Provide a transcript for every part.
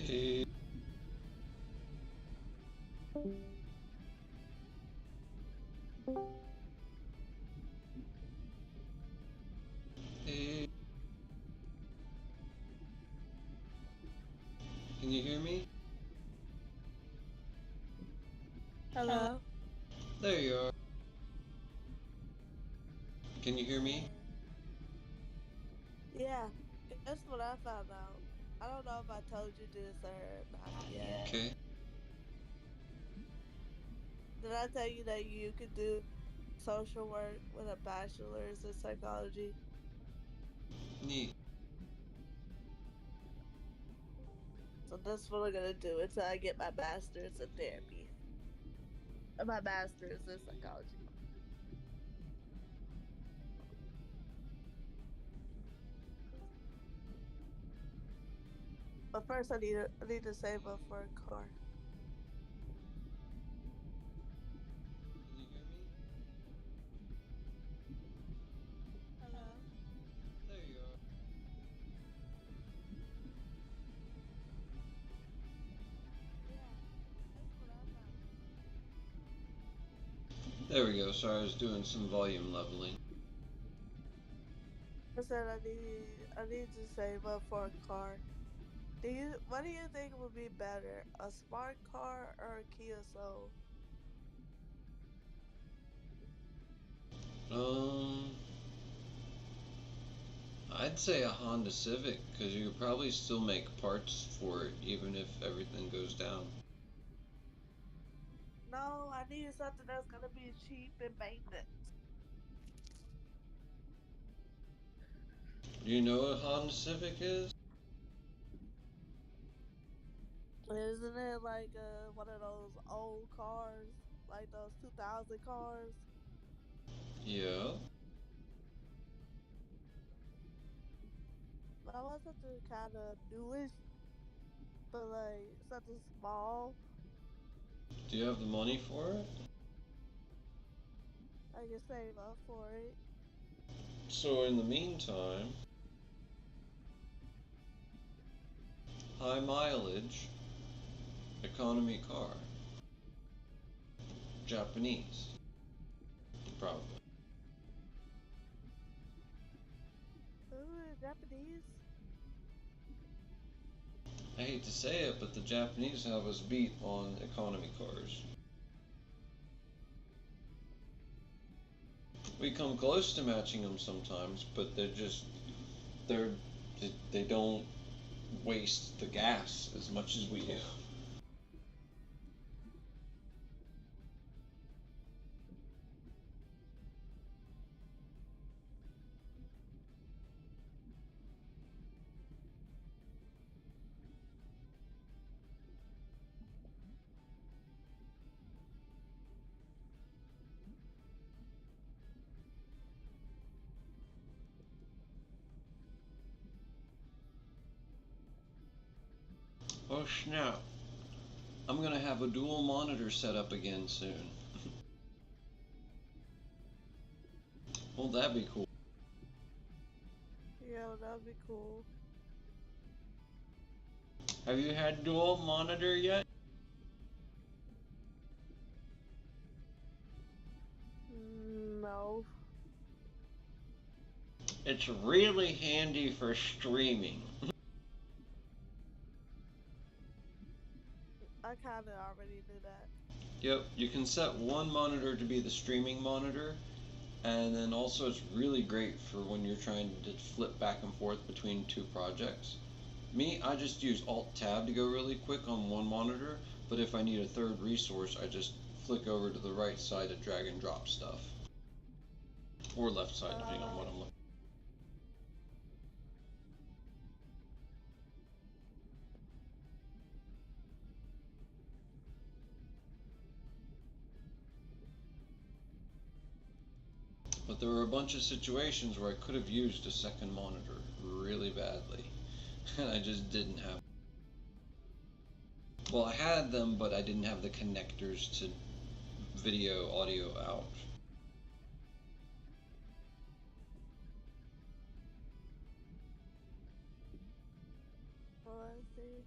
Hey. Hey. Can you hear me? Hello? There you are. Can you hear me? Yeah, guess what I found out? I don't know if I told you this or not yet. Okay. Did I tell you that you could do social work with a bachelor's in psychology? Neat. So that's what I'm gonna do until I get my master's in therapy. My master's in psychology. But first I need to save up for a car. Can you hear me? Hello? There you are. Yeah, that's what I found There we go. Sorry, I was doing some volume leveling. out. I said I need to save up for a car. What do you think would be better? A smart car or a Kia Soul? Um, I'd say a Honda Civic because you could probably still make parts for it even if everything goes down. No, I need something that's gonna be cheap in maintenance. Do you know what a Honda Civic is? Isn't it like one of those old cars, like those 2000 cars? Yeah. But I want something kind of newish, but like something small. Do you have the money for it? I can save up for it. So in the meantime, high mileage, economy car, Japanese, probably. Ooh, Japanese. I hate to say it, but the Japanese have us beat on economy cars. We come close to matching them sometimes, but they're they don't waste the gas as much as we do. Oh snap! I'm gonna have a dual monitor set up again soon. Won't that be cool? Yeah, that'd be cool. Have you had dual monitor yet? No, It's really handy for streaming. I kind of already knew that. Yep, you can set one monitor to be the streaming monitor, and then also it's really great for when you're trying to flip back and forth between two projects. Me, I just use Alt Tab to go really quick on one monitor, but if I need a third resource, I just flick over to the right side to drag and drop stuff. Or left side, depending on what Uh, I'm looking. But there were a bunch of situations where I could have used a second monitor really badly, and I just didn't have. Well, I had them, but I didn't have the connectors to video audio out. oh, I see.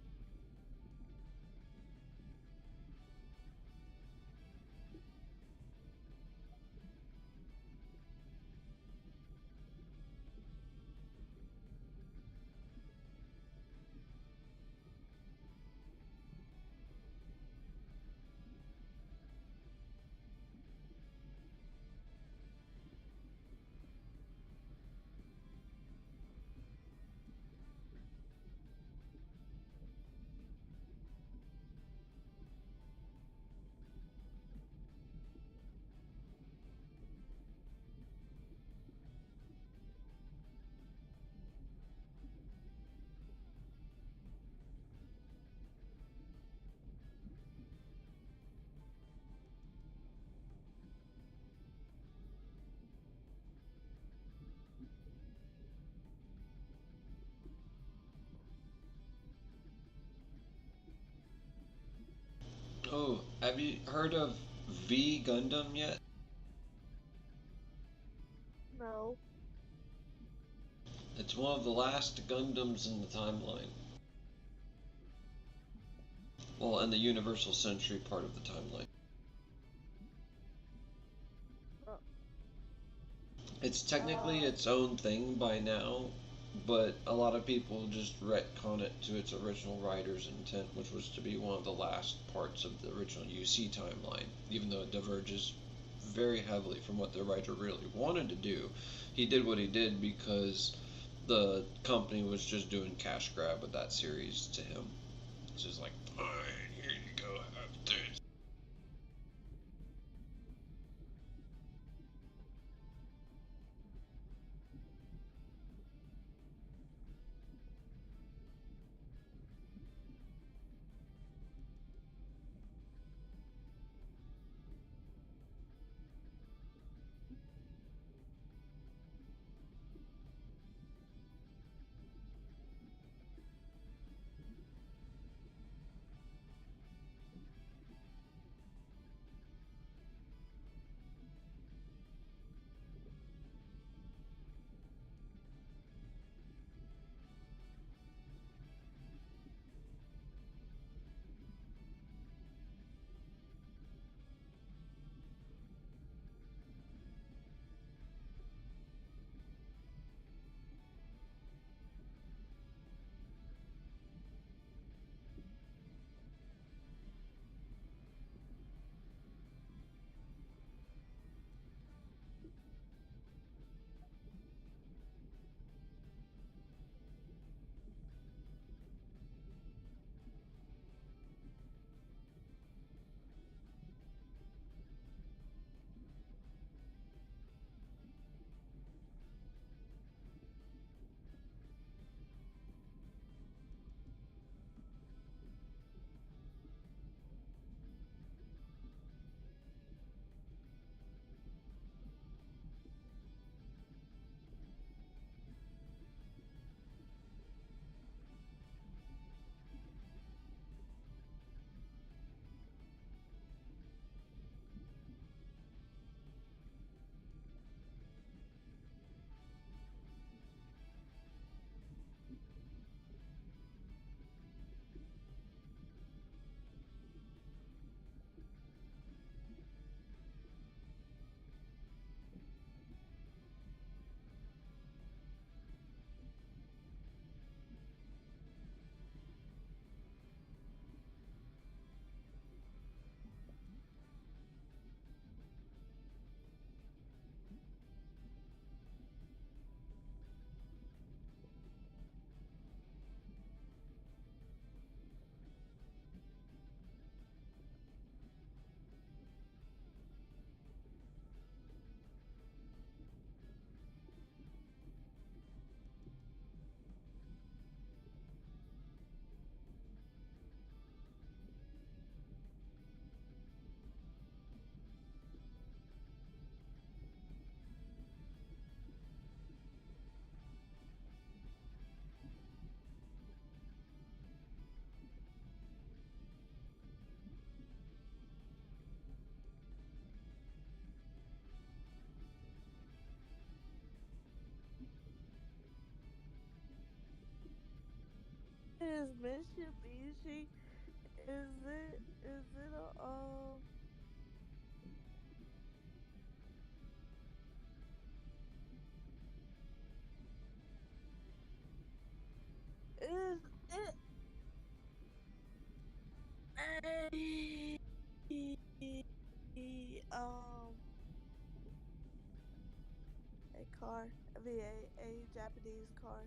Oh, have you heard of V Gundam yet? No. It's one of the last Gundams in the timeline. Well, in the Universal Century part of the timeline. Uh, It's technically uh, its own thing by now, but a lot of people just retcon it to its original writer's intent, which was to be one of the last parts of the original UC timeline, even though it diverges very heavily from what the writer really wanted to do. He did what he did because the company was just doing cash grab with that series to him. It's just like, fine, here you go, have this. is Mitsubishi? Is it a is it a a car? I mean a Japanese car.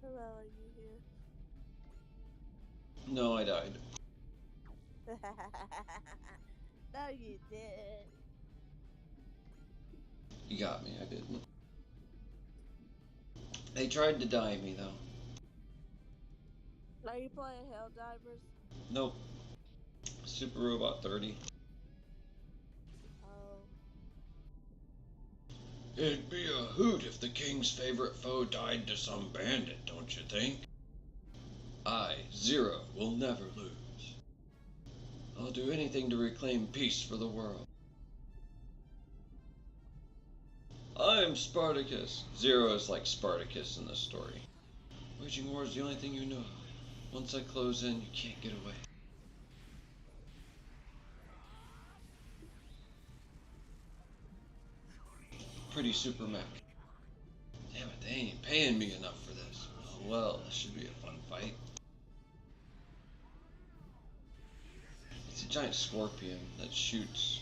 Hello, are you here? No, I died. No, you did. You got me, I didn't. They tried to die me, though. Are you playing Helldivers? Nope. Super Robot 30. Oh. It'd be a hoot if the king's favorite foe died to some bandit, don't you think? I, Zero, will never lose. I'll do anything to reclaim peace for the world. I'm Spartacus. Zero is like Spartacus in this story. Waging war is the only thing you know. Once I close in, you can't get away. Pretty super mech. Damn it, they ain't paying me enough for this. Oh well, this should be a fun fight. It's a giant scorpion that shoots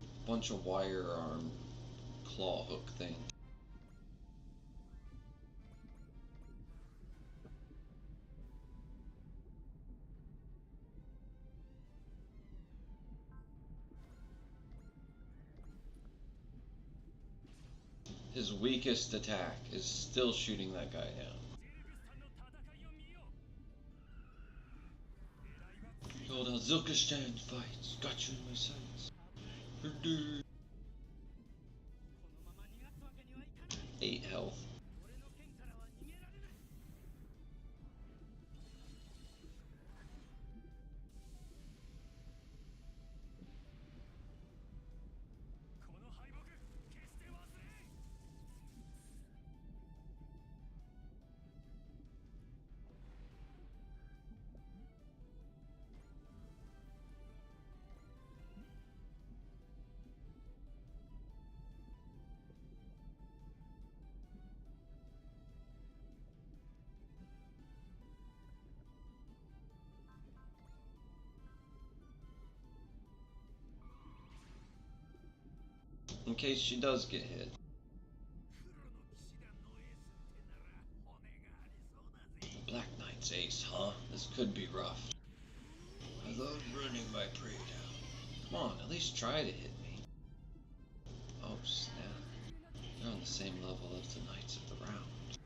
a bunch of wire arm claw hook thing. His weakest attack is still shooting that guy down. Hold on, Zilkistan fights. Got you in my sights. 8 health. In case she does get hit. Black Knight's ace, huh? This could be rough. I love running my prey down. Come on, at least try to hit me. Oh, snap. They're on the same level as the Knights of the Round.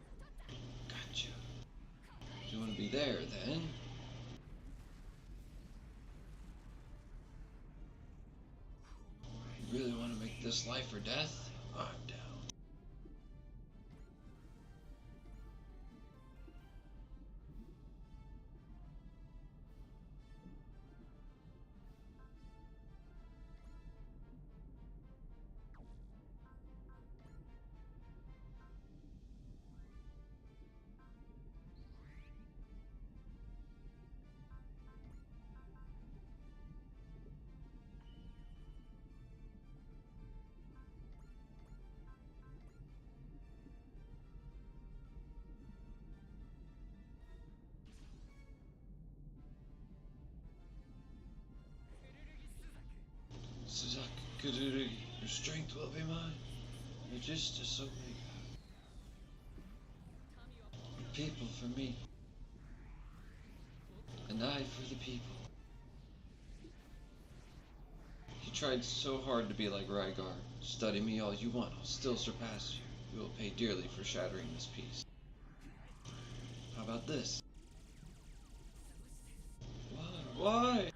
Gotcha. Do you want to be there, then? You really want to make this life or death? I'm down. Suzaku, your strength will be mine. Magistus Omega. People for me. And I for the people. You tried so hard to be like Rygar. Study me all you want, I'll still surpass you. You will pay dearly for shattering this piece. How about this? Why? Why?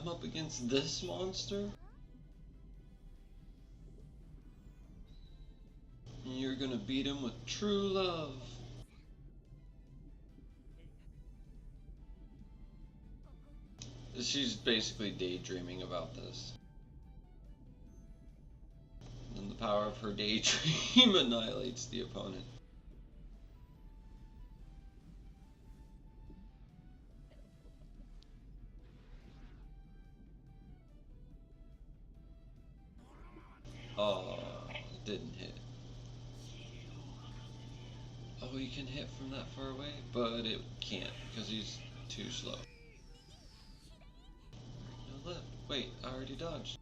I'm up against this monster? And you're gonna beat him with true love. She's basically daydreaming about this. And the power of her daydream annihilates the opponent. Oh, it didn't hit. Oh, he can hit from that far away, but it can't because he's too slow. No left. Wait, I already dodged.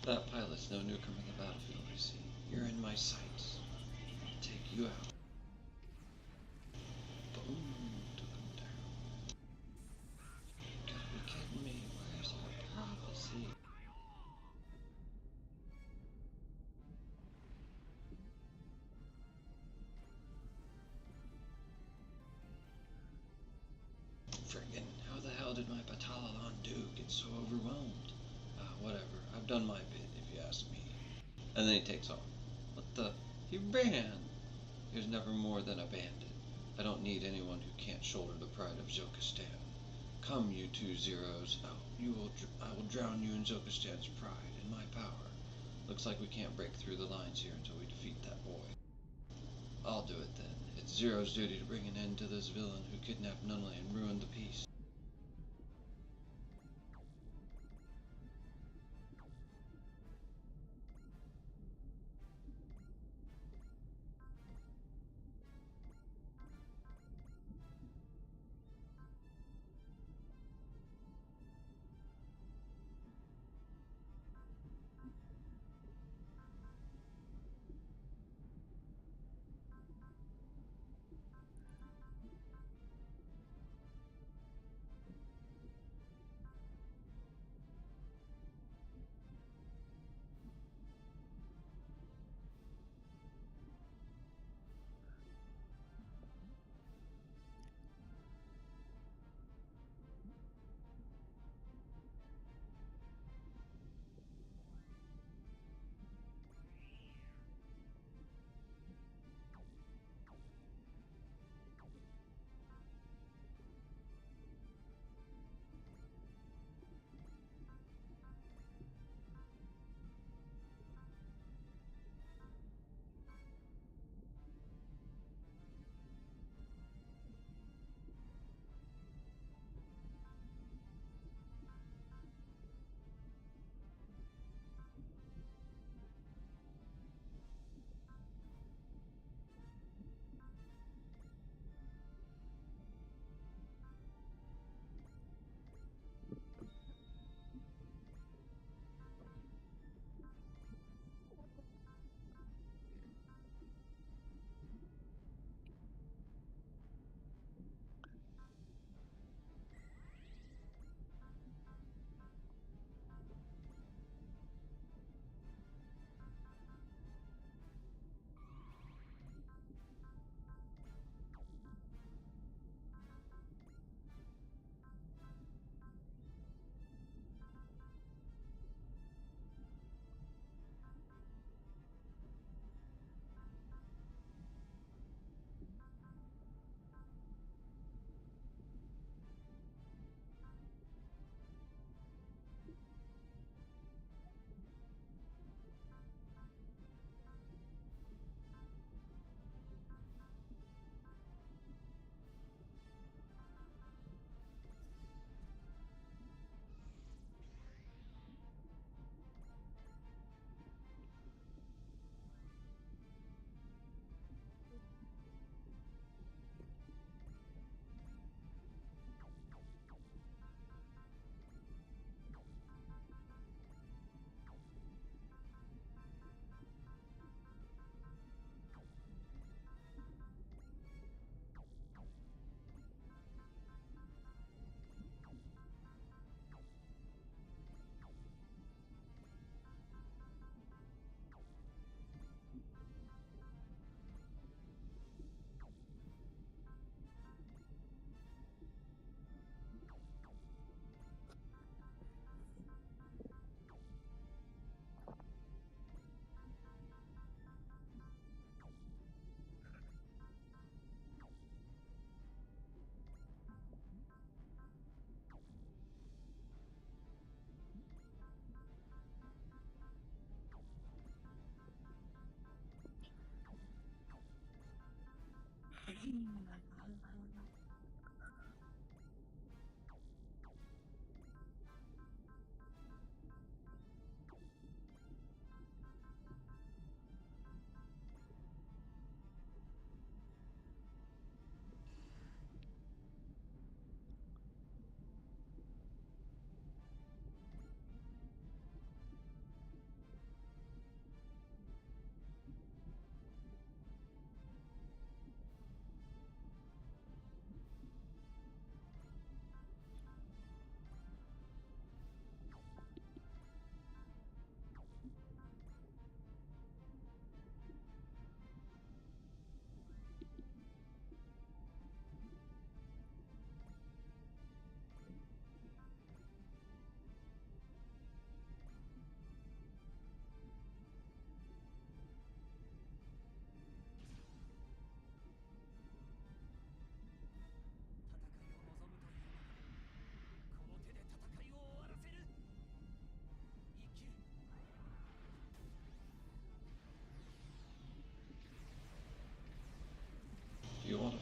That pilot's no newcomer in the battlefield, I see. You're in my sights. I'll take you out. Boom, took him down. You gotta be kidding me. Where's our prophecy? Friggin', how the hell did my Batalon do get so overwhelmed? Whatever. I've done my bit, if you ask me. And then he takes off. What the? He ran! He was never more than a bandit. I don't need anyone who can't shoulder the pride of Zokistan. Come, you two zeros. I will drown you in Zokistan's pride and my power. Looks like we can't break through the lines here until we defeat that boy. I'll do it then. It's Zero's duty to bring an end to this villain who kidnapped Nunley and ruined the peace.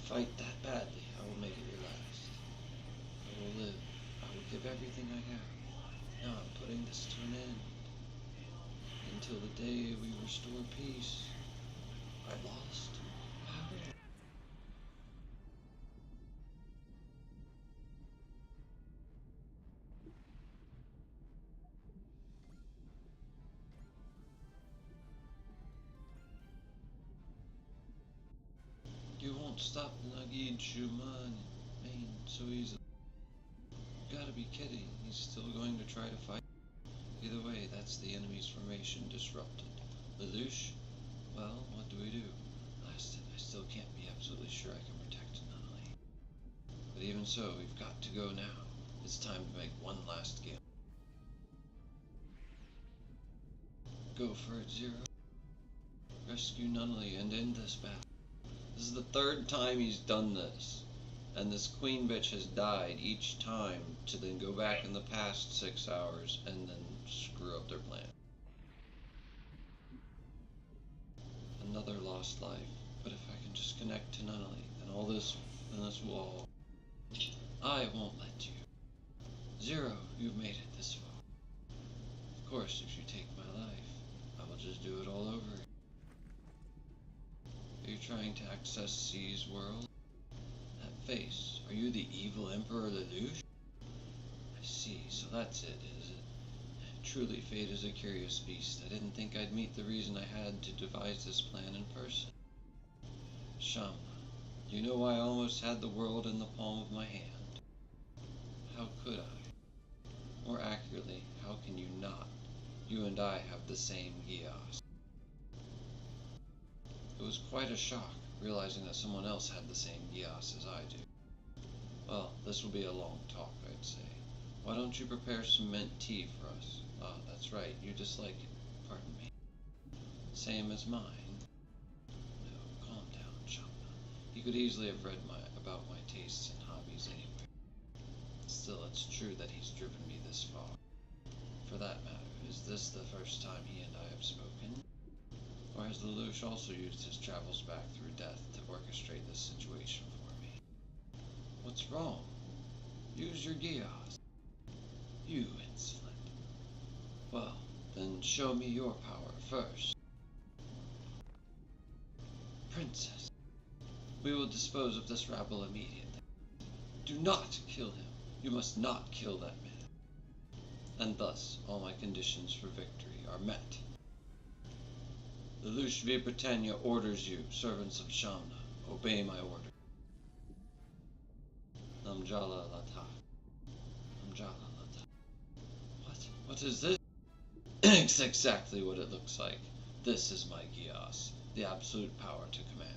fight that badly, I will make it your last. I will live. I will give everything I have. Now I'm putting this to an end. Until the day we restore peace. I lost. You won't stop Nagid Shuman Main so easily. You gotta be kidding. He's still going to try to fight. Either way, that's the enemy's formation disrupted. Lelouch? Well, what do we do? I still can't be absolutely sure I can protect Nunnally. But even so, we've got to go now. It's time to make one last game. Go for it, Zero. Rescue Nunnally and end this battle. This is the third time he's done this. And this queen bitch has died each time to then go back in the past 6 hours and then screw up their plan. Another lost life. But if I can just connect to Nunnally, then all this wall. I won't let you. Zero, you've made it this far. Of course, if you take my life, I will just do it all over again. Are you trying to access C's world? That face, are you the evil Emperor Lelouch? I see, so that's it, is it? Truly, fate is a curious beast. I didn't think I'd meet the reason I had to devise this plan in person. Shamna, do you know why I almost had the world in the palm of my hand? How could I? More accurately, how can you not? You and I have the same Gios. It was quite a shock, realizing that someone else had the same Gios as I do. Well, this will be a long talk, I'd say. Why don't you prepare some mint tea for us? Ah, that's right, you dislike it. Pardon me. Same as mine. No, calm down, Shamna. He could easily have read about my tastes and hobbies anyway. Still, it's true that he's driven me this far. For that matter, is this the first time he and I have spoken? Or has Lelouch also used his travels back through death to orchestrate this situation for me? What's wrong? Use your Gios. You insolent. Well, then show me your power first. Princess, we will dispose of this rabble immediately. Do not kill him. You must not kill that man. And thus, all my conditions for victory are met. Lelouch V. Britannia orders you, servants of Shamna, obey my order. Namjala Lata. Namjala Lata. What is this? It's exactly what it looks like. This is my Gios, the absolute power to command.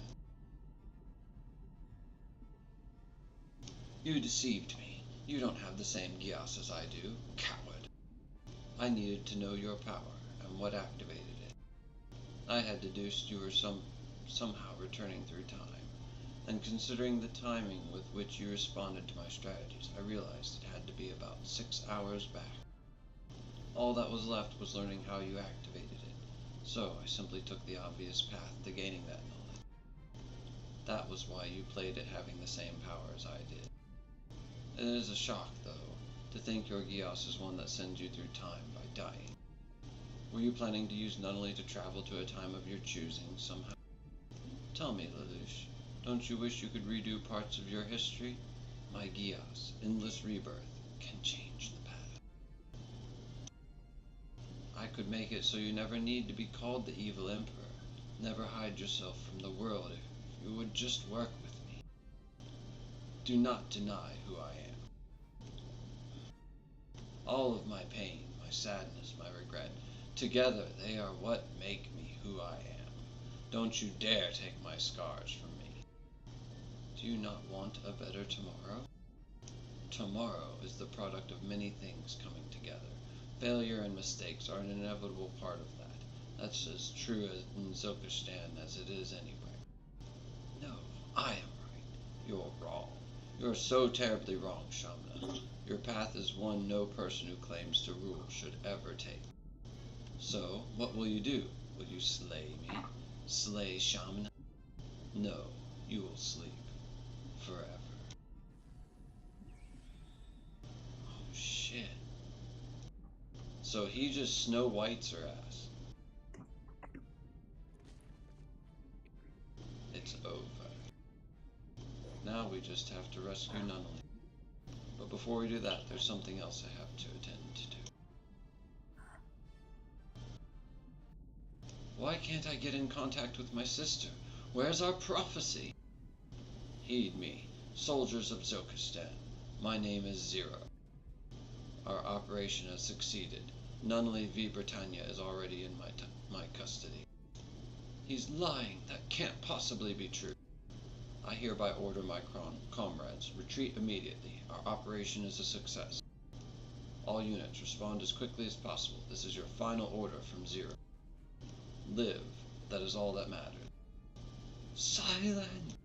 You deceived me. You don't have the same Gios as I do, coward. I needed to know your power and what activated it. I had deduced you were somehow returning through time, and considering the timing with which you responded to my strategies, I realized it had to be about 6 hours back. All that was left was learning how you activated it, so I simply took the obvious path to gaining that knowledge. That was why you played at having the same power as I did. It is a shock, though, to think your Gios is one that sends you through time by dying. Were you planning to use Nunnally to travel to a time of your choosing somehow? Tell me, Lelouch, don't you wish you could redo parts of your history? My Gios, endless rebirth, can change the past. I could make it so you never need to be called the evil Emperor. Never hide yourself from the world if you would just work with me. Do not deny who I am. All of my pain, my sadness, my regret, together they are what make me who I am. Don't you dare take my scars from me. Do you not want a better tomorrow? Tomorrow is the product of many things coming together. Failure and mistakes are an inevitable part of that. That's as true in Zilkistan as it is anywhere. No, I am right. You're wrong. You're so terribly wrong, Shamna. Your path is one no person who claims to rule should ever take. So, what will you do? Will you slay me? Slay Shamna? No, you will sleep. forever. Oh shit. So he just Snow Whites her ass. It's over. Now we just have to rescue Nunnally. But before we do that, there's something else I have to attend to. Why can't I get in contact with my sister? Where's our prophecy? Heed me, soldiers of Zokistan. My name is Zero. Our operation has succeeded. Nunnally V. Britannia is already in my custody. He's lying. That can't possibly be true. I hereby order my comrades, retreat immediately. Our operation is a success. All units, respond as quickly as possible. This is your final order from Zero. Live. That is all that matters. Silence!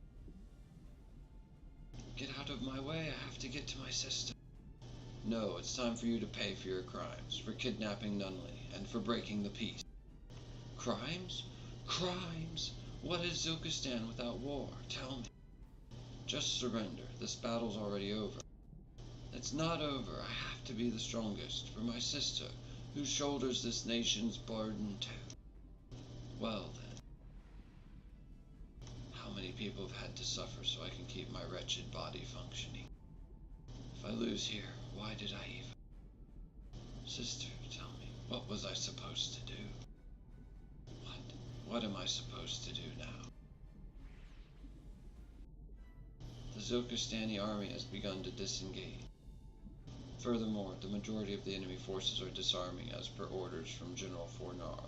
Get out of my way. I have to get to my sister. No, it's time for you to pay for your crimes, for kidnapping Nunnally, and for breaking the peace. Crimes? Crimes? What is Zokistan without war? Tell me. Just surrender. This battle's already over. It's not over. I have to be the strongest, for my sister, who shoulders this nation's burden too. Well then. How many people have had to suffer so I can keep my wretched body functioning? If I lose here, why did I even? Sister, tell me, what was I supposed to do? What am I supposed to do now? The Zokistani army has begun to disengage. Furthermore, the majority of the enemy forces are disarming as per orders from General Fornar,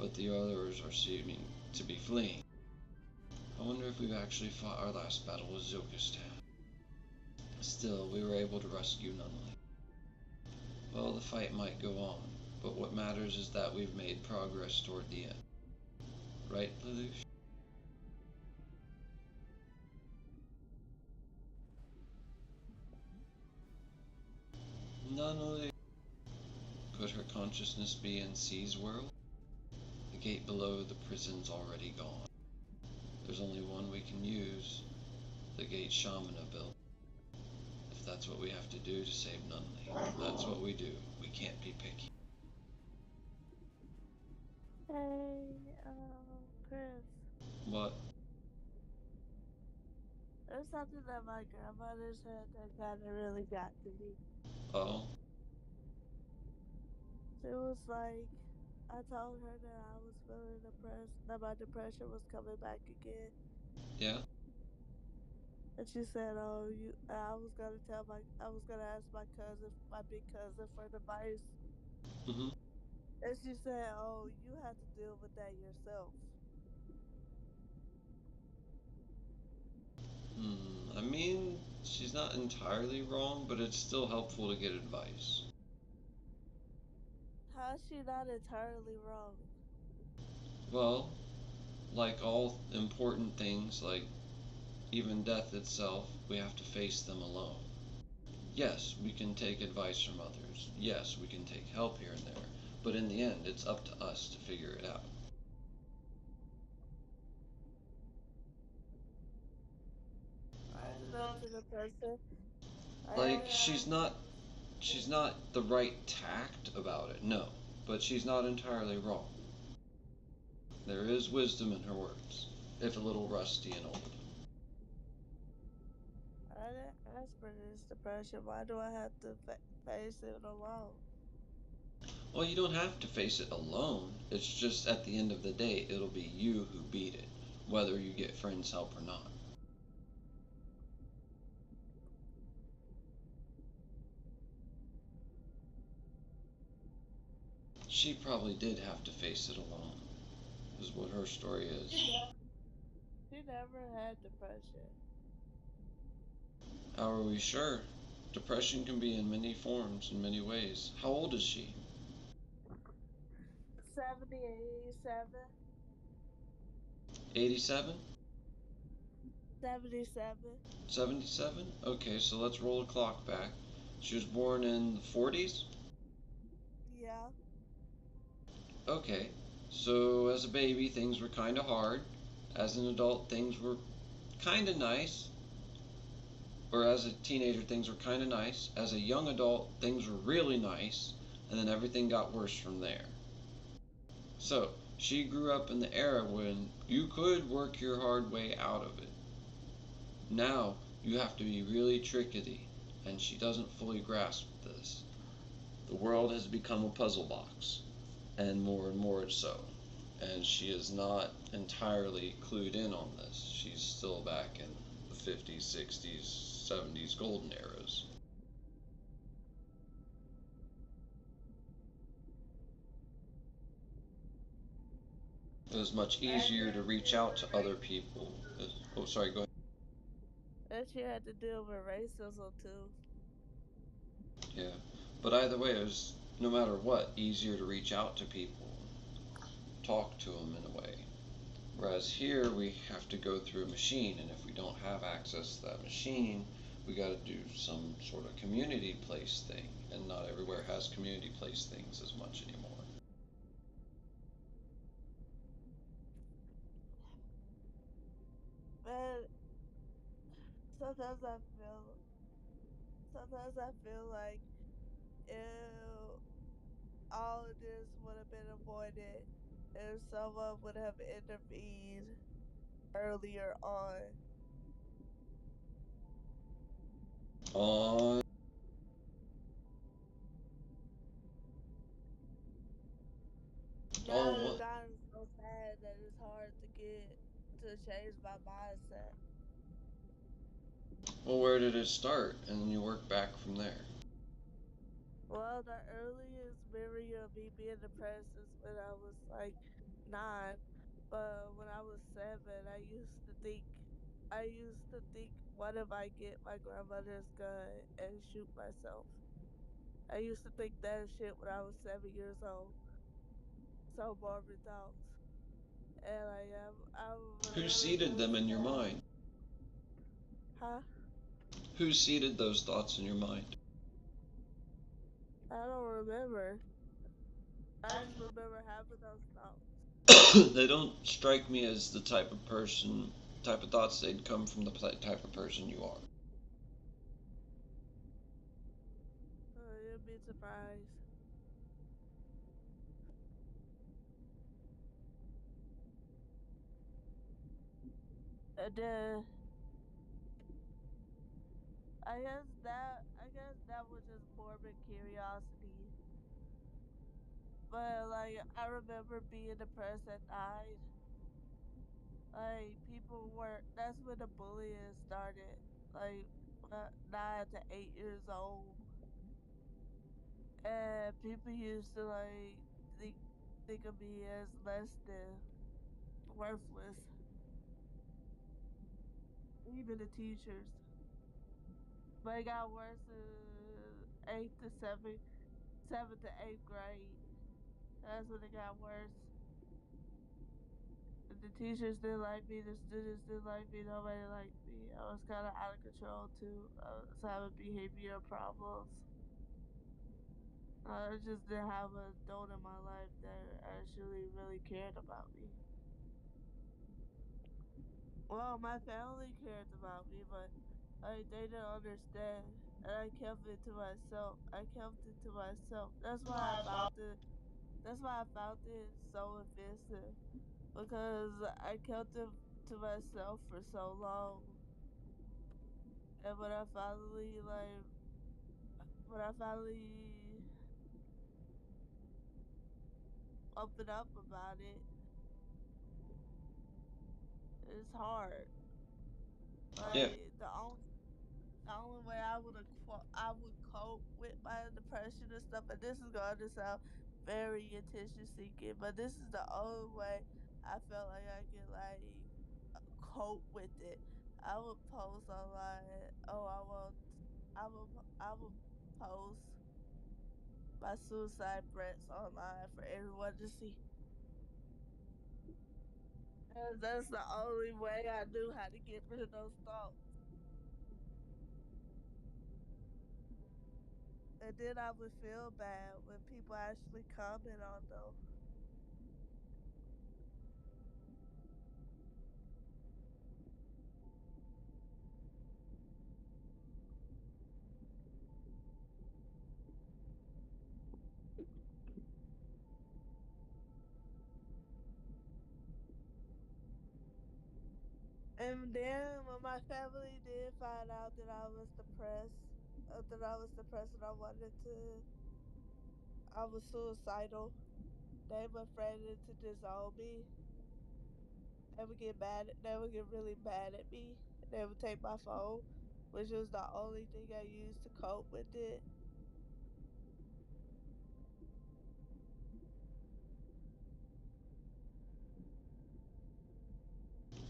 but the others are seeming to be fleeing. I wonder if we've actually fought our last battle with Zokistan. Still, we were able to rescue Nunnally. Well, the fight might go on, but what matters is that we've made progress toward the end. Right, Lelouch? Nunnally. Could her consciousness be in C's world? The gate below the prison's already gone. There's only one we can use. The gate Shamana built. If that's what we have to do to save Nunnally, that's what we do. We can't be picky. Hey, Chris. What? There's something that my grandmother said that kind of really got to me. Oh? It was like, I told her that I was feeling depressed, that my depression was coming back again. Yeah? And she said, "Oh, I was gonna ask my cousin, my big cousin, for advice." Mm-hmm. And she said, "Oh, you have to deal with that yourself." I mean, she's not entirely wrong, but it's still helpful to get advice. How is she not entirely wrong? Well, like all important things, like even death itself, we have to face them alone. Yes, we can take advice from others. Yes, we can take help here and there. But in the end, it's up to us to figure it out. I love to the person. Like, she's not the right tact about it, no. But she's not entirely wrong. There is wisdom in her words, if a little rusty and old. I didn't ask for this depression. Why do I have to face it alone? Well, you don't have to face it alone. It's just at the end of the day, it'll be you who beat it, whether you get friends' help or not. She probably did have to face it alone, is what her story is. She never had depression. How are we sure? Depression can be in many forms, in many ways. How old is she? 70, 87. 87? 77. 77? Okay, so let's roll the clock back. She was born in the 40s? Yeah. Okay, so as a baby, things were kind of hard. As an adult, things were kind of nice. or as a teenager, things were kind of nice. As a young adult, things were really nice, and then everything got worse from there. So, she grew up in the era when you could work your hard way out of it. Now, you have to be really trickety, and she doesn't fully grasp this. The world has become a puzzle box, and more so. And she is not entirely clued in on this. She's still back in the 50s, 60s, 70s golden eras. It was much easier to reach out to other people. Oh, sorry, go ahead. And she had to deal with racism too. Yeah. But either way, it was, no matter what, easier to reach out to people, talk to them in a way. Whereas here, we have to go through a machine, and if we don't have access to that machine, we got to do some sort of community place thing, and not everywhere has community place things as much anymore. But sometimes I feel, sometimes I feel like if all of this would have been avoided if someone would have intervened earlier on. On. Now it's Oh, gotten so bad that it's hard to get to change my mindset. well, where did it start? And then you work back from there. Well, the earliest memory of me being depressed is when I was like 9. But when I was 7, I used to think, what if I get my grandmother's gun and shoot myself? I used to think that shit when I was 7 years old. So morbid thoughts. And I Who remember seeded being them in your sad. mind? Huh? Who seeded those thoughts in your mind? I don't remember. I just remember having those thoughts. They don't strike me as the type of person, type of thoughts they'd come from the type of person you are. You'd be surprised. And then I guess that was just morbid curiosity. But like I remember being depressed at 9. Like people were that's when the bullying started. Like 9 to 8 years old. And people used to like think think of me as less than worthless. Even the teachers. But it got worse in eighth to seventh to eighth grade. That's when it got worse. The teachers didn't like me. The students didn't like me. Nobody liked me. I was kind of out of control too. I was having behavioral problems. I just didn't have an adult in my life that actually really cared about me. Well, my family cared about me, but like they didn't understand, and I kept it to myself. I kept it to myself. That's why I found it so offensive because I kept it to myself for so long. And when I finally opened up about it, it's hard. Yeah. The only way I would cope with my depression and stuff, and this is going to sound very attention seeking, but this is the only way I felt like I could like cope with it. I would post online. I will post my suicide threats online for everyone to see. And that's the only way I knew how to get rid of those thoughts. And then I would feel bad when people actually comment on them. And then when my family did find out that I was depressed and I was suicidal, they were threatening to disown me. They would get really mad at me. They would take my phone, which was the only thing I used to cope with it.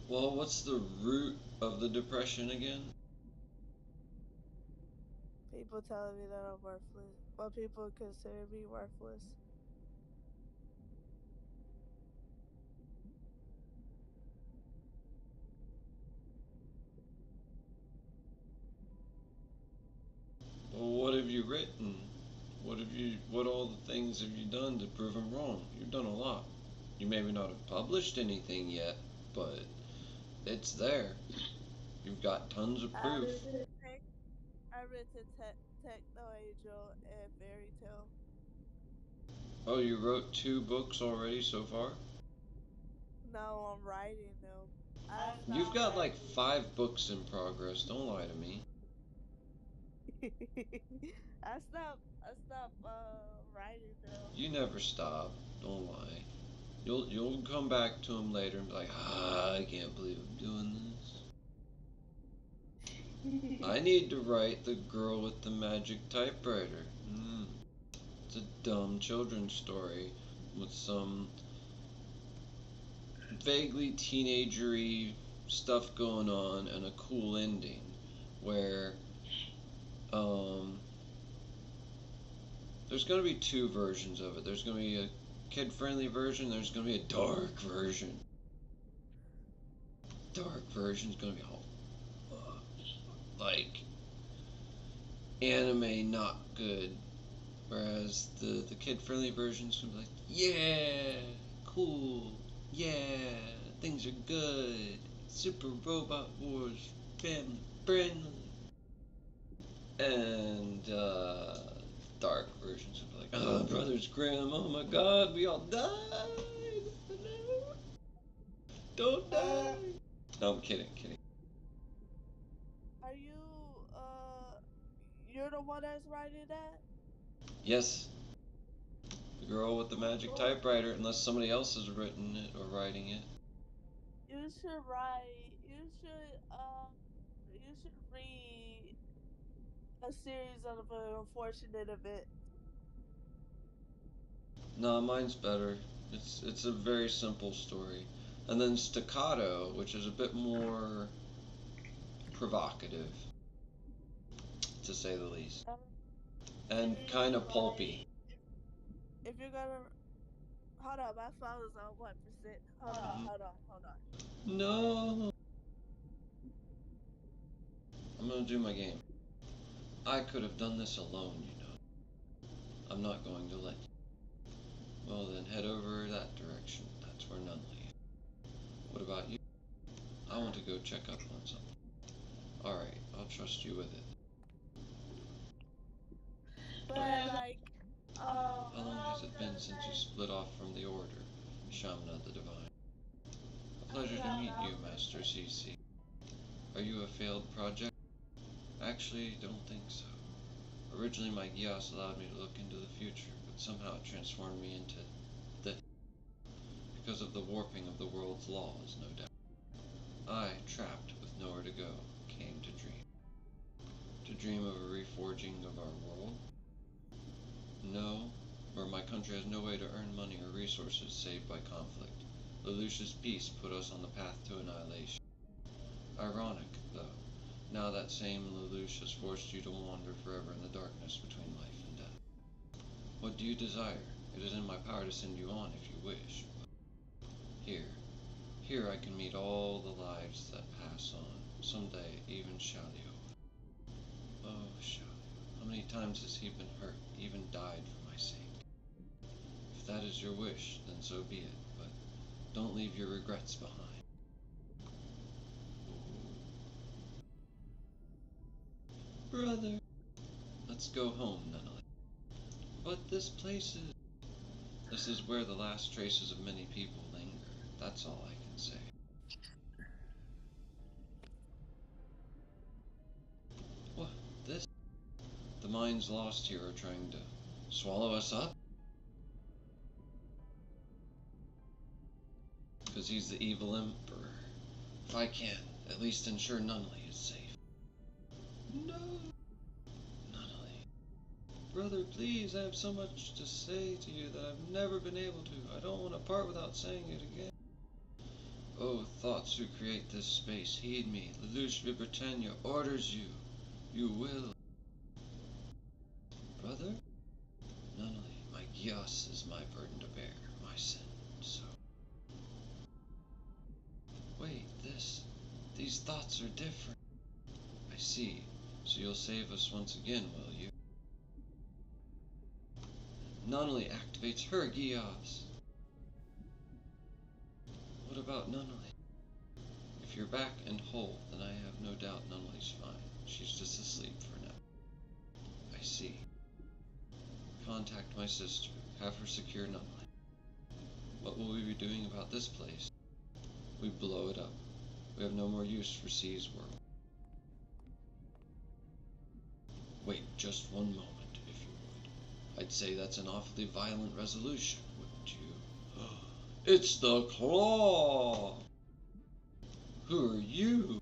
Well, what's the root of the depression again? People telling me that I'm worthless. Well, people consider me worthless. Well, what have you written? What all the things have you done to prove them wrong? You've done a lot. You maybe not have published anything yet, but it's there. You've got tons of I proof. written tech, I written Techno Angel and Fairy Tale. Oh, you wrote 2 books already so far? Now I'm writing them. I You've stopped got like writing. 5 books in progress. Don't lie to me. I stopped writing them. You never stop. Don't lie. You'll come back to him later and be like, I can't believe I'm doing this. I need to write The Girl with the Magic Typewriter. It's a dumb children's story with some vaguely teenagery stuff going on and a cool ending where um, there's going to be 2 versions of it. There's going to be a kid-friendly version. There's going to be a dark version. Dark version's going to be all like anime not good, whereas the kid-friendly version's going to be like, yeah, cool, yeah, things are good, Super Robot Wars, family friendly. And dark versions of like, oh, Brothers Grimm, oh my god, we all died. No, don't die. No, I'm kidding. Are you're the one that's writing that? Yes, the girl with the magic typewriter, unless somebody else has written it or writing it. You should write. You should read a series of unfortunate events. No, mine's better. It's a very simple story. And then Staccato, which is a bit more provocative, to say the least. You And need kind to of pulpy. write. If you're gonna hold on, my phone is on 1%. Hold on. No! I'm gonna do my game. I could have done this alone, you know. I'm not going to let you. Well, then head over that direction. That's where none lead. What about you? I want to go check up on something. Alright, I'll trust you with it. But like, How long has it been since you split off from the Order, Shamana the Divine? A pleasure to meet you, Master CC. Are you a failed project? Actually, don't think so. Originally, my Gios allowed me to look into the future, but somehow it transformed me into this. Because of the warping of the world's laws, no doubt. I, trapped with nowhere to go, came to dream. To dream of a reforging of our world? No, where my country has no way to earn money or resources save by conflict. Lelouch's peace put us on the path to annihilation. Ironic, though. Now that same Lelouch has forced you to wander forever in the darkness between life and death. What do you desire? It is in my power to send you on if you wish. Here, here I can meet all the lives that pass on. Someday, even Shalio. Oh, Shalio. How many times has he been hurt, even died for my sake? If that is your wish, then so be it, but don't leave your regrets behind. Brother, let's go home, nonetheless. But this place is... This is where the last traces of many people linger. That's all I can say. minds lost here are trying to swallow us up? Because he's the evil emperor. If I can, at least ensure Nunnally is safe. No! Nunnally. Brother, please, I have so much to say to you that I've never been able to. I don't want to part without saying it again. Oh, thoughts who create this space, heed me. Lelouch orders you. You will. Brother? Nunnally, my Gios is my burden to bear, my sin, so. Wait, these thoughts are different. I see. So you'll save us once again, will you? Nunnally activates her Gios. What about Nunnally? If you're back and whole, then I have no doubt Nunnally's fine. She's just asleep for now. I see. Contact my sister. Have her secure Nunnally. What will we be doing about this place? We blow it up. We have no more use for C's world. Wait just one moment, if you would. I'd say that's an awfully violent resolution, wouldn't you? It's the Claw! Who are you?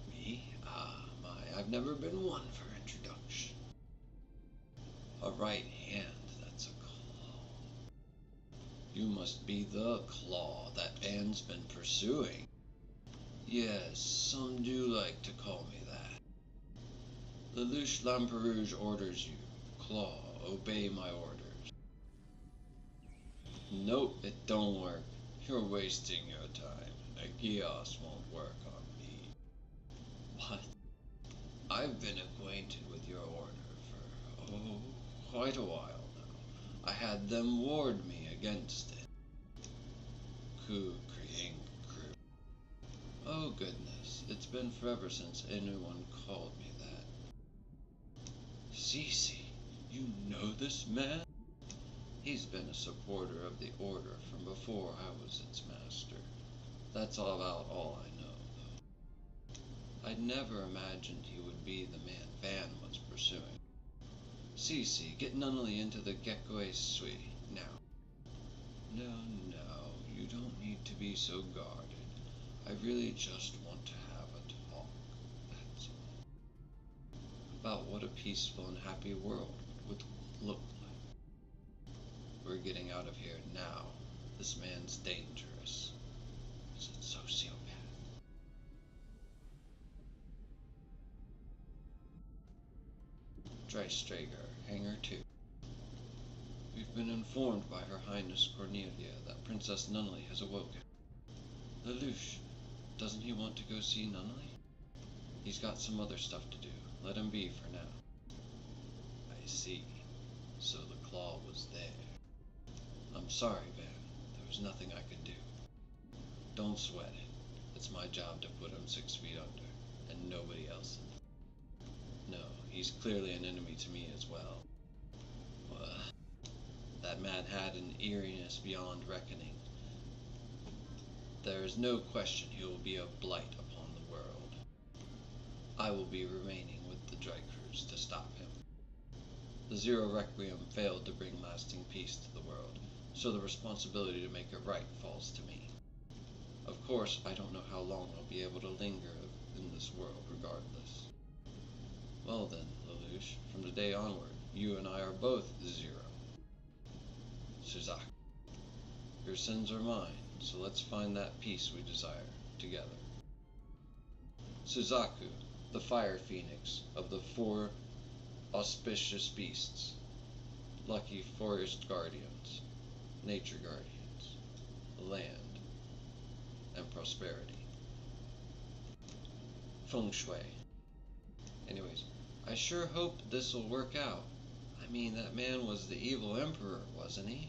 Me? Ah, my, I've never been one for introduction. A right hand, that's a claw. You must be the Claw that Anne's been pursuing. Yes, some do like to call me that. Lelouch Lamperouge orders you. Claw, obey my orders. Nope, it don't work. You're wasting your time. A Gios won't work on me. What? I've been acquainted with your order for, quite a while now. I had them ward me against it. Cream. Oh goodness, it's been forever since anyone called me that. Cece, you know this man? He's been a supporter of the Order from before I was its master. That's about all I know, though. I'd never imagined he would be the man Van was pursuing. Cece, get Nunnally into the Gekkoe Sui, now. No, you don't need to be so guarded. I really just want to have a talk, that's all. About what a peaceful and happy world would look like. We're getting out of here now. This man's dangerous. He's a sociopath. Dreistrager, Hangar 2. We've been informed by Her Highness Cornelia that Princess Nunnally has awoken. Lelouch, doesn't he want to go see Nunnally? He's got some other stuff to do. Let him be for now. I see. So the Claw was there. I'm sorry, Van. There was nothing I could do. Don't sweat it. It's my job to put him 6 feet under, and nobody else's. No, he's clearly an enemy to me as well. That man had an eeriness beyond reckoning. There is no question he will be a blight upon the world. I will be remaining with the Dreikrus to stop him. The Zero Requiem failed to bring lasting peace to the world, so the responsibility to make it right falls to me. Of course, I don't know how long I'll be able to linger in this world regardless. Well then, Lelouch, from today onward, you and I are both Zero. Suzaku, your sins are mine, so let's find that peace we desire, together. Suzaku, the Fire Phoenix of the 4 auspicious beasts, lucky forest guardians, nature guardians, land, and prosperity. Feng Shui. Anyways, I sure hope this'll work out. I mean, that man was the evil emperor, wasn't he?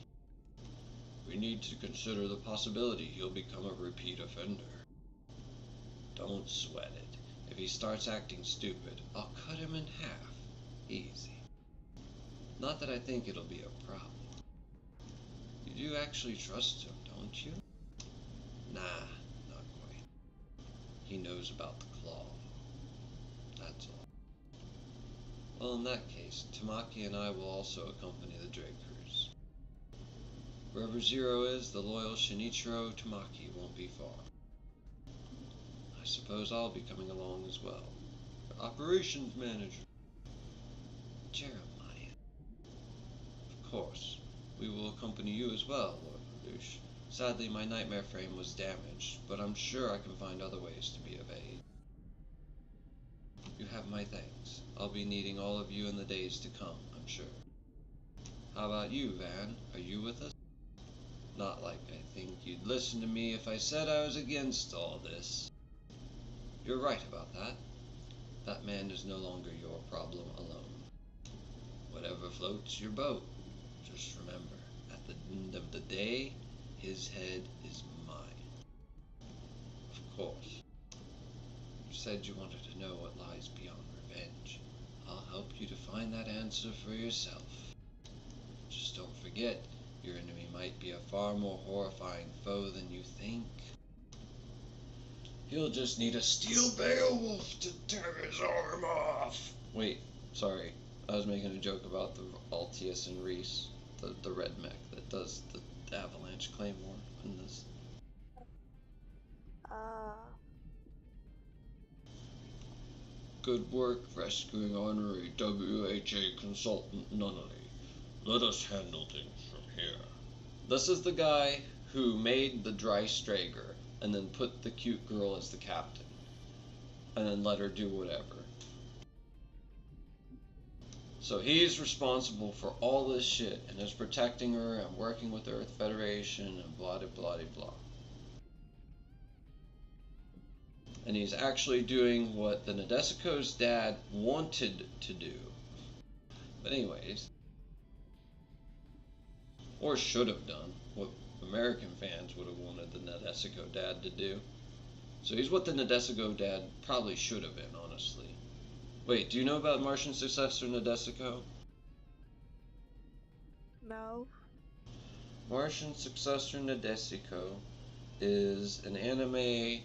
We need to consider the possibility he'll become a repeat offender. Don't sweat it. If he starts acting stupid, I'll cut him in half. Easy. Not that I think it'll be a problem. You do actually trust him, don't you? Nah, not quite. He knows about the Claw. That's all. Well, in that case, Tamaki and I will also accompany the Drakers. Wherever Zero is, the loyal Shinichiro Tamaki won't be far. I suppose I'll be coming along as well. Operations Manager. Jeremiah. Of course, we will accompany you as well, Lord Lelouch. Sadly, my nightmare frame was damaged, but I'm sure I can find other ways to be of aid. You have my thanks. I'll be needing all of you in the days to come, I'm sure. How about you, Van? Are you with us? Not like I think you'd listen to me if I said I was against all this. You're right about that. That man is no longer your problem alone. Whatever floats your boat. Just remember, at the end of the day, his head is mine. Of course. You said you wanted to know what lies beyond revenge. I'll help you to find that answer for yourself. Just don't forget, your enemy might be a far more horrifying foe than you think. He'll just need a steel Beowulf to tear his arm off. Wait, sorry. I was making a joke about the Altius and Reese, the red mech that does the Avalanche Claymore in this. Good work rescuing honorary WHA consultant Nunnally. Let us handle things from here. This is the guy who made the Dry Strager and then put the cute girl as the captain. And then let her do whatever. So he's responsible for all this shit and is protecting her and working with the Earth Federation and blah de blah de blah. And he's actually doing what the Nadesico's dad wanted to do. But anyways, or should have done, what American fans would have wanted the Nadesico dad to do. So he's what the Nadesico dad probably should have been, honestly. Wait, do you know about Martian successor Nadesico? No. Martian successor Nadesico is an anime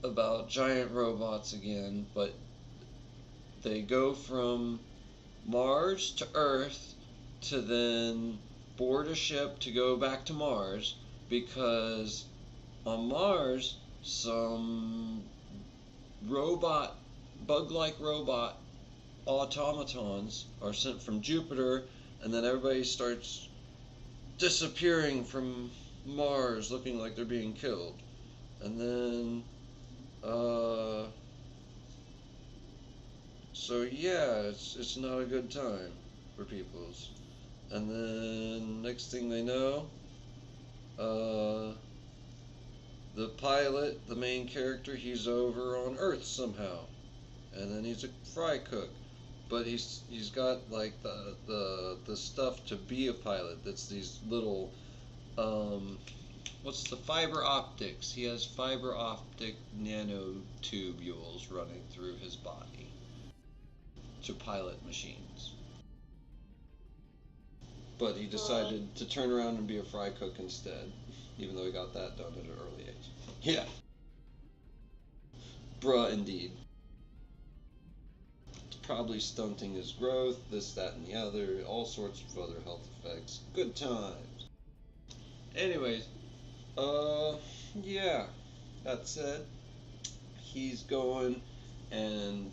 about giant robots again, but they go from Mars to Earth to then board a ship to go back to Mars, because on Mars some bug-like robot automatons are sent from Jupiter, and then everybody starts disappearing from Mars looking like they're being killed. And then so yeah, it's not a good time for peoples. And then next thing they know, the pilot, the main character, he's over on Earth somehow, and then he's a fry cook, but he's got like the stuff to be a pilot. That's these little what's the fiber optics? He has fiber optic nanotubules running through his body to pilot machines. But he decided to turn around and be a fry cook instead, even though he got that done at an early age. Yeah. Bruh, indeed. It's probably stunting his growth, this, that, and the other, all sorts of other health effects. Good times. Anyways, yeah, that said, he's going and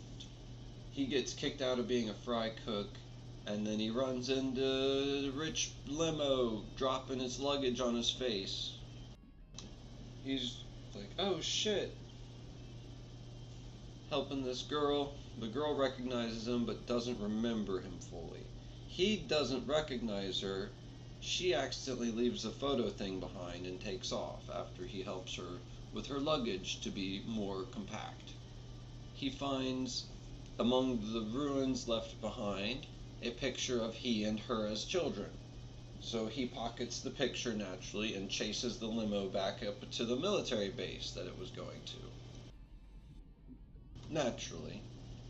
he gets kicked out of being a fry cook, and then he runs into the rich limo dropping his luggage on his face. He's like, oh shit, helping this girl. The girl recognizes him but doesn't remember him fully. He doesn't recognize her. She accidentally leaves the photo thing behind and takes off after he helps her with her luggage to be more compact. He finds, among the ruins left behind, a picture of he and her as children. So he pockets the picture naturally and chases the limo back up to the military base that it was going to. Naturally.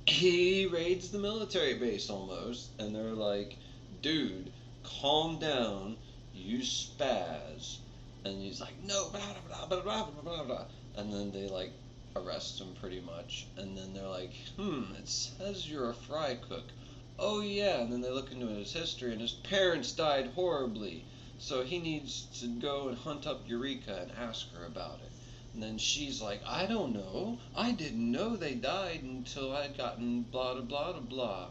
He raids the military base almost, and they're like, dude, calm down, you spaz. And he's like, no, blah, blah, blah, blah, blah, blah, blah. And then they like arrests him pretty much, and then they're like, it says you're a fry cook. Oh yeah, and then they look into his history, and his parents died horribly, so he needs to go and hunt up Eureka and ask her about it. And then she's like, I don't know, I didn't know they died until I'd gotten blah blah blah blah.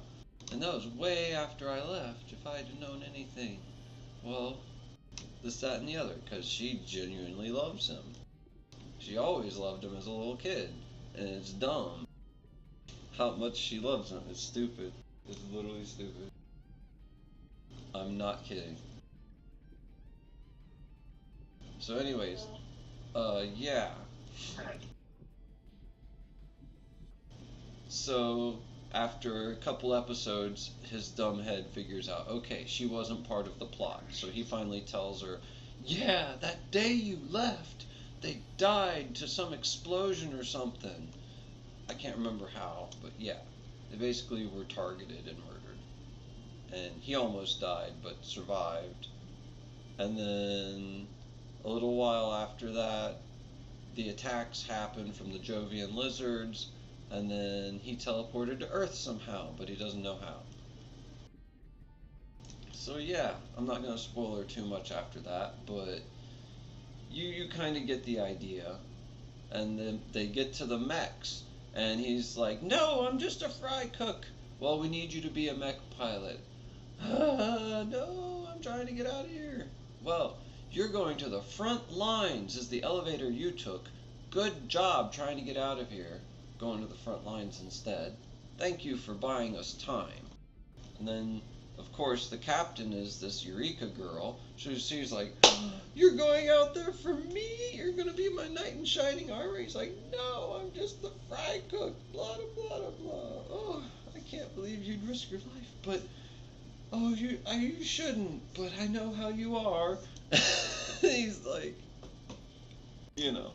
And that was way after I left. If I had known anything, well, this, that, and the other, because she genuinely loves him. She always loved him as a little kid, and it's dumb how much she loves him. It's stupid. It's literally stupid. I'm not kidding. So anyways, yeah. So after a couple episodes, his dumb head figures out, okay, she wasn't part of the plot. So he finally tells her, yeah, that day you left, they died to some explosion or something. I can't remember how, but yeah. They basically were targeted and murdered. And he almost died, but survived. And then a little while after that, the attacks happened from the Jovian lizards, and then he teleported to Earth somehow, but he doesn't know how. So yeah, I'm not going to spoil her too much after that, but you kind of get the idea. And then they get to the mechs, and he's like, no, I'm just a fry cook. Well, we need you to be a mech pilot. No, I'm trying to get out of here. Well, you're going to the front lines is the elevator you took. Good job trying to get out of here. Going to the front lines instead. Thank you for buying us time. And then, of course, the captain is this Eureka girl. She's like, you're going out there for me? You're going to be my knight in shining armor? He's like, no, I'm just the fry cook. Blah, blah, blah, blah. Oh, I can't believe you'd risk your life. But, oh, you shouldn't. But I know how you are. He's like, you know,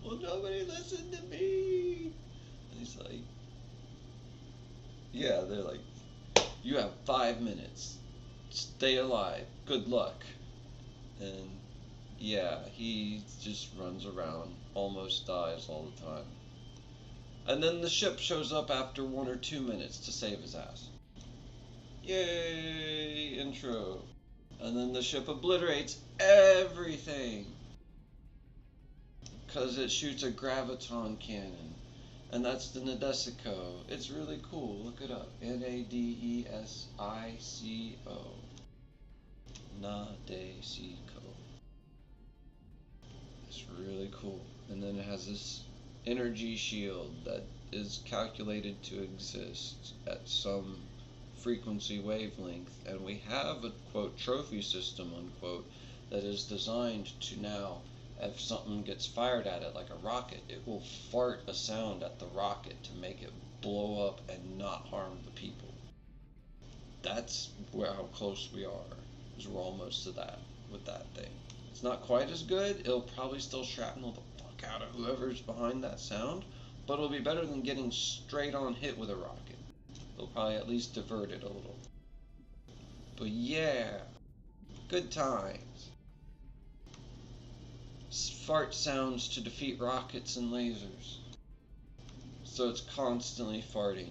well, nobody listened to me. And he's like, yeah, they're like, you have 5 minutes. Stay alive. Good luck. And yeah, he just runs around, almost dies all the time. And then the ship shows up after 1 or 2 minutes to save his ass. Yay, intro. And then the ship obliterates everything, because it shoots a graviton cannon. And that's the Nadesico. It's really cool. Look it up. Nadesico. Nadesico. It's really cool. And then it has this energy shield that is calculated to exist at some frequency wavelength. And we have a, quote, trophy system, unquote, that is designed to now, if something gets fired at it like a rocket, it will fart a sound at the rocket to make it blow up and not harm the people. That's how close we are, is we're almost to that with that thing. It's not quite as good. It'll probably still shrapnel the fuck out of whoever's behind that sound, but it'll be better than getting straight on hit with a rocket. They'll probably at least divert it a little. But yeah, good times. Fart sounds to defeat rockets and lasers. So it's constantly farting.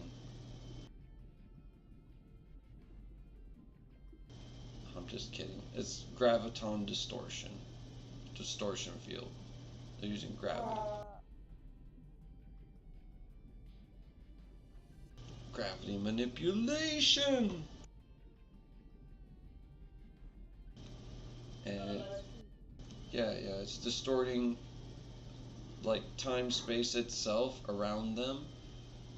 I'm just kidding. It's graviton distortion. Distortion field. They're using gravity. Gravity manipulation! And yeah, it's distorting like time-space itself around them,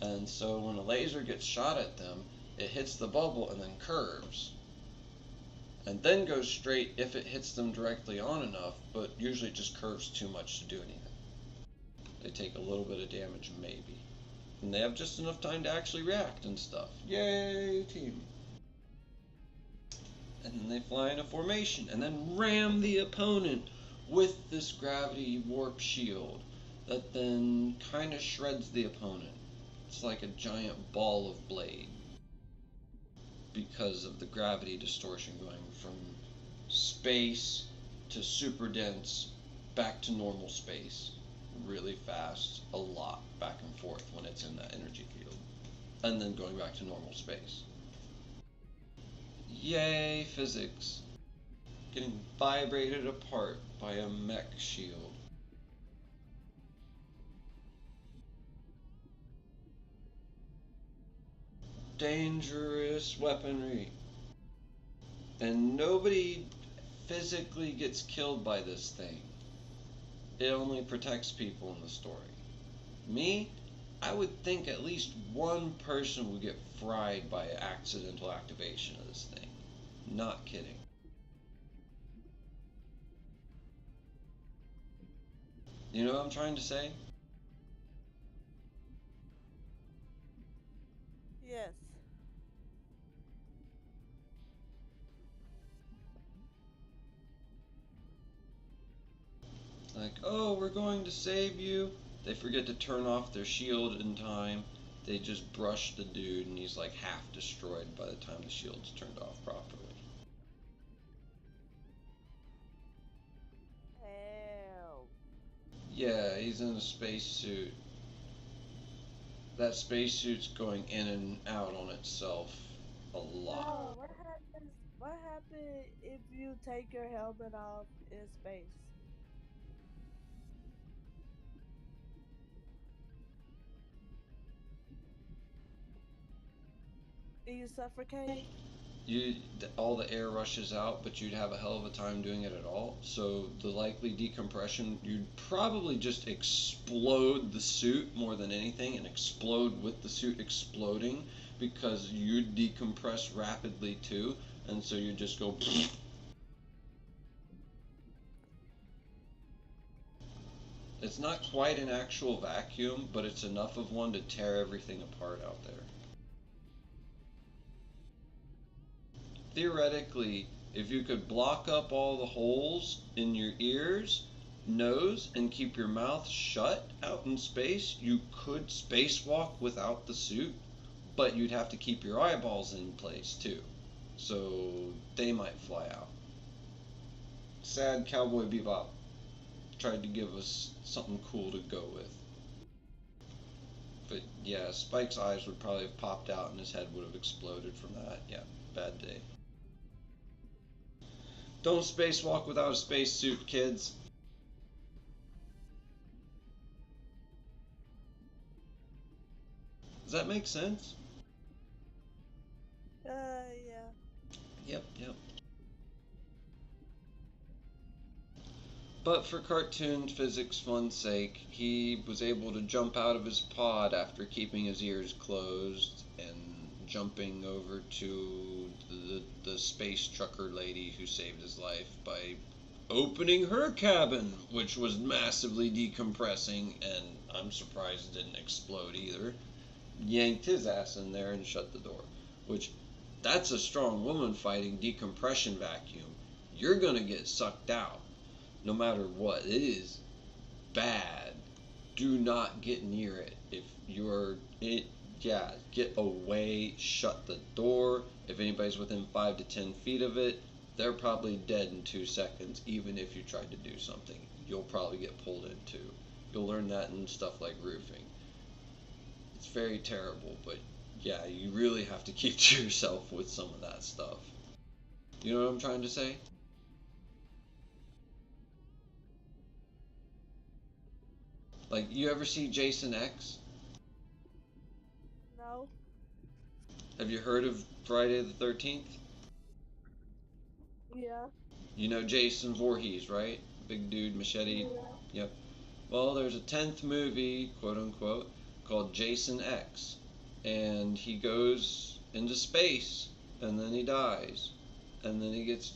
and so when a laser gets shot at them, it hits the bubble and then curves, and then goes straight if it hits them directly on enough, but usually it just curves too much to do anything. They take a little bit of damage, maybe, and they have just enough time to actually react and stuff. Yay, team! And then they fly in a formation, and then ram the opponent with this gravity warp shield that then kind of shreds the opponent. It's like a giant ball of blade because of the gravity distortion going from space to super dense back to normal space really fast, a lot, back and forth when it's in that energy field. And then going back to normal space. Yay, physics. Getting vibrated apart by a mech shield. Dangerous weaponry. And nobody physically gets killed by this thing. It only protects people in the story. Me, I would think at least one person would get fried by accidental activation of this thing. Not kidding. You know what I'm trying to say? Yes. Like, oh, we're going to save you. They forget to turn off their shield in time. They just brush the dude and he's like half destroyed by the time the shield's turned off properly. Hell. Yeah, he's in a spacesuit. That spacesuit's going in and out on itself a lot. Oh, what happens if you take your helmet off in space? Do you suffocate? All the air rushes out, but you'd have a hell of a time doing it at all. So the likely decompression, you'd probably just explode the suit more than anything, and explode with the suit exploding, because you'd decompress rapidly too, and so you just go. It's not quite an actual vacuum, but it's enough of one to tear everything apart out there. Theoretically, if you could block up all the holes in your ears, nose, and keep your mouth shut out in space, you could spacewalk without the suit, but you'd have to keep your eyeballs in place too. So they might fly out. Sad Cowboy Bebop tried to give us something cool to go with. But yeah, Spike's eyes would probably have popped out and his head would have exploded from that. Yeah, bad day. Don't spacewalk without a spacesuit, kids. Does that make sense? Yeah. Yep. But for cartoon physics fun's sake, he was able to jump out of his pod after keeping his ears closed and jumping over to the space trucker lady who saved his life by opening her cabin, which was massively decompressing, and I'm surprised it didn't explode either. Yanked his ass in there and shut the door, which that's a strong woman fighting decompression vacuum. You're gonna get sucked out no matter what. It is bad. Do not get near it. If you're it, yeah, get away, shut the door. If anybody's within 5 to 10 feet of it, they're probably dead in 2 seconds, even if you tried to do something. You'll probably get pulled in too. You'll learn that in stuff like roofing. It's very terrible, but yeah, you really have to keep to yourself with some of that stuff. You know what I'm trying to say? Like, you ever see Jason X? No. Have you heard of Friday the 13th? Yeah. You know Jason Voorhees, right? Big dude, machete. Yeah. Yep. Well, there's a 10th movie, quote unquote, called Jason X. And he goes into space, and then he dies. And then he gets,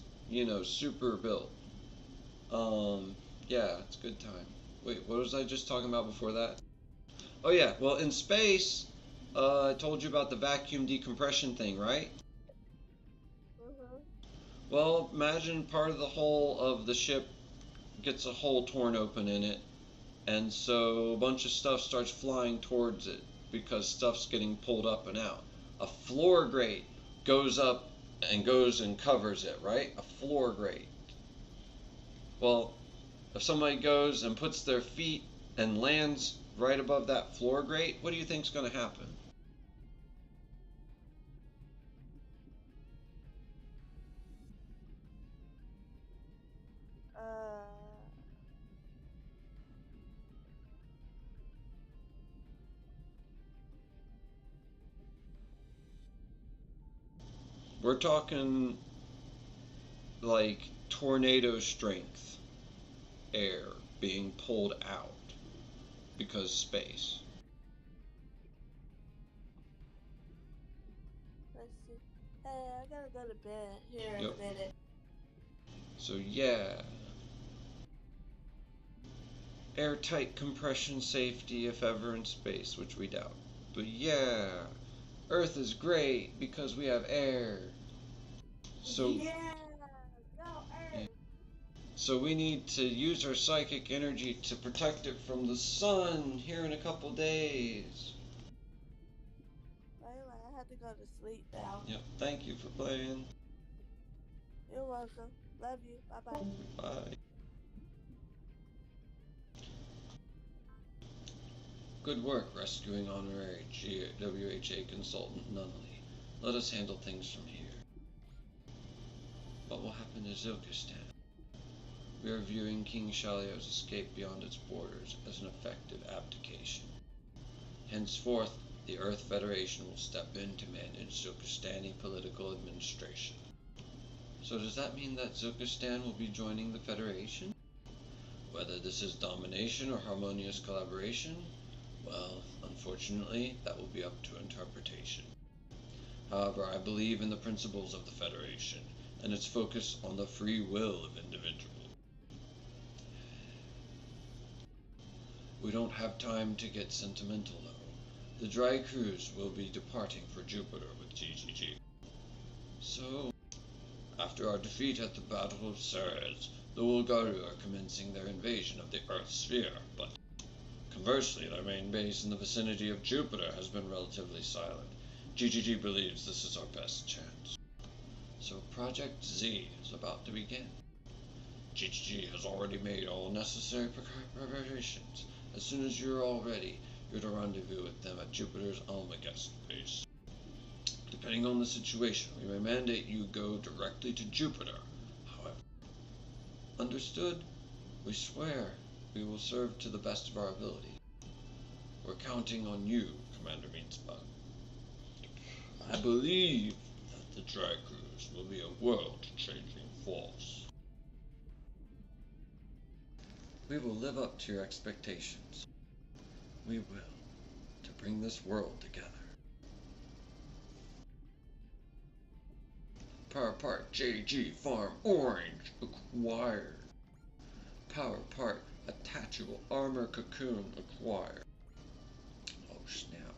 super built. Yeah, it's a good time. Wait, what was I just talking about before that? Oh yeah, well in space, I told you about the vacuum decompression thing, right? Mhm. Well, imagine part of the hull of the ship gets a hole torn open in it, and so a bunch of stuff starts flying towards it because stuff's getting pulled up and out. A floor grate goes up and goes and covers it, right? A floor grate. Well, if somebody goes and puts their feet and lands right above that floor grate, what do you think's going to happen? Uh, We're talking like tornado strength air being pulled out because space. let's see. Hey, I gotta go to bed here in Yep. a minute. So yeah, airtight compression safety if ever in space, which we doubt. But yeah, Earth is great because we have air. So Yeah, go yeah. Earth. So we need to use our psychic energy to protect it from the sun here in a couple days. Anyway, I have to go to sleep now. Yep, thank you for playing. You're welcome. Love you. Bye bye. Bye. Good work rescuing honorary WHA consultant Nunnally. Let us handle things from here. What will happen to Zilkistan? We are viewing King Shalio's escape beyond its borders as an effective abdication. Henceforth, the Earth Federation will step in to manage Zilkistani political administration. So does that mean that Zilkistan will be joining the Federation? Whether this is domination or harmonious collaboration, well, unfortunately, that will be up to interpretation. However, I believe in the principles of the Federation and its focus on the free will of individuals. We don't have time to get sentimental, though. The dry cruise will be departing for Jupiter with GGG. So, after our defeat at the Battle of Ceres, the Wulgaru are commencing their invasion of the Earth sphere, but conversely, their main base in the vicinity of Jupiter has been relatively silent. GGG believes this is our best chance. So Project Z is about to begin. GGG has already made all necessary preparations. As soon as you're all ready, you're to rendezvous with them at Jupiter's Almagest base. Depending on the situation, we may mandate you go directly to Jupiter. However, understood? We swear we will serve to the best of our ability. We're counting on you, Commander Meansbug. I believe that the Dry Cruise will be a world-changing force. We will live up to your expectations. We will, to bring this world together. Power Park JG Farm Orange acquired. Power Park Attachable Armor Cocoon acquired. Oh snap.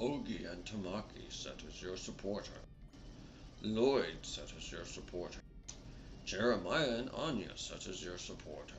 Ogi and Tamaki set as your supporter. Lloyd set as your supporter. Jeremiah and Anya set as your supporter.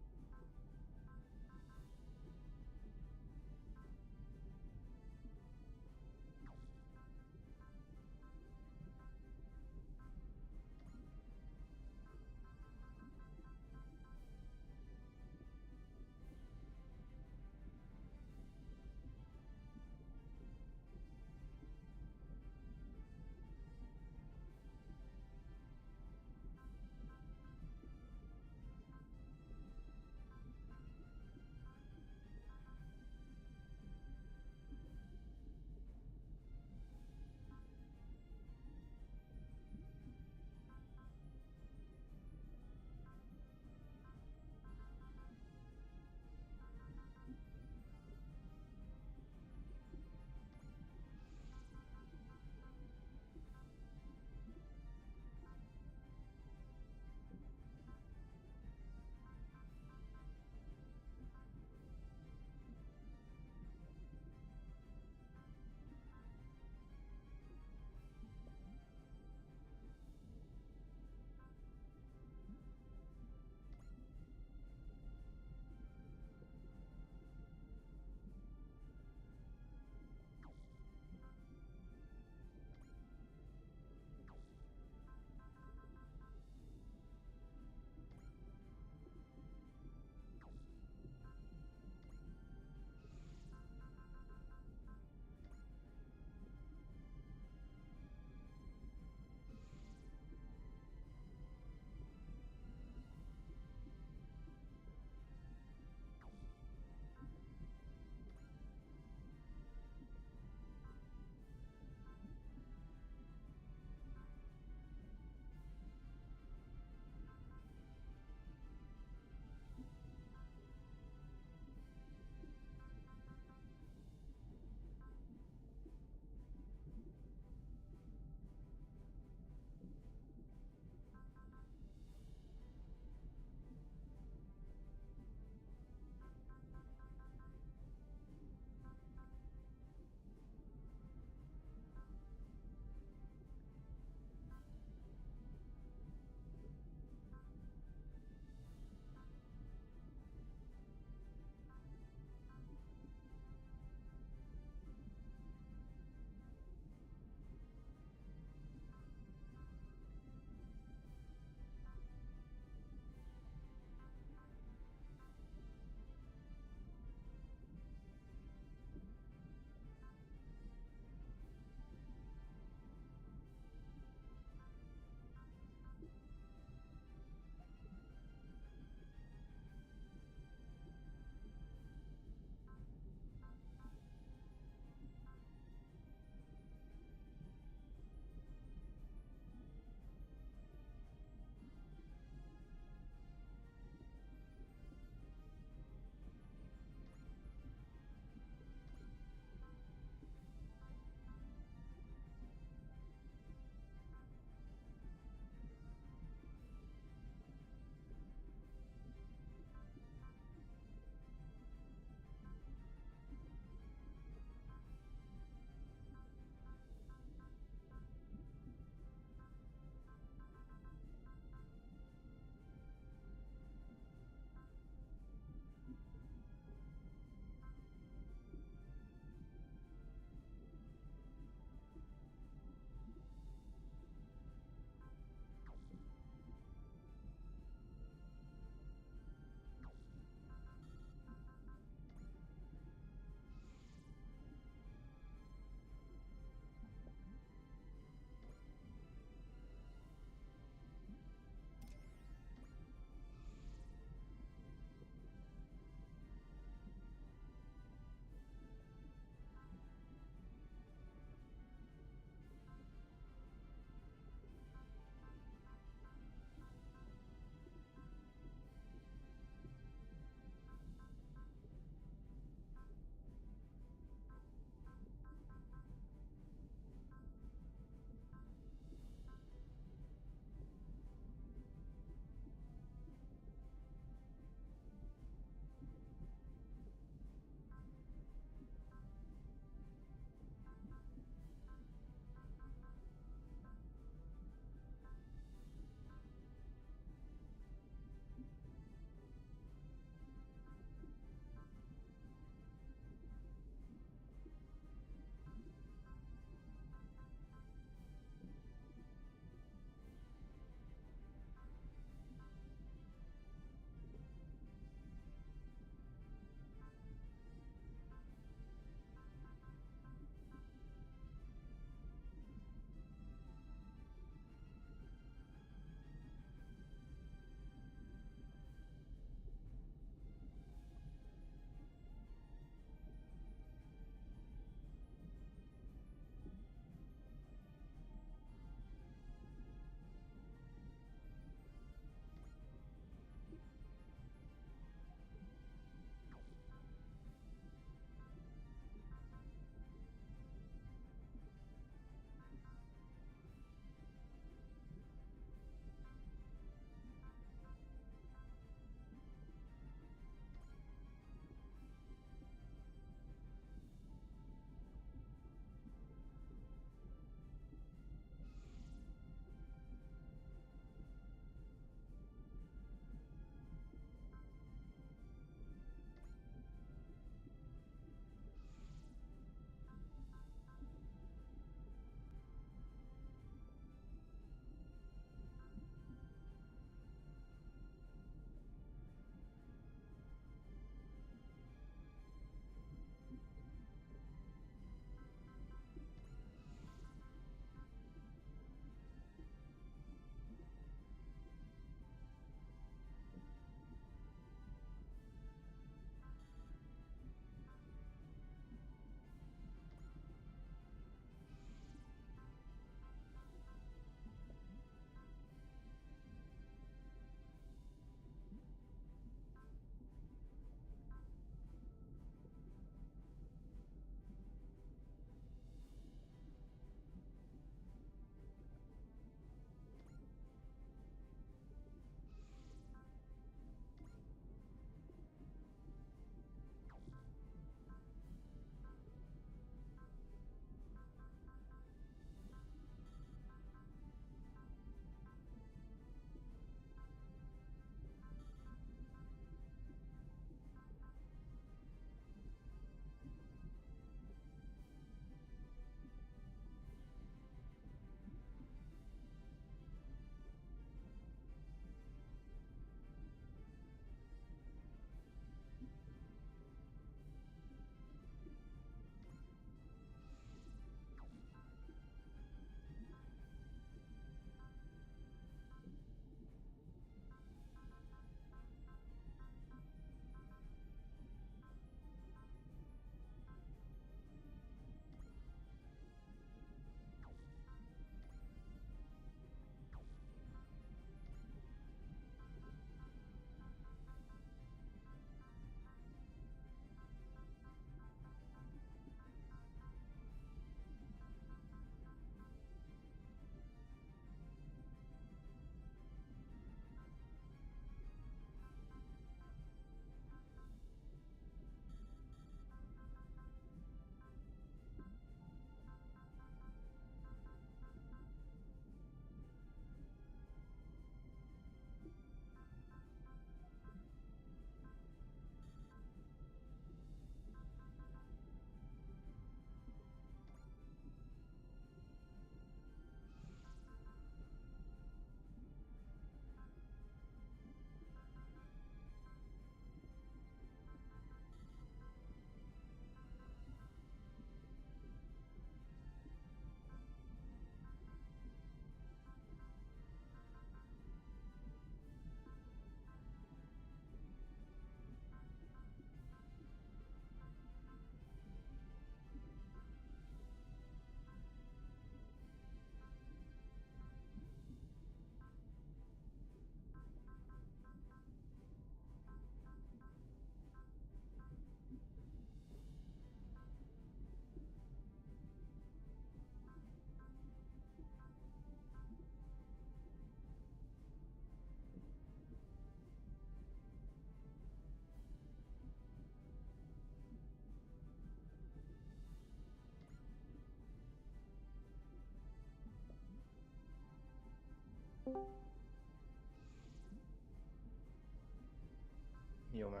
Yo, man.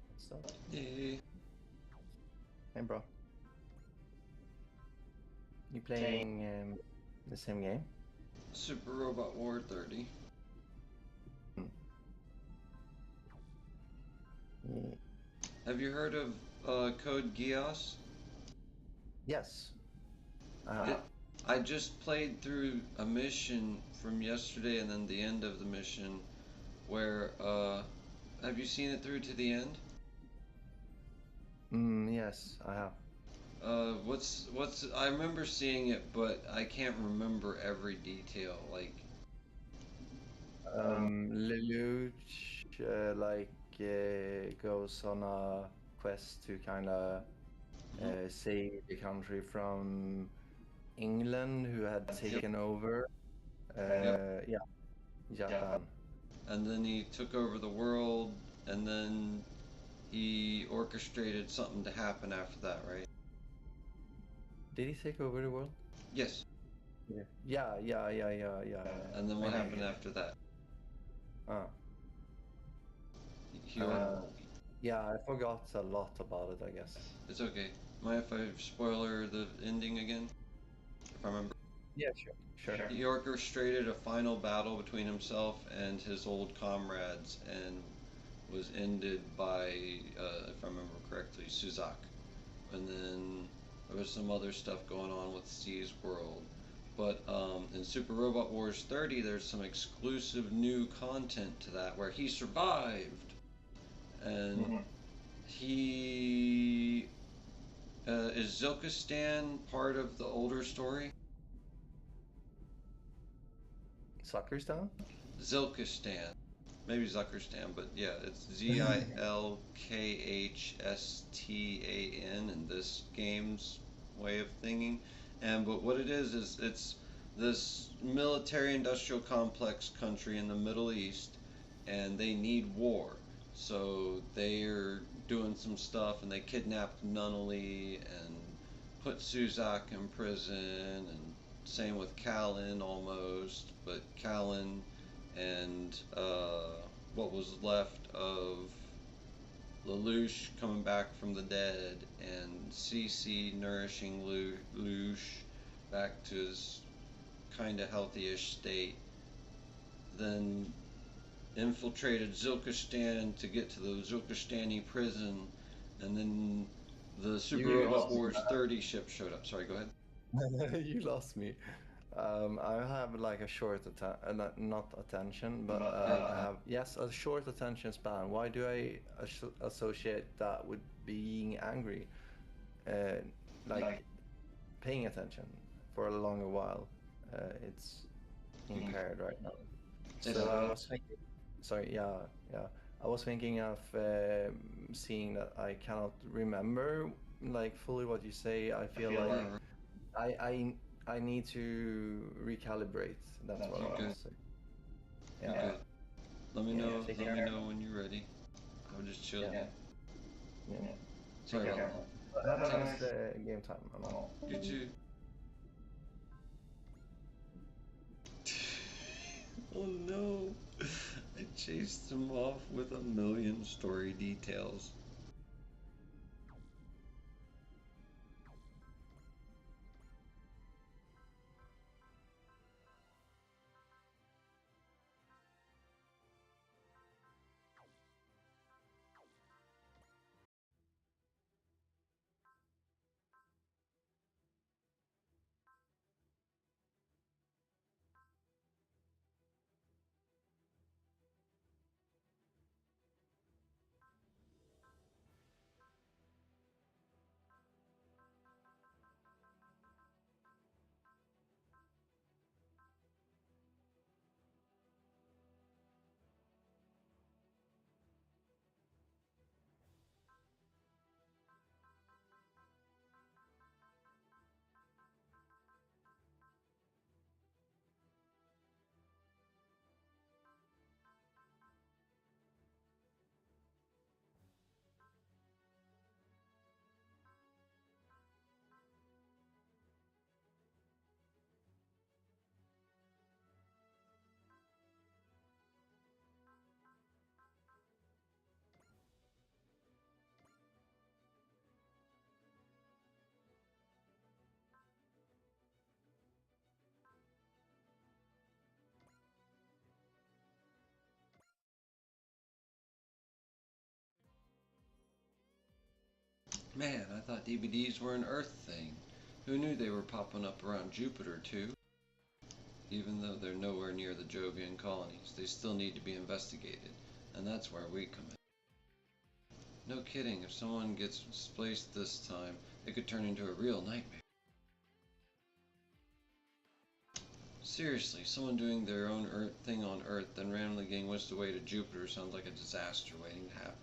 What's up? Hey. Hey, bro. You playing the same game? Super Robot War 30. Hmm. Yeah. Have you heard of Code Geass? Yes. I just played through a mission from yesterday and then the end of the mission where, have you seen it through to the end? Yes, I have. I remember seeing it, but I can't remember every detail, like... Lelouch, goes on a quest to kind of save the country from England, who had taken over. Yeah, Japan. And then he took over the world, and then he orchestrated something to happen after that, right? Did he take over the world? Yes. Yeah. And then what happened after that? He Yeah, I forgot a lot about it, I guess. It's okay. Mind if I spoiler the ending again? If I remember. Yeah, sure. He orchestrated a final battle between himself and his old comrades and was ended by, if I remember correctly, Suzak. And then there was some other stuff going on with C's world. But in Super Robot Wars 30, there's some exclusive new content to that where he survived. And he... is Zilkistan part of the older story? Zuckerstan? Zilkistan. Maybe Zuckerstan, but yeah, it's Zilkhstan in this game's way of thinking. But what it is it's this military-industrial complex country in the Middle East, and they need war. So they're doing some stuff, and they kidnapped Nunnally and put Suzak in prison, and same with Callan almost, but Callan and what was left of Lelouch coming back from the dead, and Cece nourishing Lelouch back to his kind of healthy-ish state, then infiltrated Zilkistan to get to the Zilkistani prison, and then the Super Robot Wars 30 ship showed up. Sorry, go ahead. You lost me. I have like a short not attention, but I have, yes, a short attention span. Why do I associate that with being angry? Like paying attention for a longer while. It's impaired right now. So I was thinking, sorry, yeah. I was thinking of seeing that I cannot remember like fully what you say. I feel like I need to recalibrate. That's what I want to say. Yeah. Okay. Let me know when you're ready. I'll just chill. Yeah. Sorry about that. Have a nice game time. You too. Oh no! I chased him off with a million story details. Man, I thought DVDs were an Earth thing. Who knew they were popping up around Jupiter, too? Even though they're nowhere near the Jovian colonies, they still need to be investigated, and that's where we come in. No kidding, if someone gets displaced this time, it could turn into a real nightmare. Seriously, someone doing their own thing on Earth, then randomly getting whisked away to Jupiter sounds like a disaster waiting to happen.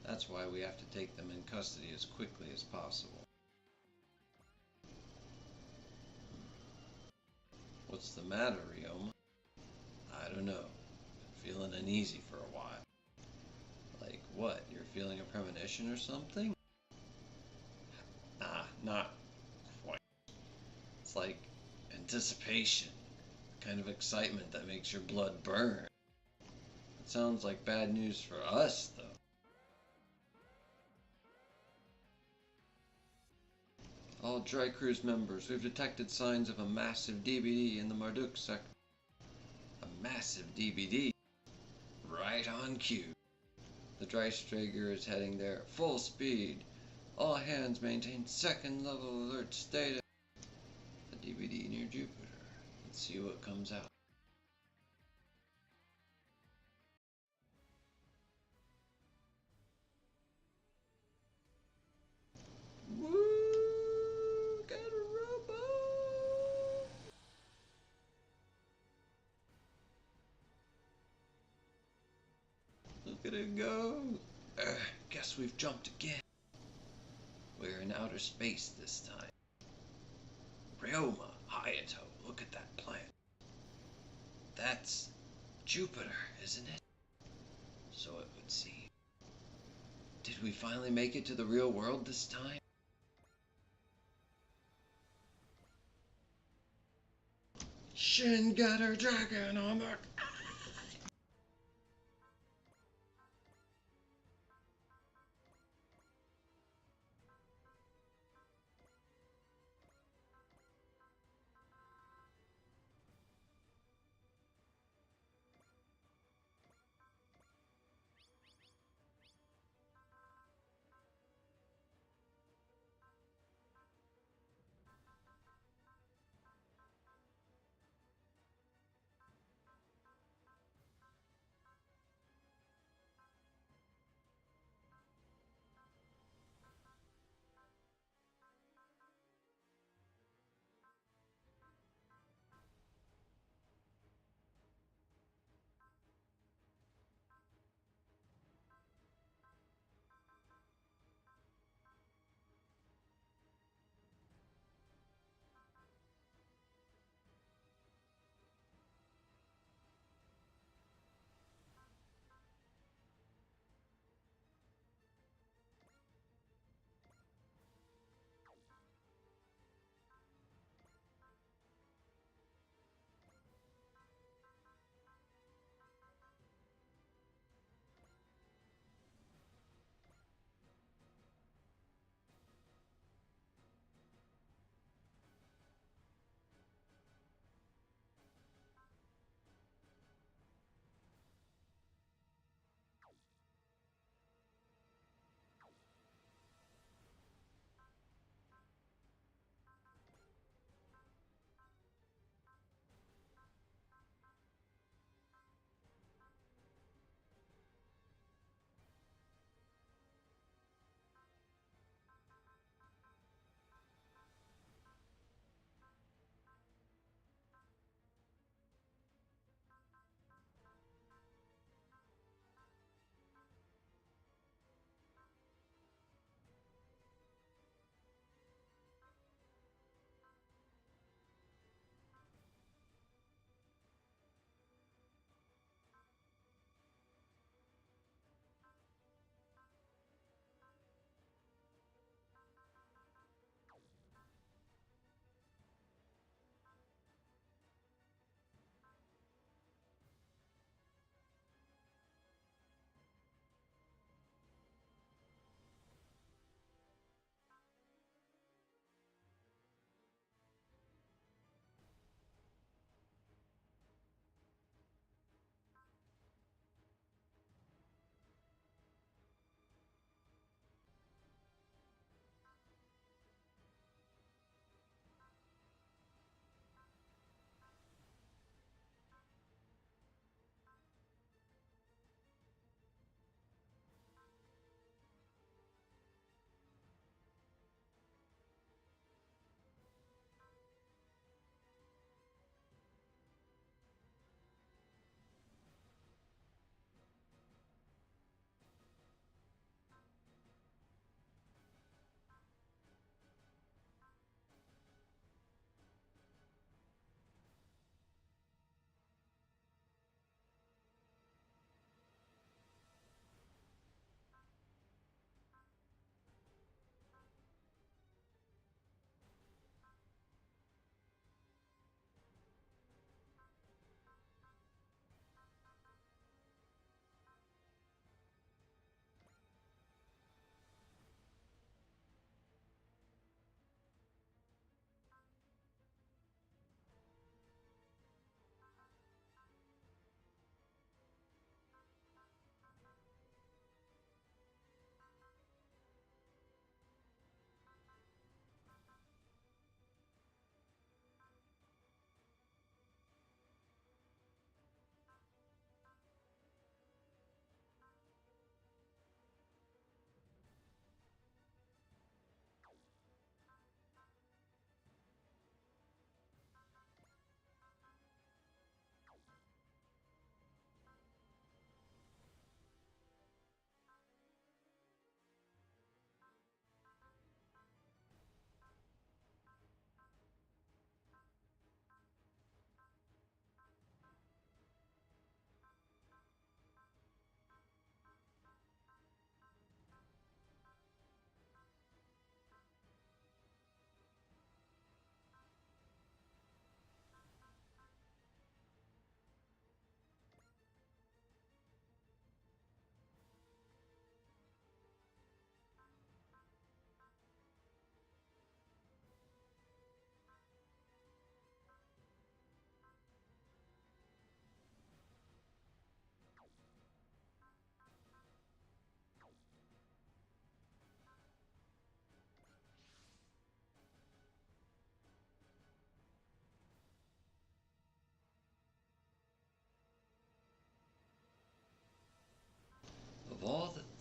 That's why we have to take them in custody as quickly as possible. What's the matter, Ryoma? I don't know. Been feeling uneasy for a while. Like what? You're feeling a premonition or something? Nah, not quite. It's like anticipation. The kind of excitement that makes your blood burn. It sounds like bad news for us, though. All Dry Cruise members, we've detected signs of a massive DVD in the Marduk sector. A massive DVD? Right on cue. The Dry Strager is heading there at full speed. All hands maintain second level alert status. A DVD near Jupiter. Let's see what comes out. Woo! Got a robot! Look at it go! Guess we've jumped again. We're in outer space this time. Ryoma, Hayato, look at that planet. That's Jupiter, isn't it? So it would seem. Did we finally make it to the real world this time? Shin got her dragon on the...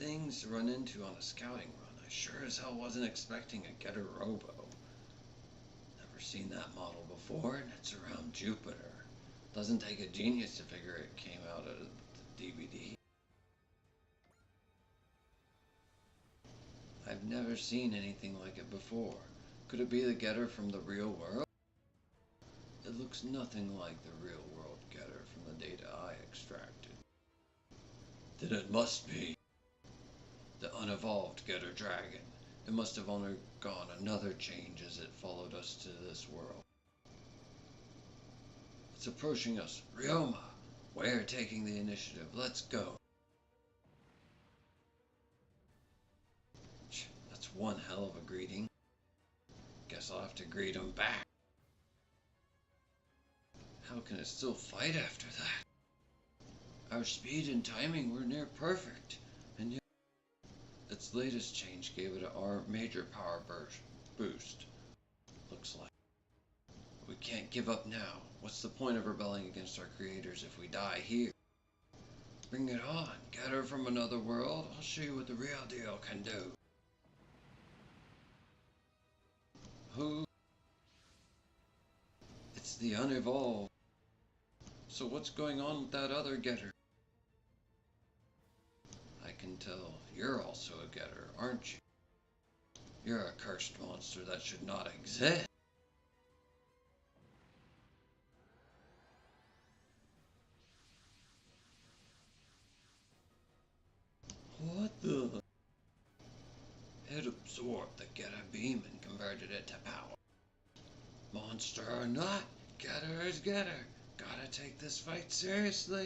things to run into on a scouting run. I sure as hell wasn't expecting a Getter Robo. Never seen that model before, and it's around Jupiter. Doesn't take a genius to figure it came out of the DVD. I've never seen anything like it before. Could it be the Getter from the real world? It looks nothing like the real world Getter from the data I extracted. Then it must be the unevolved Getter Dragon. It must have undergone another change as it followed us to this world. It's approaching us. Ryoma, we're taking the initiative. Let's go. That's one hell of a greeting. Guess I'll have to greet him back. How can it still fight after that? Our speed and timing were near perfect, and yet its latest change gave it a major power boost. Looks like. We can't give up now. What's the point of rebelling against our creators if we die here? Bring it on. Getter from another world. I'll show you what the real deal can do. Who? It's the unevolved. So what's going on with that other Getter? I can tell you're also a Getter, aren't you? You're a cursed monster that should not exist. What the? It absorbed the Getter beam and converted it to power. Monster or not, Getter is Getter. Gotta take this fight seriously.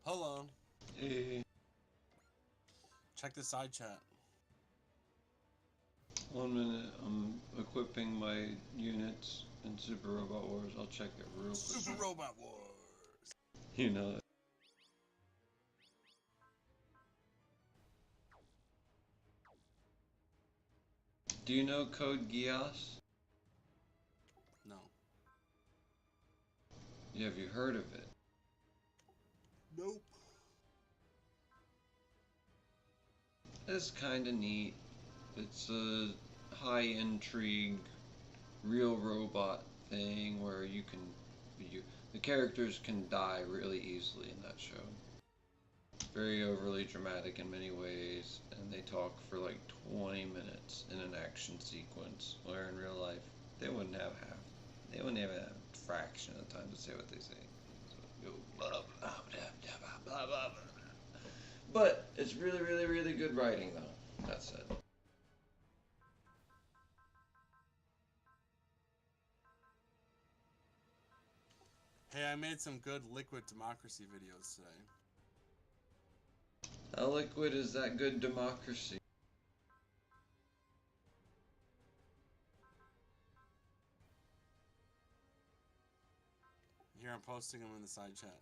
Hello. Hey, Check the side chat. 1 minute. I'm equipping my units in Super Robot Wars. I'll check it real quick. Super Robot Wars. You know it. Do you know Code Geass? No. Have you heard of it? Nope. It's kind of neat. It's a high intrigue, real robot thing where the characters can die really easily in that show. Very overly dramatic in many ways, and they talk for like 20 minutes in an action sequence, where in real life they wouldn't have half. They wouldn't have a fraction of the time to say what they say. So go blah blah blah blah blah blah blah. But it's really, really, really good writing, though. That said. Hey, I made some good liquid democracy videos today. How liquid is that good democracy? Here, I'm posting them in the side chat.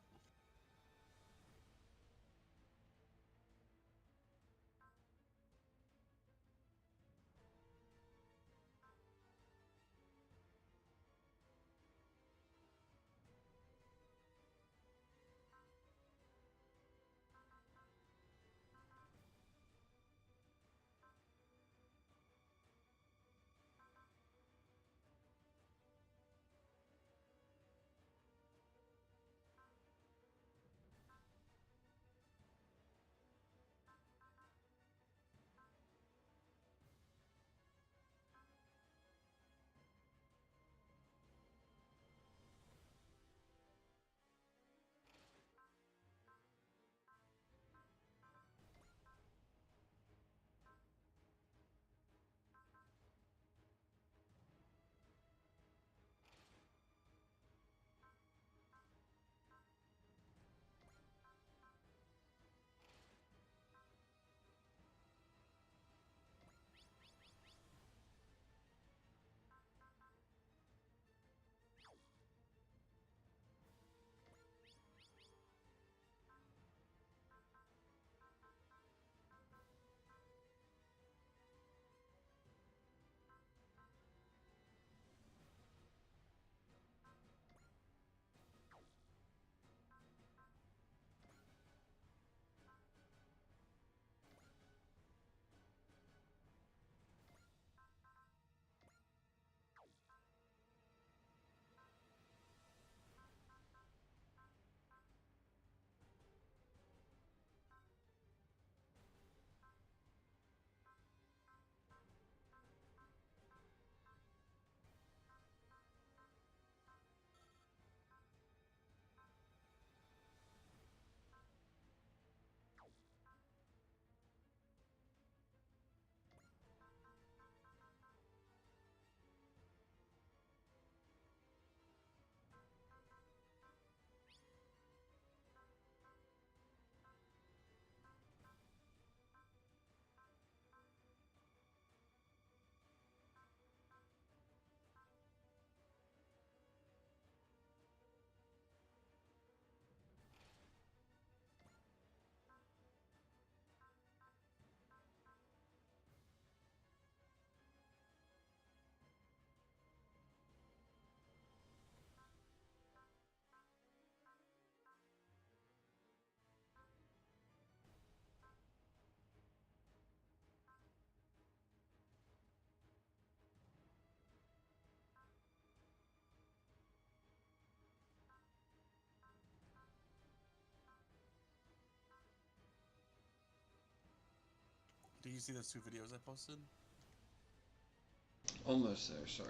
Do you see those 2 videos I posted? Almost there, sorry.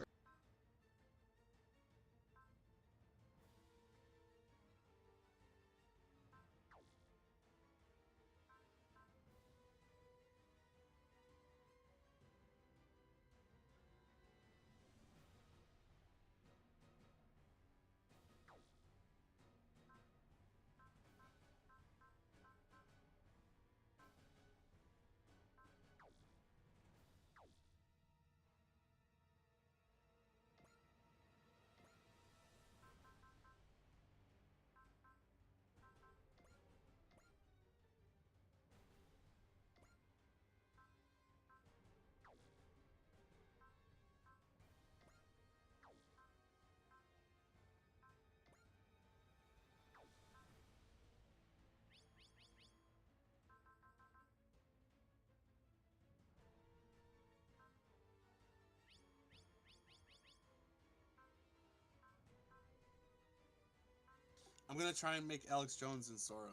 I'm gonna try and make Alex Jones and Sora.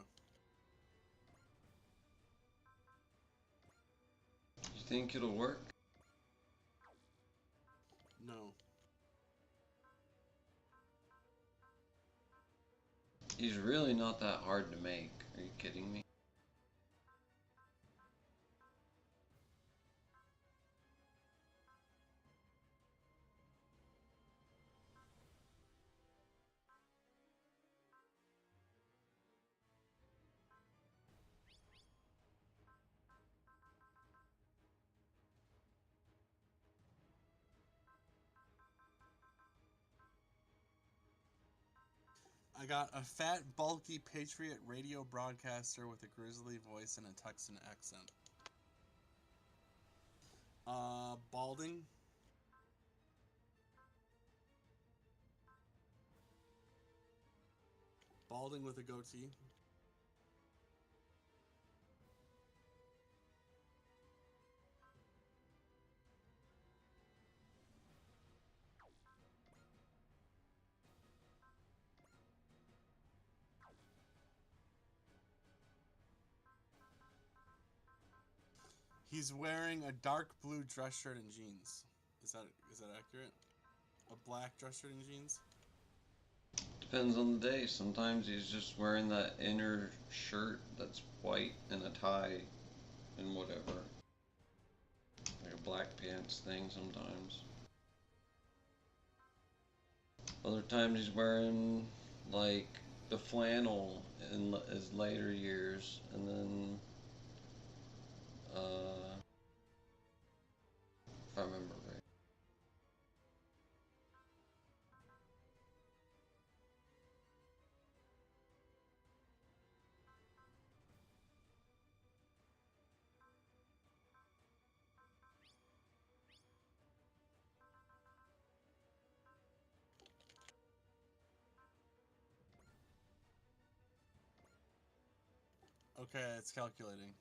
You think it'll work? No. He's really not that hard to make. Are you kidding me? I got a fat, bulky Patriot radio broadcaster with a grizzly voice and a Texan accent. Balding. Balding with a goatee. He's wearing a dark blue dress shirt and jeans. Is that accurate? A black dress shirt and jeans? Depends on the day. Sometimes he's just wearing that inner shirt that's white and a tie and whatever. Like a black pants thing sometimes. Other times he's wearing like the flannel in his later years, and then if I remember right. Okay, it's calculating.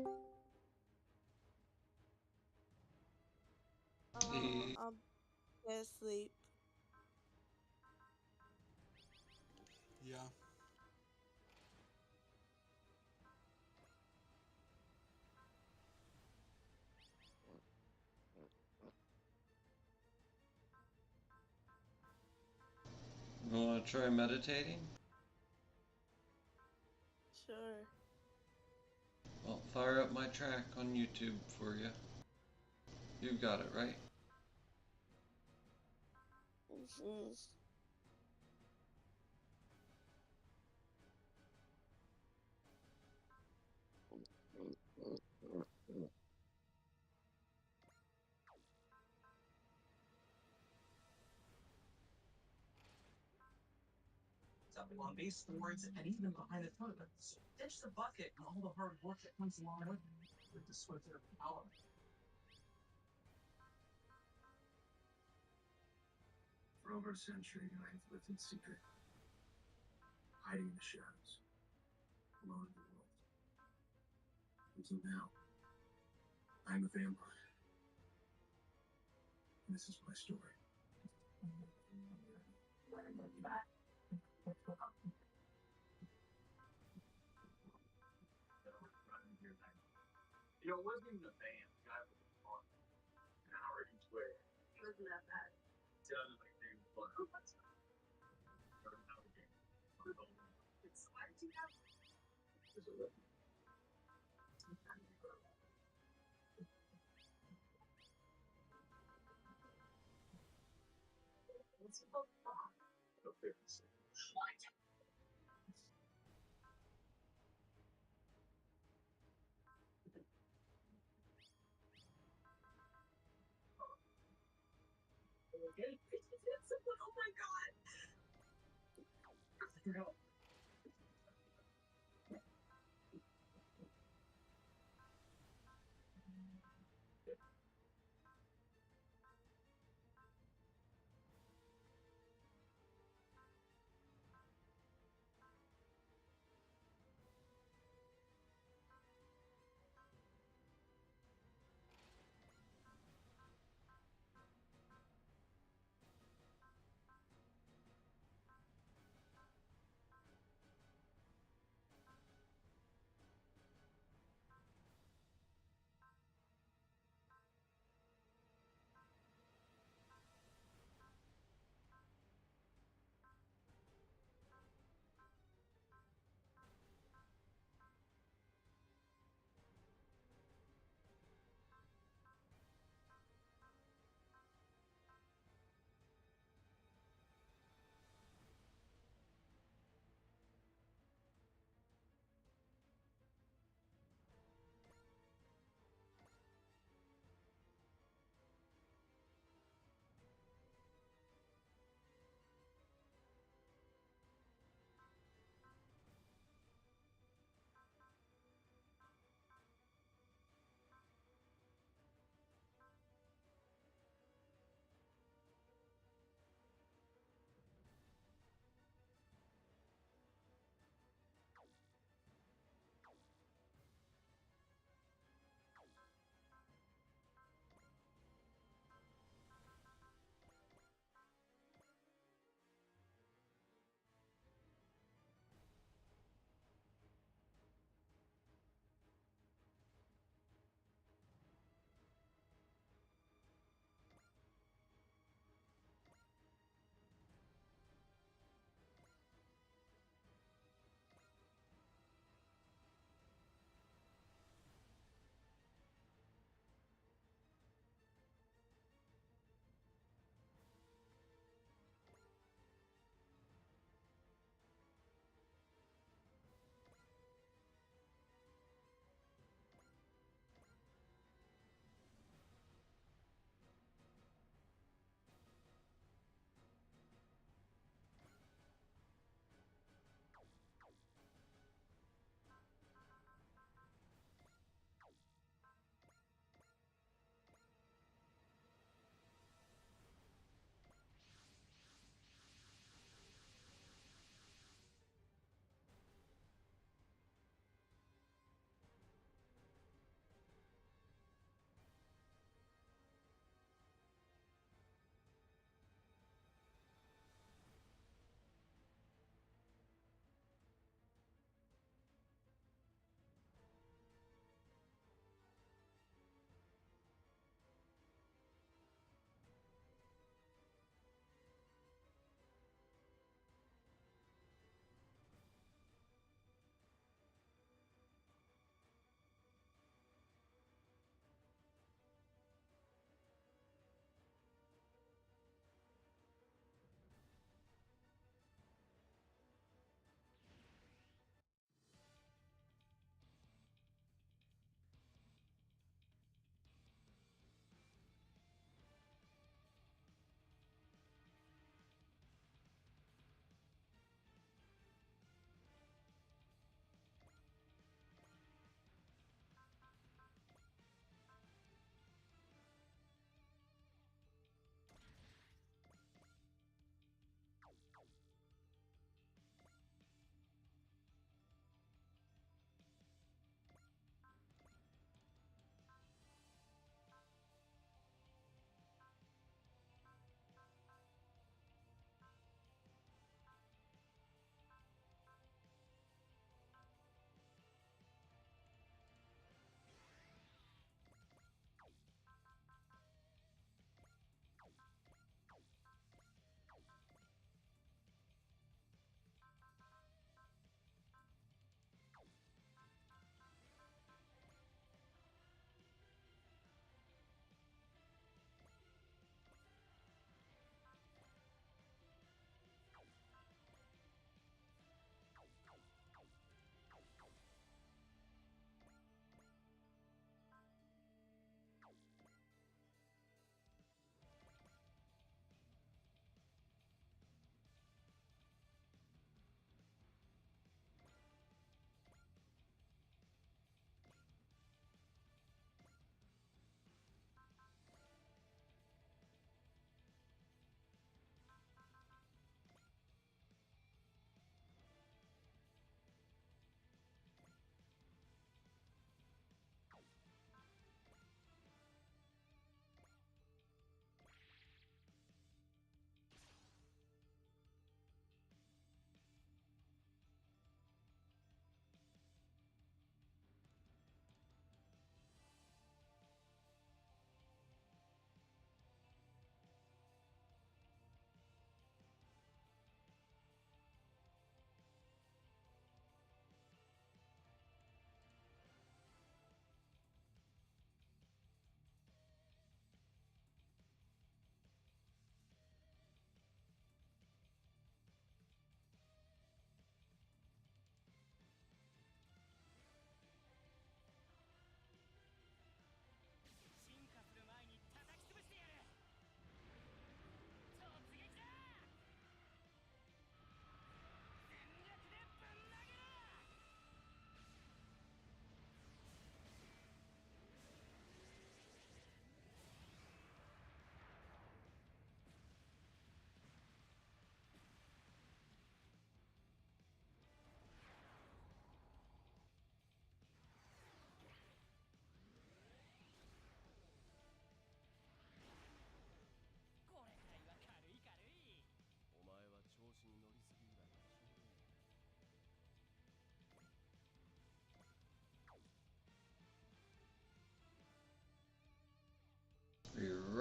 The I'm asleep. Yeah. you want to try meditating? Sure. Well, fire up my track on YouTube for you. You've got it, right? Mhm. On baseboards and even behind the toilets. Ditch the bucket and all the hard work that comes along with it. With the swifter power. For over a century, I have lived in secret, hiding in the shadows, alone in the world. Until now, I'm a vampire. And this is my story. You know, it wasn't even a band. The guy was on an hour each way. It wasn't that bad. It sounded like they were fun. Learn how to game. It's hard to know. There's a little. What's it called? No, 56. What? Okay. Oh my god! No.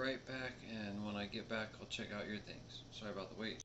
right back, and when I get back, I'll check out your things. Sorry about the wait.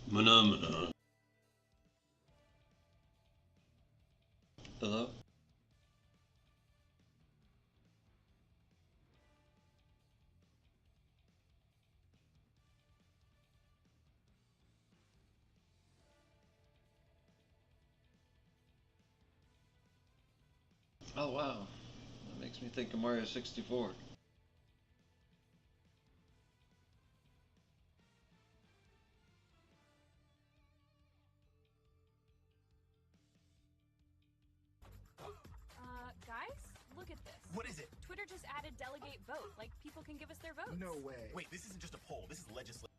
Phenomena. Hello? Oh wow. That makes me think of Mario 64. Guys, look at this. What is it? Twitter just added delegate vote. Like, people can give us their votes. No way. Wait, this isn't just a poll. This is legislation.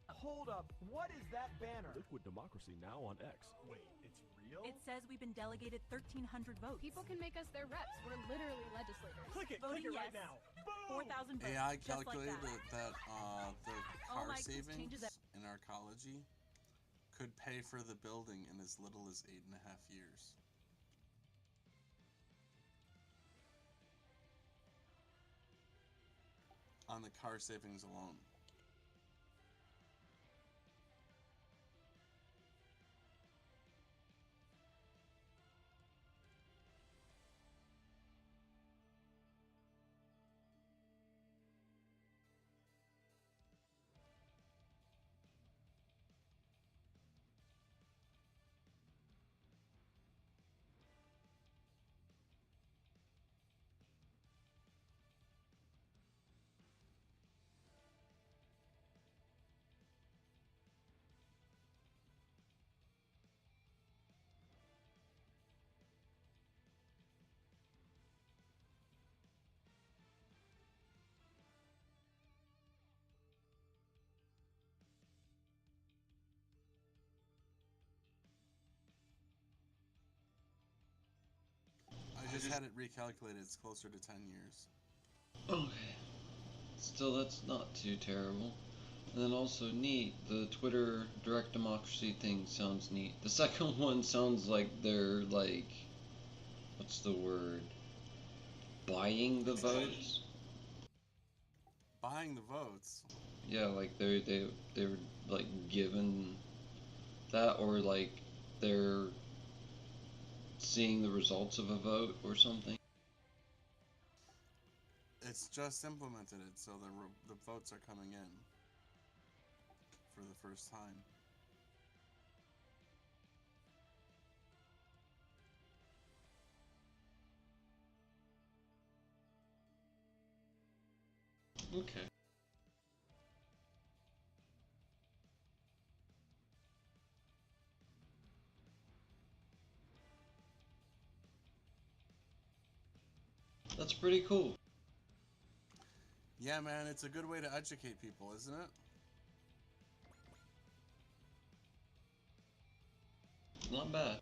Hold up. What is that banner? Liquid democracy now on X. Wait, it's real? It says we've been delegated 1,300 votes. People can make us their reps. We're literally legislators. Click it. Voting Click it yes. right now. 4,000 votes. AI just like calculated that. the Oh car my, this savings changes it. in Arkology could pay for the building in as little as 8.5 years. On the car savings alone. I just had it recalculated. It's closer to 10 years. Okay. Still, that's not too terrible. And then also neat, the Twitter direct democracy thing sounds neat. The second one sounds like they're like, what's the word? Buying the votes? Buying the votes? Yeah, like they were like given that, or like they're seeing the results of a vote or something. It's just implemented it, so the votes are coming in for the first time. Okay. That's pretty cool. Yeah, man, it's a good way to educate people, isn't it? Not bad.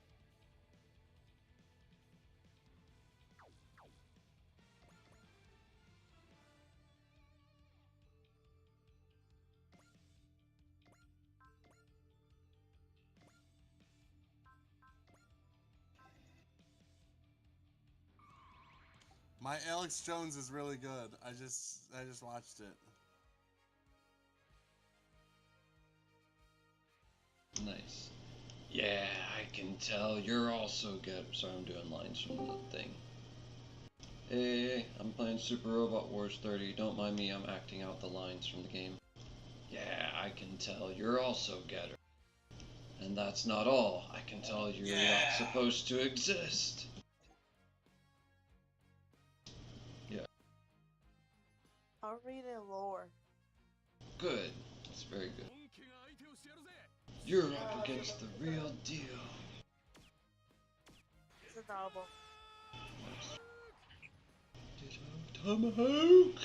My Alex Jones is really good. I just watched it. Nice. Yeah, I can tell you're also good. Sorry, I'm doing lines from the thing. Hey, I'm playing Super Robot Wars 30. Don't mind me, I'm acting out the lines from the game. Yeah, I can tell you're also getter. And that's not all. I can tell you're not supposed to exist. Yeah. I'm reading lore. Good. That's very good. You're up against the real deal. It's a novel. Tomahawk!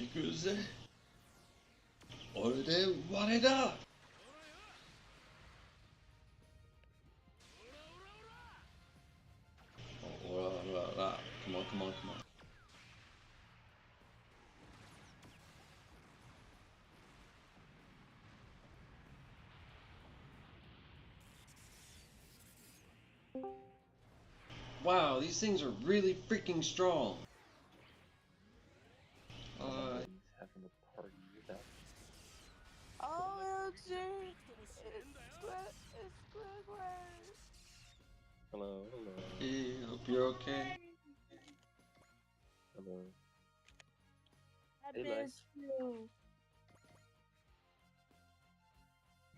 Ikuze! Orede wareda! Oh, ora, ora, ora. Come on, come on, come on. Wow, these things are really freaking strong. Hello, hello. Hey, hope you're okay. Hello. I Hey, Lex. miss you.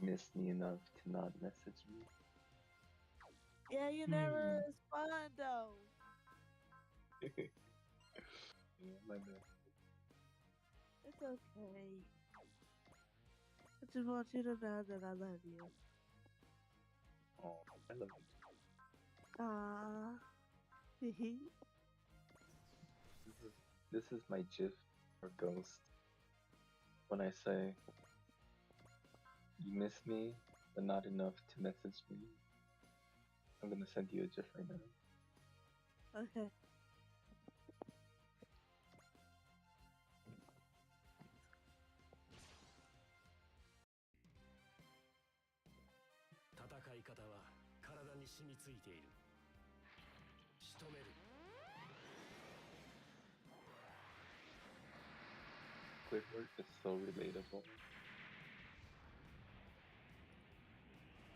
Missed me enough to not message me. Yeah, you never respond though. Yeah, my bad. It's okay. I just want you to know that I love you. Oh, I love you. Ah. This is my GIF or ghost. When I say, you miss me, but not enough to message me. I'm gonna send you a GIF right now. Okay. Squidward is so relatable.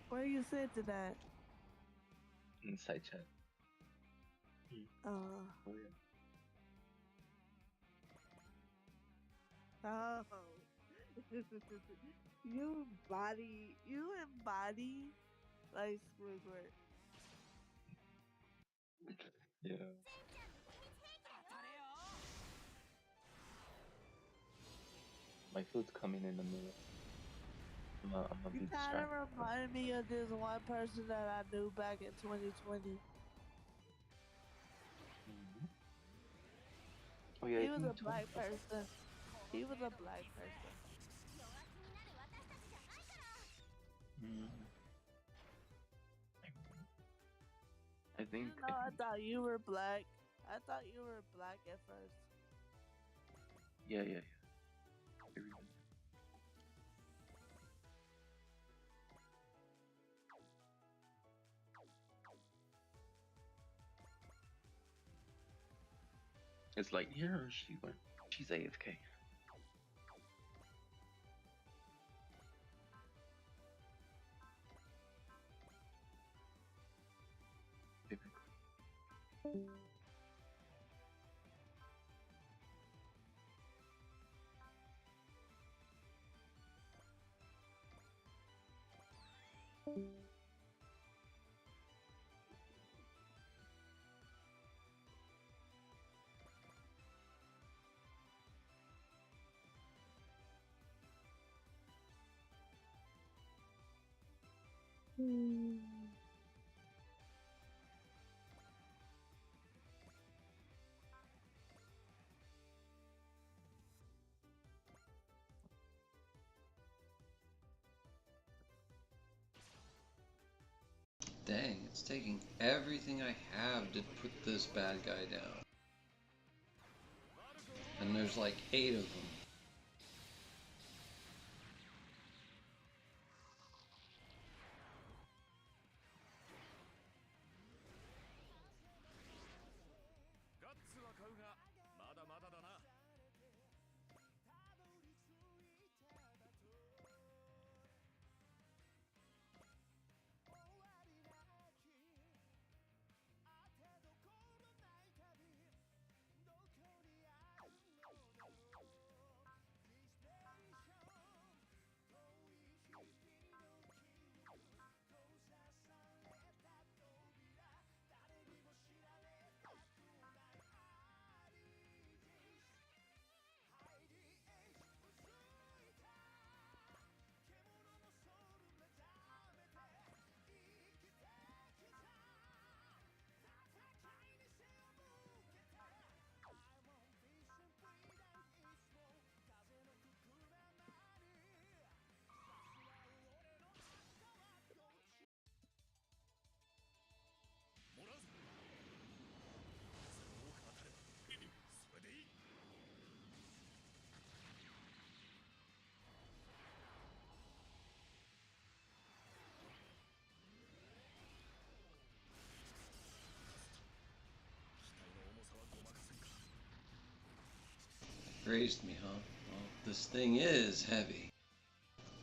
Where you sent to that? Inside chat. Oh. Oh yeah. Oh. You embody like Squidward. Yeah. My food's coming in a minute. I'm gonna You be kind of distracted. remind me of this one person that I knew back in 2020. Oh yeah, He was a black person. He was a black person. I think. No, I thought you were black. I thought you were black at first. Yeah. I remember. It's like, yeah, she went. She's AFK. Dang, it's taking everything I have to put this bad guy down. And there's like 8 of them. Raised me, huh? Well, this thing is heavy.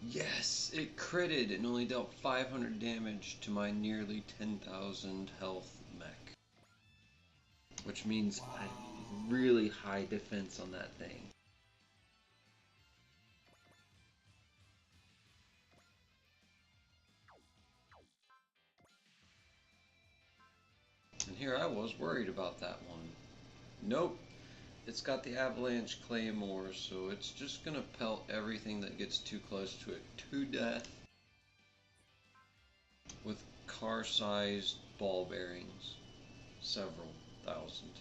Yes, it critted and only dealt 500 damage to my nearly 10,000 health mech. Which means a really high defense on that thing. And here I was worried about that one. Nope. It's got the avalanche claymore, so it's just gonna pelt everything that gets too close to it to death with car-sized ball bearings. Several thousand.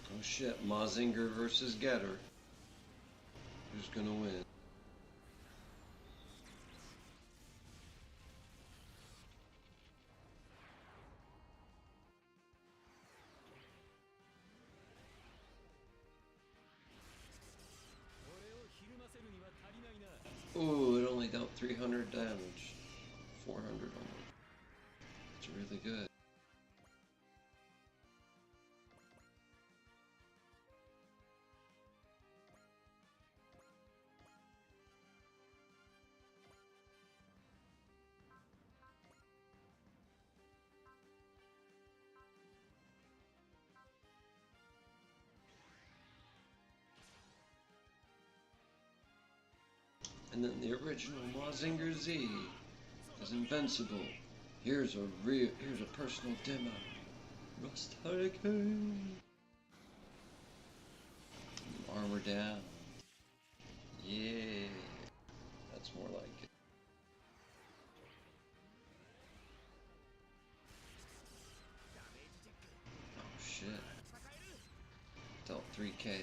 Oh shit, Mazinger versus Getter. Who's gonna win? Ooh, it only dealt 300 damage. 400 almost. It's really good. And then the original Mazinger Z is invincible. Here's a personal demo. Rust Hurricane. Armor down. Yeah, that's more like it. Oh shit. Dealt 3k.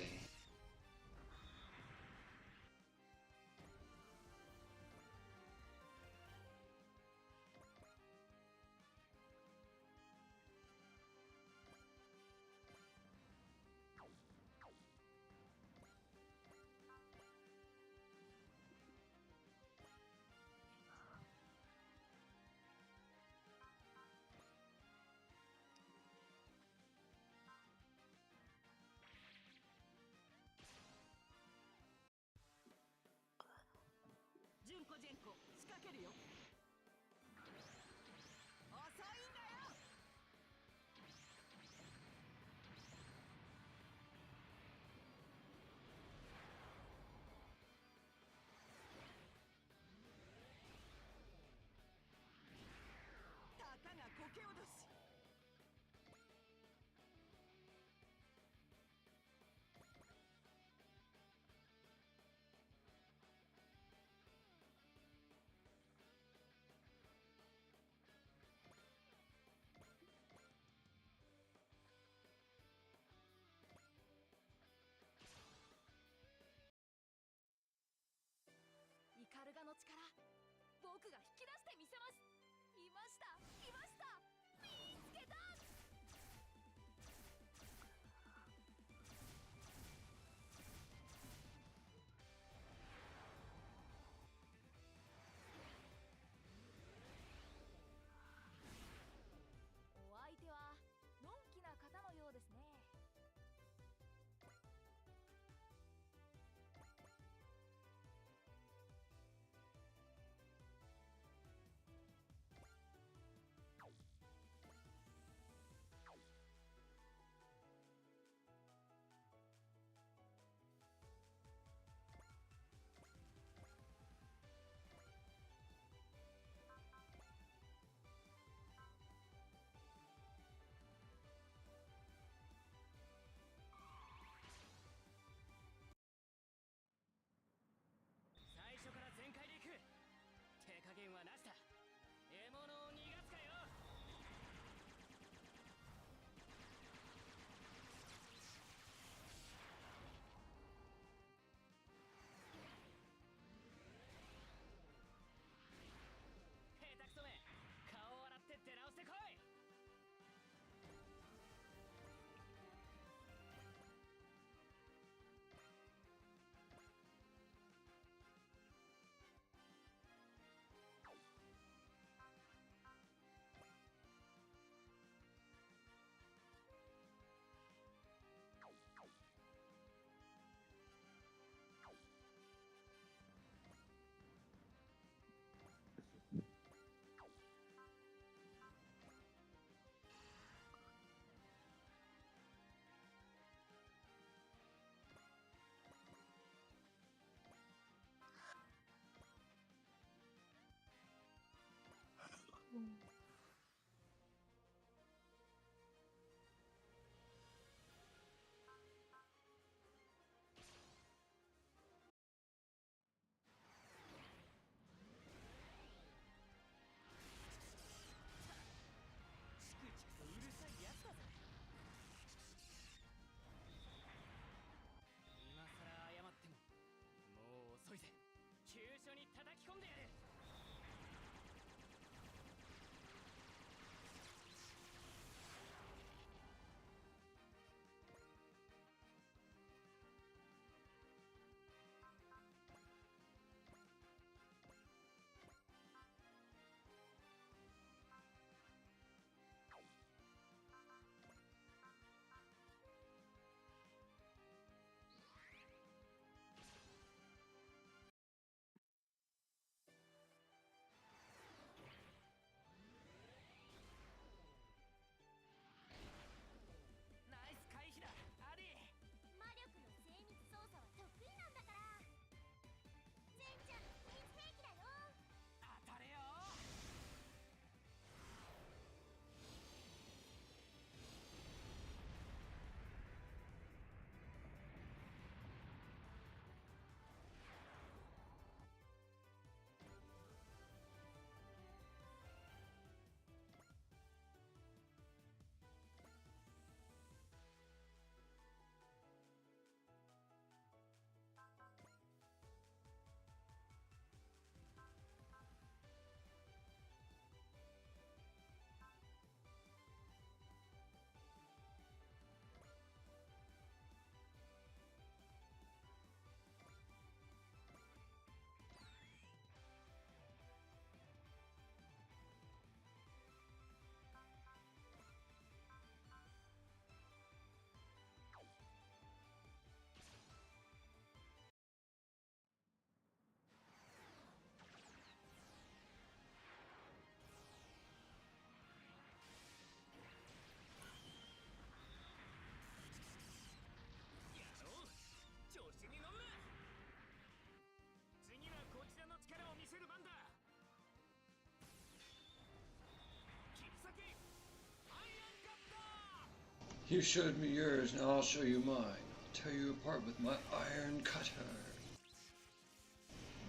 You showed me yours, now I'll show you mine. I'll tear you apart with my iron cutter.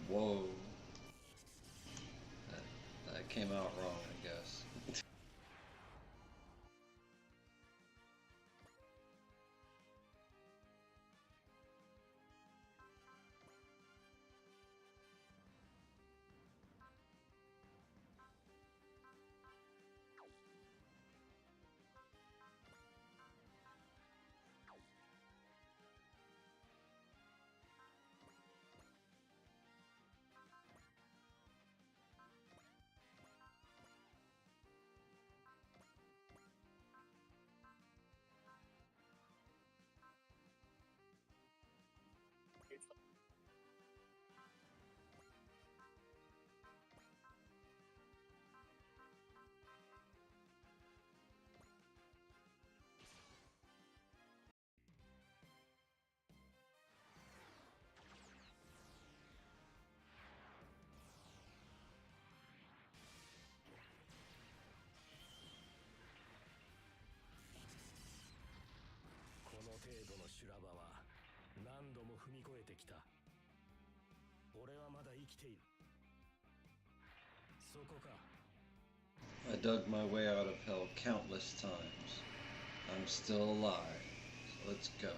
Whoa. That came out wrong, I guess. I dug my way out of hell countless times. I'm still alive. So let's go.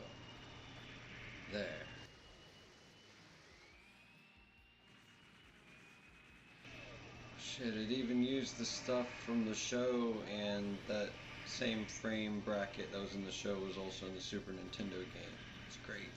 There. Shit, it even used the stuff from the show, and that same frame bracket that was in the show was also in the Super Nintendo game. It's great.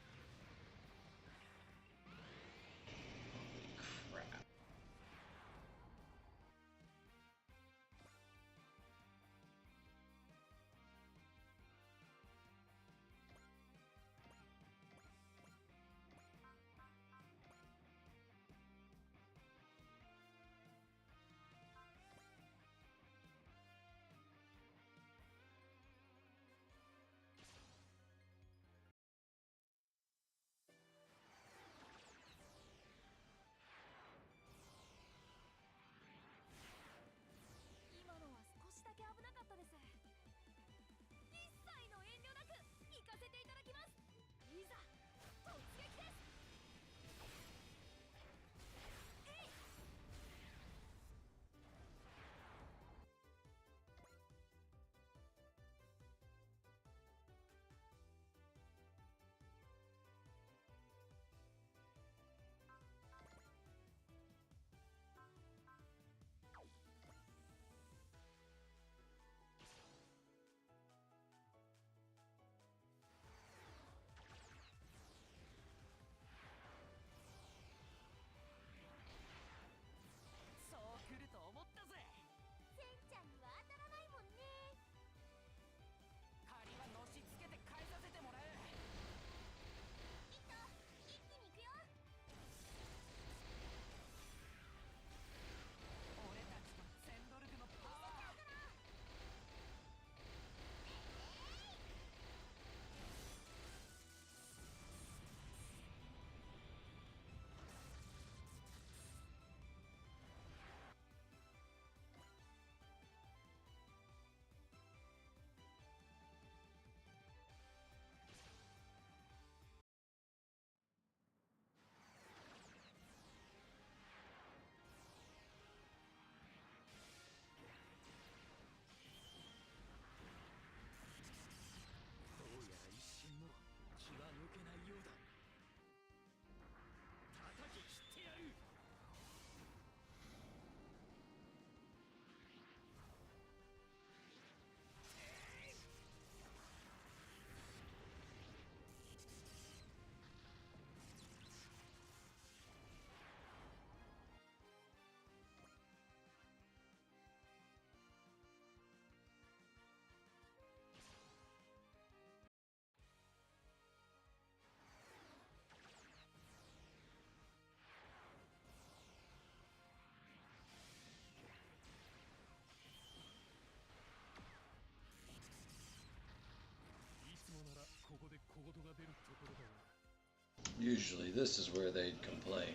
Usually this is where they'd complain.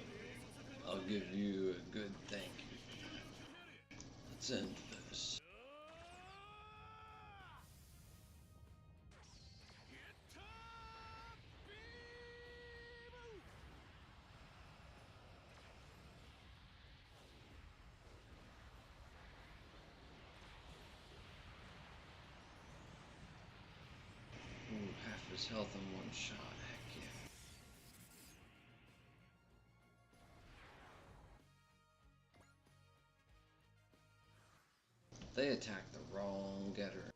I'll give you a good thank you. Let's end this. Ooh, half his health in one shot. Heck yeah. They attacked the wrong getter.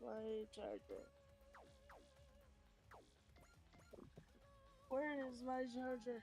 my charger? Where is my charger?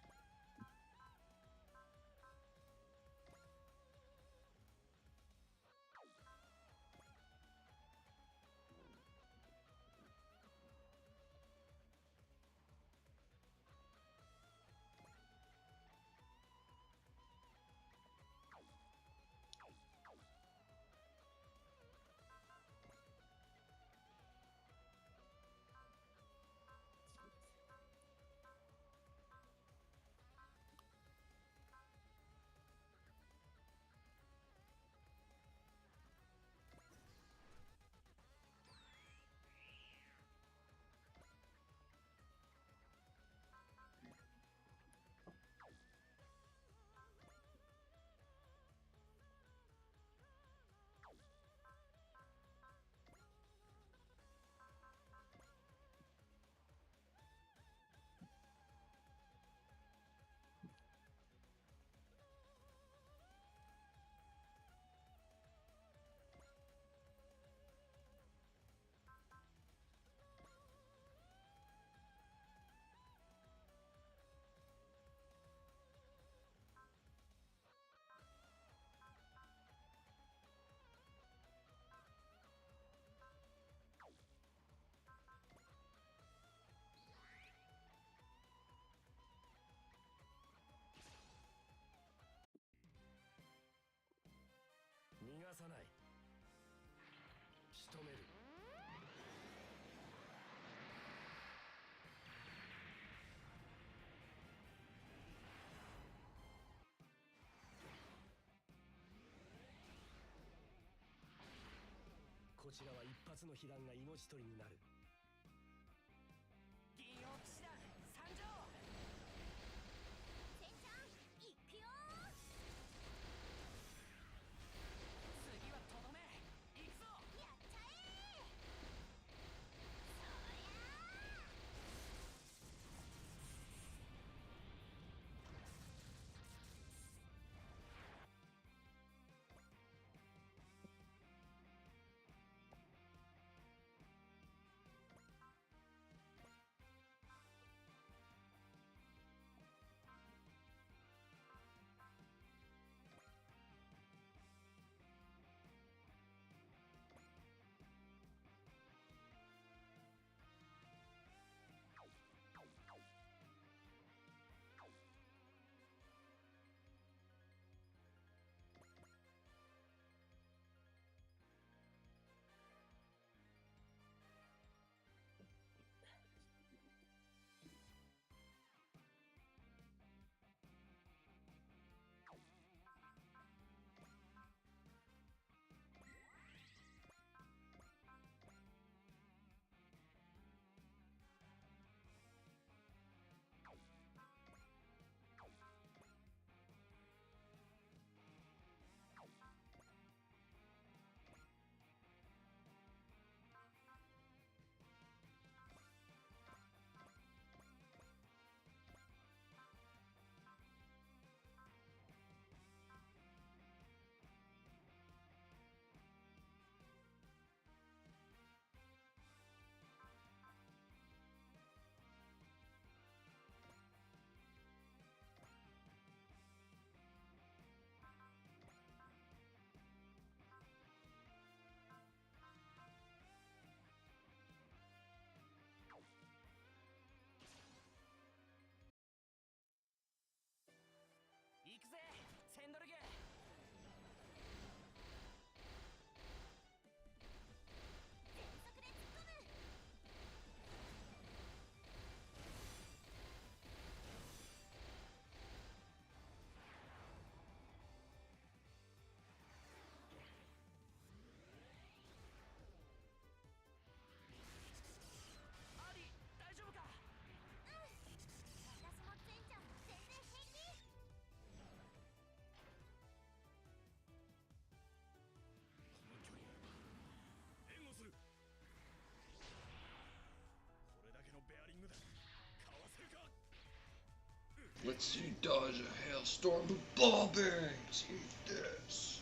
Let's see, dodge a hailstorm of ball bearings. Eat this.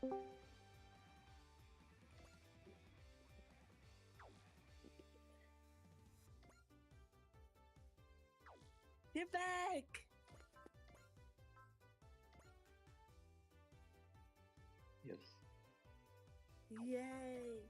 Get back! Yes. Yay!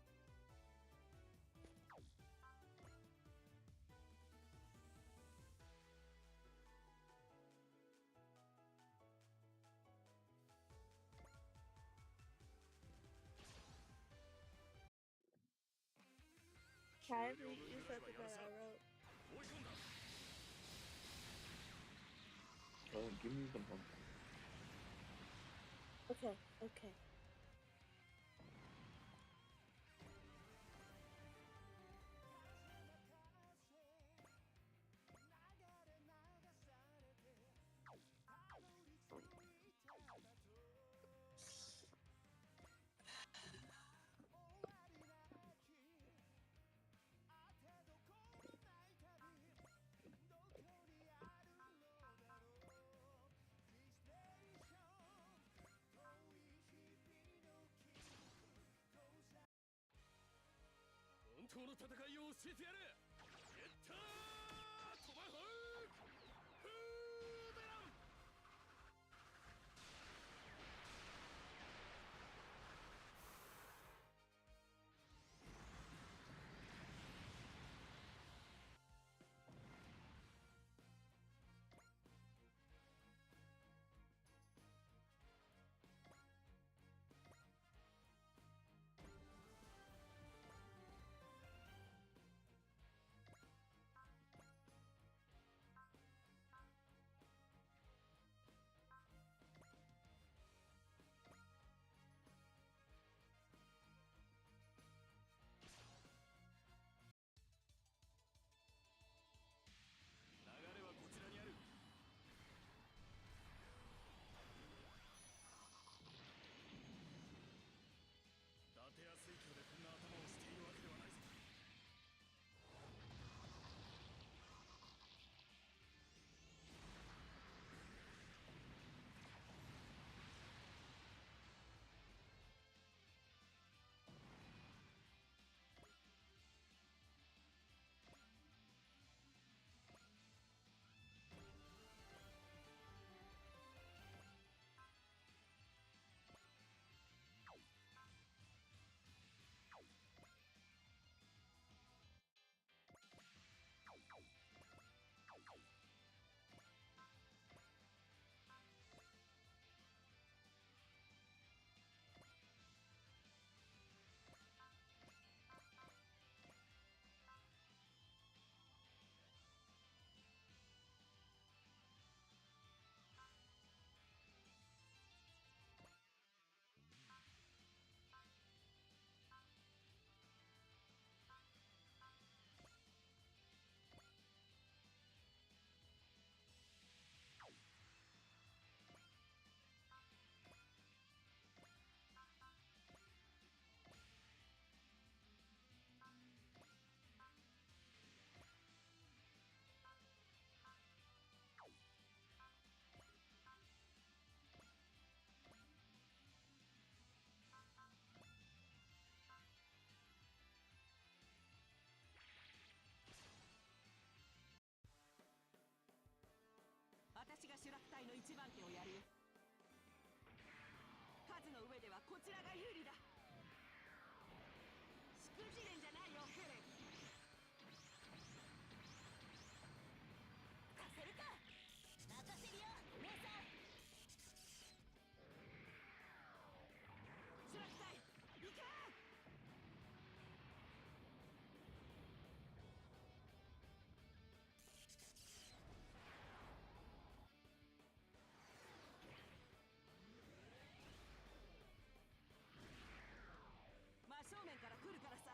Can I read you something that I wrote? Oh, give me the one. Okay, okay.私が主楽隊の一番手をやるよ。数の上ではこちらが有利だ。しくじれんじゃないよヘレン。させるか。任せるよ姉さん。主楽隊行け。真正面から来るからさ。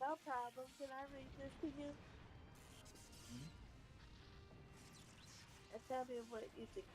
No problem. Can I read this to you? And tell me what you think.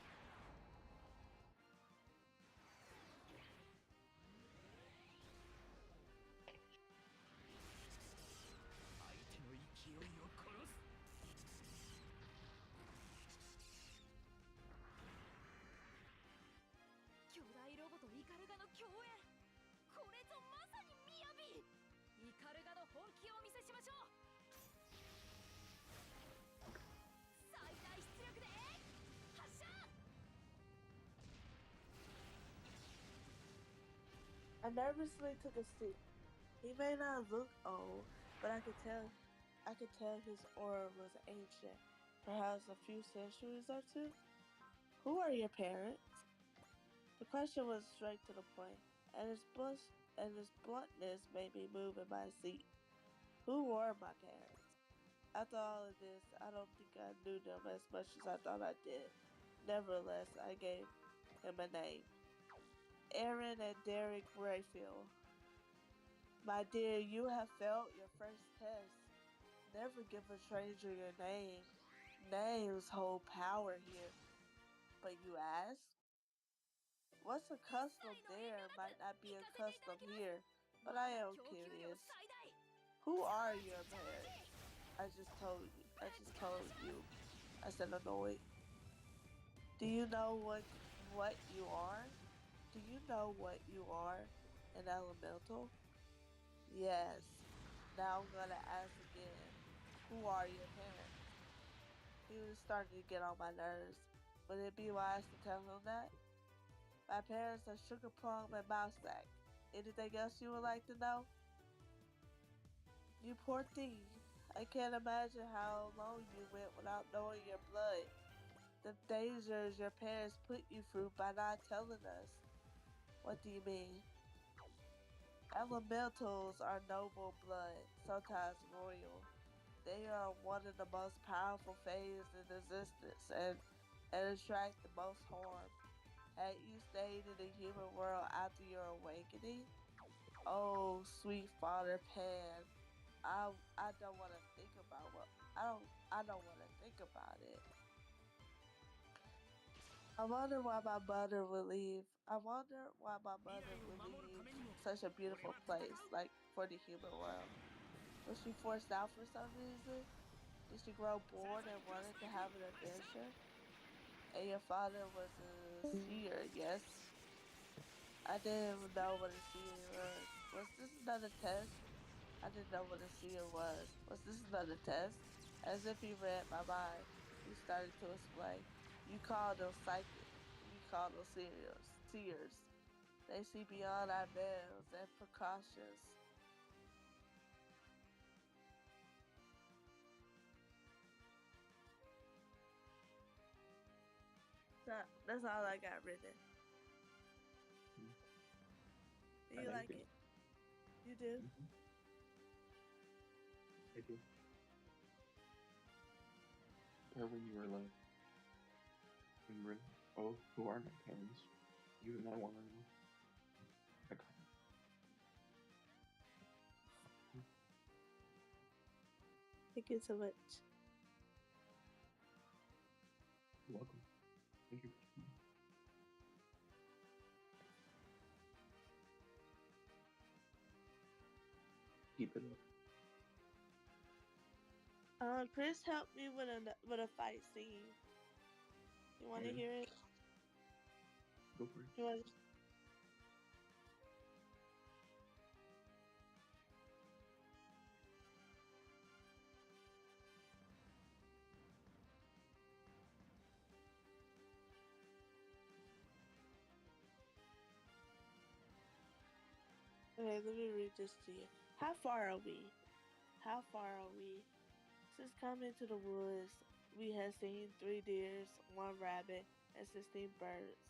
I nervously took a seat. He may not look old, but I could tell his aura was ancient, perhaps a few centuries or two. Who are your parents? The question was straight to the point, and its bluntness made me move in my seat. Who were my parents? After all of this, I don't think I knew them as much as I thought I did. Nevertheless, I gave him a name. Aaron and Derek Rayfield. My dear, you have failed your first test. Never give a stranger your name. Names hold power here. But you ask? What's a custom there might not be a custom here, but I am curious. Who are your parents? I just told you. I said annoyed. Do you know what you are? Do you know what you are? An elemental? Yes. Now I'm gonna ask again. Who are your parents? He was starting to get on my nerves. Would it be wise to tell him that? My parents are Sugar Plum and Mouse Sack. Anything else you would like to know? You poor thing. I can't imagine how long you went without knowing your blood. The dangers your parents put you through by not telling us. What do you mean? Elementals are noble blood, sometimes royal. They are one of the most powerful phases in existence and attract the most harm. Had you stayed in the human world after your awakening? Oh, sweet Father Pan, I don't want to think about what I don't want to think about it. I wonder why my mother would leave. I wonder why my mother would leave such a beautiful place like for the human world. Was she forced out for some reason? Did she grow bored and wanted to have an adventure? And your father was a seer, yes? I didn't know what a seer was. Was this another test? I didn't know what a seer was. Was this another test? As if he read my mind, he started to explain. You call them psychic. We call them seers. They see beyond our veils and precautions. So that's all I got written. Do you like it? You do? I do. Or when you were like, oh, who are my parents? Even I want to know. I can't. Thank you so much. You're welcome. Thank you. Keep it up. Chris helped me with a fight scene. You want to hear it? Go for it. You want? Okay, let me read this to you. How far are we? How far are we? Since coming to the woods, we have seen 3 deers, 1 rabbit, and 16 birds.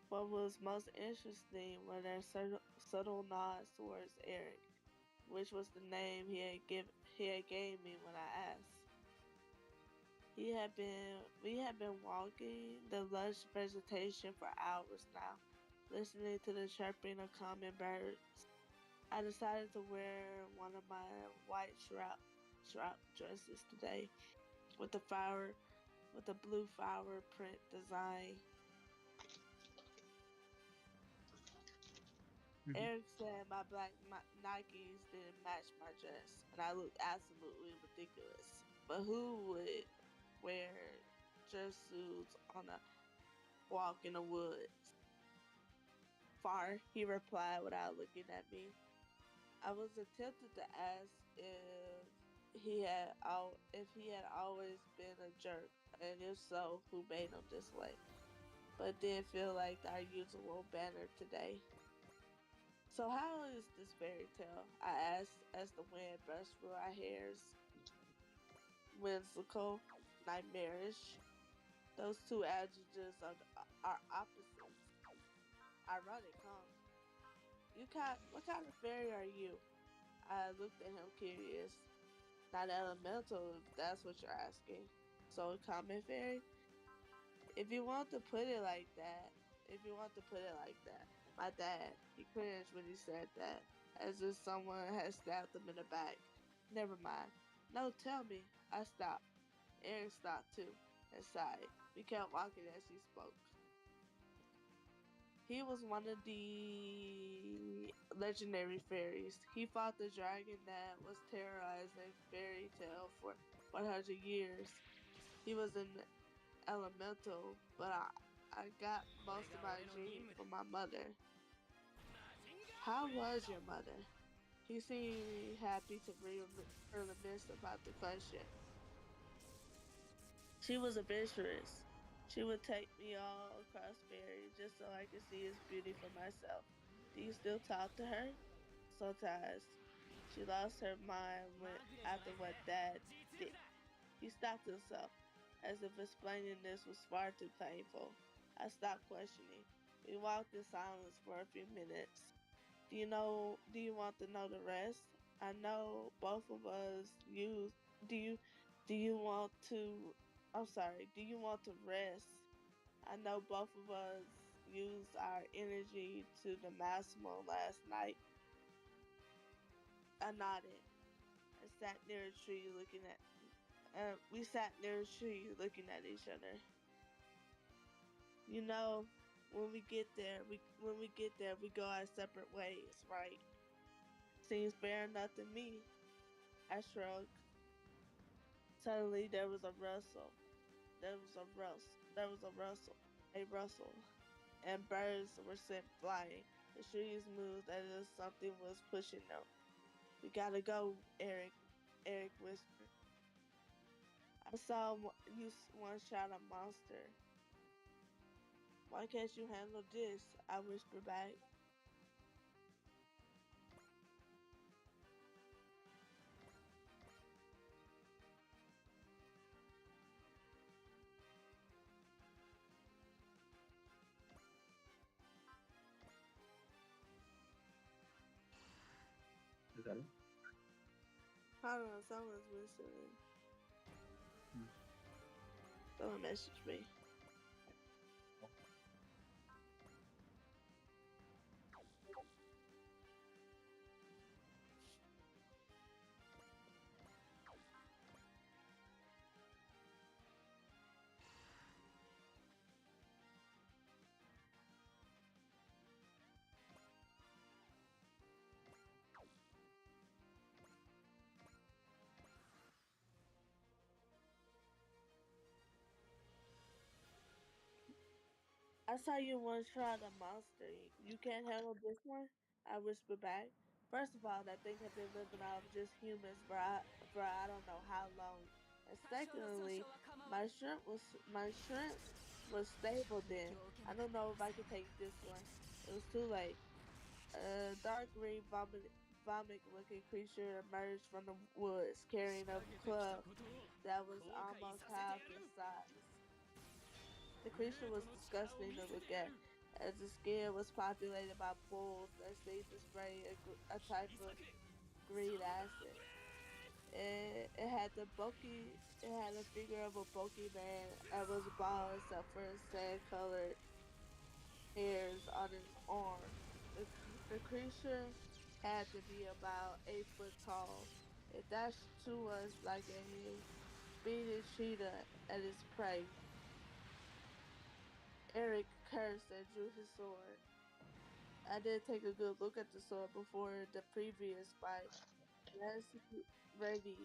What was most interesting were their subtle nods towards Eric, which was the name he had gave me when I asked. We had been walking the lush vegetation for hours now, listening to the chirping of common birds. I decided to wear one of my white shroud dresses today with the blue flower print design. Eric said my black Nikes didn't match my dress, and I looked absolutely ridiculous. But who would wear dress suits on a walk in the woods? Far, he replied without looking at me. I was tempted to ask if he had always been a jerk, and if so, who made him this way. But did feel like our usual banner today. So how is this fairy tale? I asked as the wind brushed through our hairs. Whimsical, nightmarish. Those two adjectives are opposites. Ironic, huh? What kind of fairy are you? I looked at him curious. Not elemental, if that's what you're asking. So a common fairy? If you want to put it like that, if you want to put it like that. My dad, he cringed when he said that, as if someone had stabbed him in the back. Never mind. No, tell me. I stopped. Eric stopped too, and sighed. We kept walking as he spoke. He was one of the legendary fairies. He fought the dragon that was terrorizing fairy tale for 100 years. He was an elemental, but I got most of my gene from my mother. How was your mother? He seemed happy to reminisce about the question. She was adventurous. She would take me all across Fairy just so I could see his beauty for myself. Do you still talk to her? Sometimes. She lost her mind after what Dad did. He stopped himself, as if explaining this was far too painful. I stopped questioning. We walked in silence for a few minutes. Do you want to know the rest? I know both of us use do you do you want to do you want to rest? I know both of us used our energy to the maximum last night. I nodded and sat near a tree looking at we sat near a tree looking at each other. You know, when we get there we go our separate ways, right? Seems fair enough to me. I shrugged. Suddenly there was a rustle. There was a rustle. A rustle. And birds were sent flying. The trees moved as if something was pushing them. We gotta go, Eric whispered. I saw you one shot a monster. Why can't you handle this? I whispered back. Is that it? Hold on, someone's whistling. Someone messaged me. I saw you once try a monster. You can't handle this one? I whispered back. First of all, that thing had been living off just humans for I don't know how long. And secondly, my strength was stable then. I don't know if I could take this one. It was too late. A dark green vomit looking creature emerged from the woods carrying a club that was almost half its size. The creature was disgusting to look at, as the skin was populated by pools that seemed to spray a type of green acid. It had a figure of a bulky man and was bald except for his sand-colored hairs on his arms. The creature had to be about 8 foot tall. It dashed to us like a speeding cheetah at its prey. Eric cursed and drew his sword. I did take a good look at the sword before the previous fight. And as he readied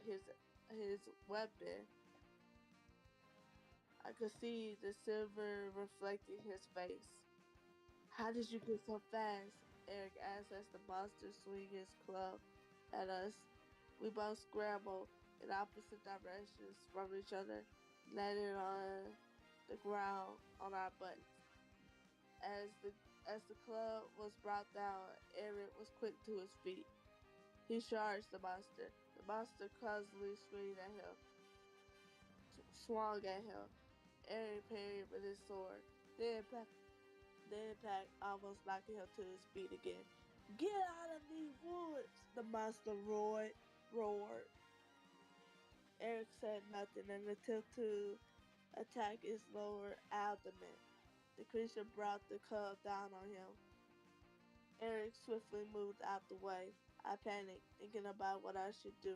his weapon, I could see the silver reflecting his face. How did you get so fast? Eric asked as the monster swung his club at us. We both scrambled in opposite directions from each other, landing on the ground on our butts. As the club was brought down, Eric was quick to his feet. He charged the monster. The monster clumsily swung at him. Eric parried with his sword. The impact almost knocked him to his feet again. Get out of the woods! The monster roared. Eric said nothing and attempted to attack his lower abdomen. The creature brought the club down on him. Eric swiftly moved out the way. I panicked, thinking about what I should do.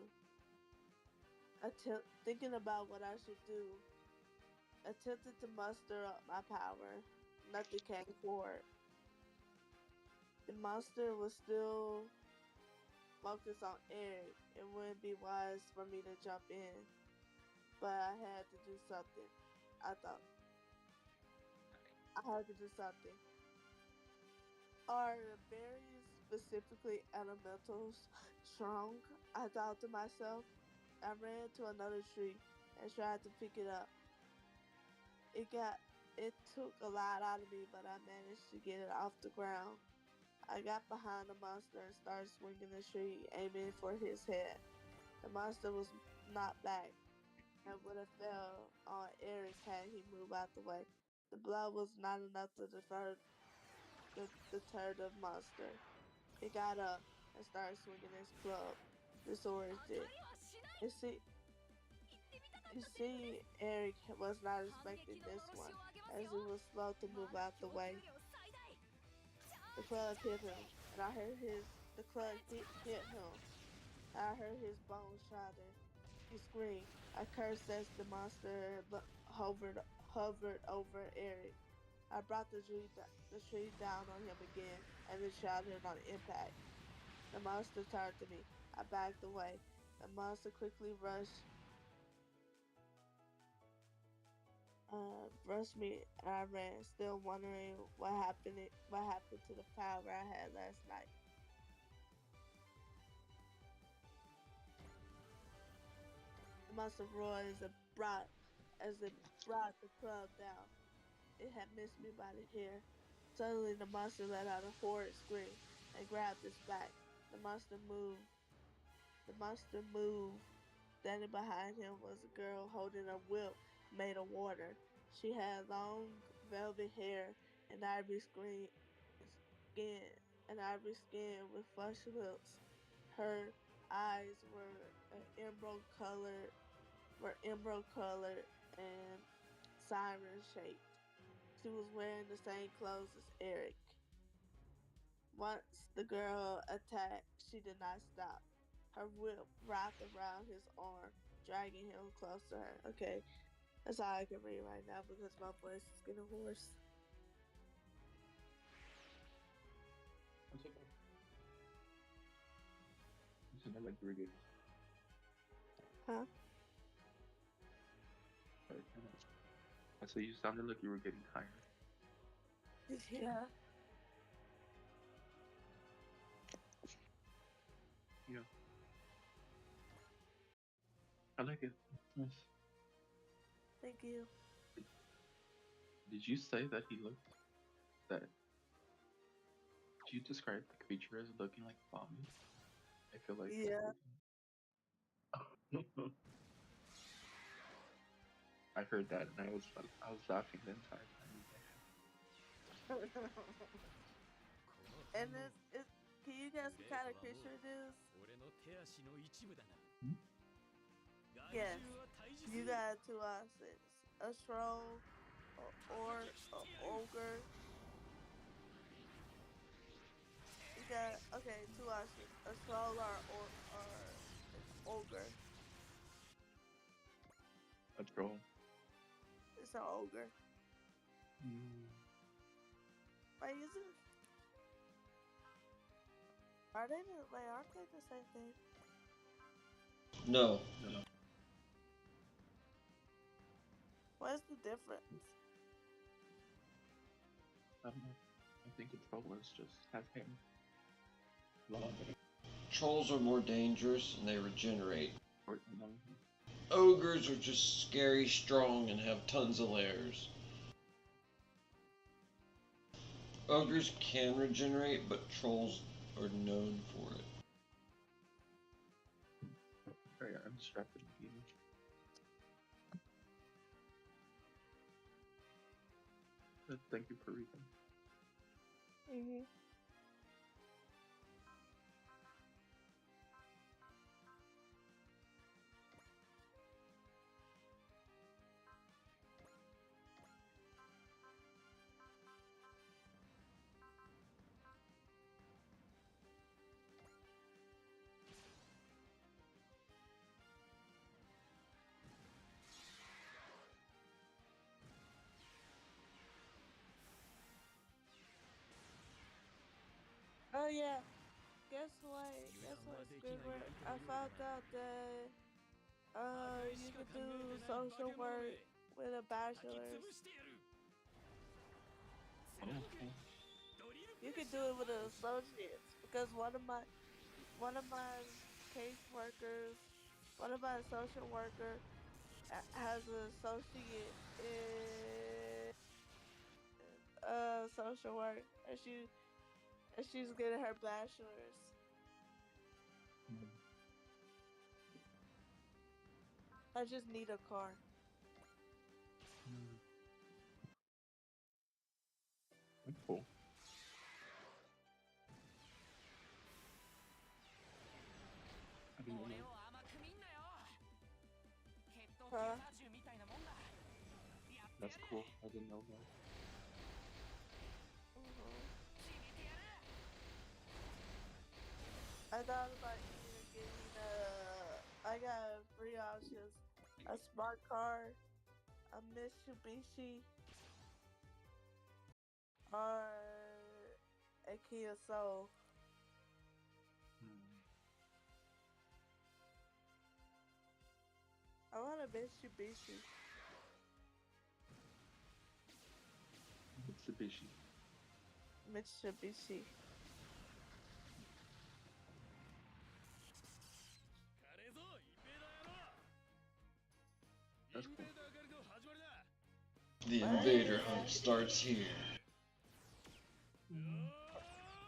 Attempted to muster up my power. Nothing came forward. The monster was still focused on Eric. It wouldn't be wise for me to jump in, but I had to do something. I thought I had to do something. Are berries, specifically elementals, strong? I thought to myself. I ran to another tree and tried to pick it up. It took a lot out of me, but I managed to get it off the ground. I got behind the monster and started swinging the tree, aiming for his head. The monster was knocked back and would have fell on Eric had he moved out the way. The blow was not enough to deter the monster. It got up and started swinging his club. The sword did. You see, Eric was not expecting this one, as he was slow to move out the way. The club hit him, and I heard the club hit him. I heard his bones shatter. He screamed. I cursed as the monster hovered over Eric. I brought the tree down on him again, and it shattered on impact. The monster turned to me. I backed away. The monster quickly brushed me, and I ran, still wondering what happened to the power I had last night. The monster roared as it brought the club down. It had missed me by the hair. Suddenly, the monster let out a horrid scream and grabbed its back. The monster moved. Standing behind him was a girl holding a whip made of water. She had long velvet hair and skin, ivory skin with flush lips. Her eyes were emerald colored and siren shaped. She was wearing the same clothes as Eric. Once the girl attacked, she did not stop. Her whip wrapped around his arm, dragging him close to her. Okay, that's all I can read right now because my voice is getting hoarse. That's okay. You sounded like you were getting. Huh? I said you sounded like you were getting tired. Yeah. Yeah. I like it. Nice. Thank you. Did you say that did you describe the creature as looking like Bobby? I feel like. Yeah. I heard that and I was laughing the entire time. And can you guess what kind of creature it is? Yes. You got two options. A troll, or an ogre. got okay, two options: a troll or an ogre. A troll. It's an ogre. Wait, is it? Are they the, wait, aren't they the same thing? No. What's the difference? I don't know. I think a troll is just has hair. Long. Trolls are more dangerous and they regenerate. Short and long. Ogres are just scary, strong, and have tons of layers. Ogres can regenerate, but trolls are known for it. Sorry, I'm distracted with you. Thank you for reading. Mm-hmm. Oh yeah. Guess what? Guess what, Squidward? I found out that you can do social work with a bachelor's. Okay. You can do it with an associate's because one of my caseworkers, one of my social worker has an associate in social work, and she's getting her bachelor's. I just need a car. Cool. I didn't know. Huh? That's cool. I didn't know that. I thought about either getting I got three options: a smart car, a Mitsubishi, or a Kia Soul. I want a Mitsubishi. Mitsubishi. That's cool. The invader hunt starts here.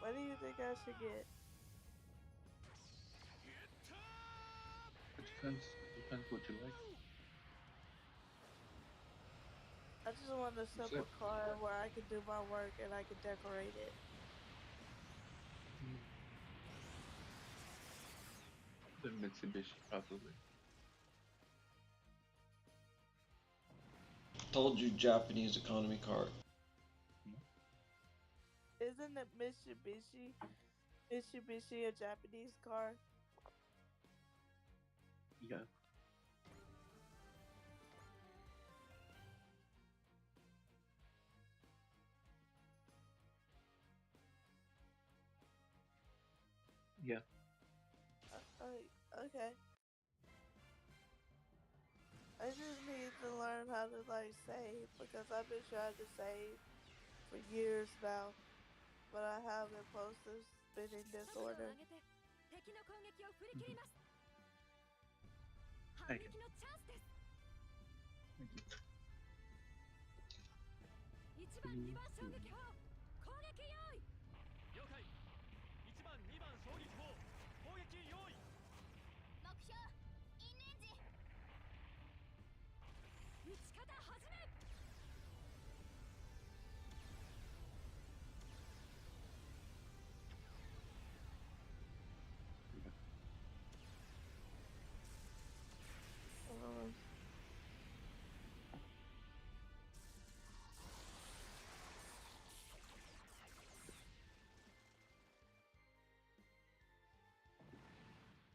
What do you think I should get? It depends what you like. I just want a simple car where I can do my work and I can decorate it. The Mitsubishi, probably. Told you, Japanese economy car. Isn't it Mitsubishi? Mitsubishi a Japanese car? Yeah. Yeah. Okay. I just need to learn how to like save because I've been trying to save for years now, but I have impulsive spending disorder. Thank you.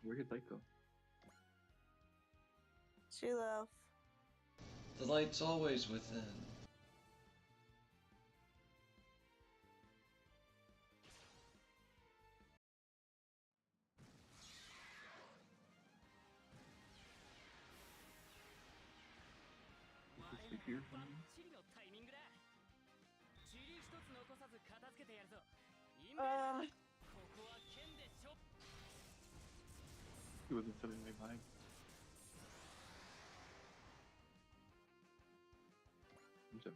Where did light go? She left. The light's always within. Is this here for me? チリのタイミングだ。チリ一つ残さず片付けてやるぞ。インベーダー。ここは剣で勝負。 He wasn't selling my vibe. I'm joking.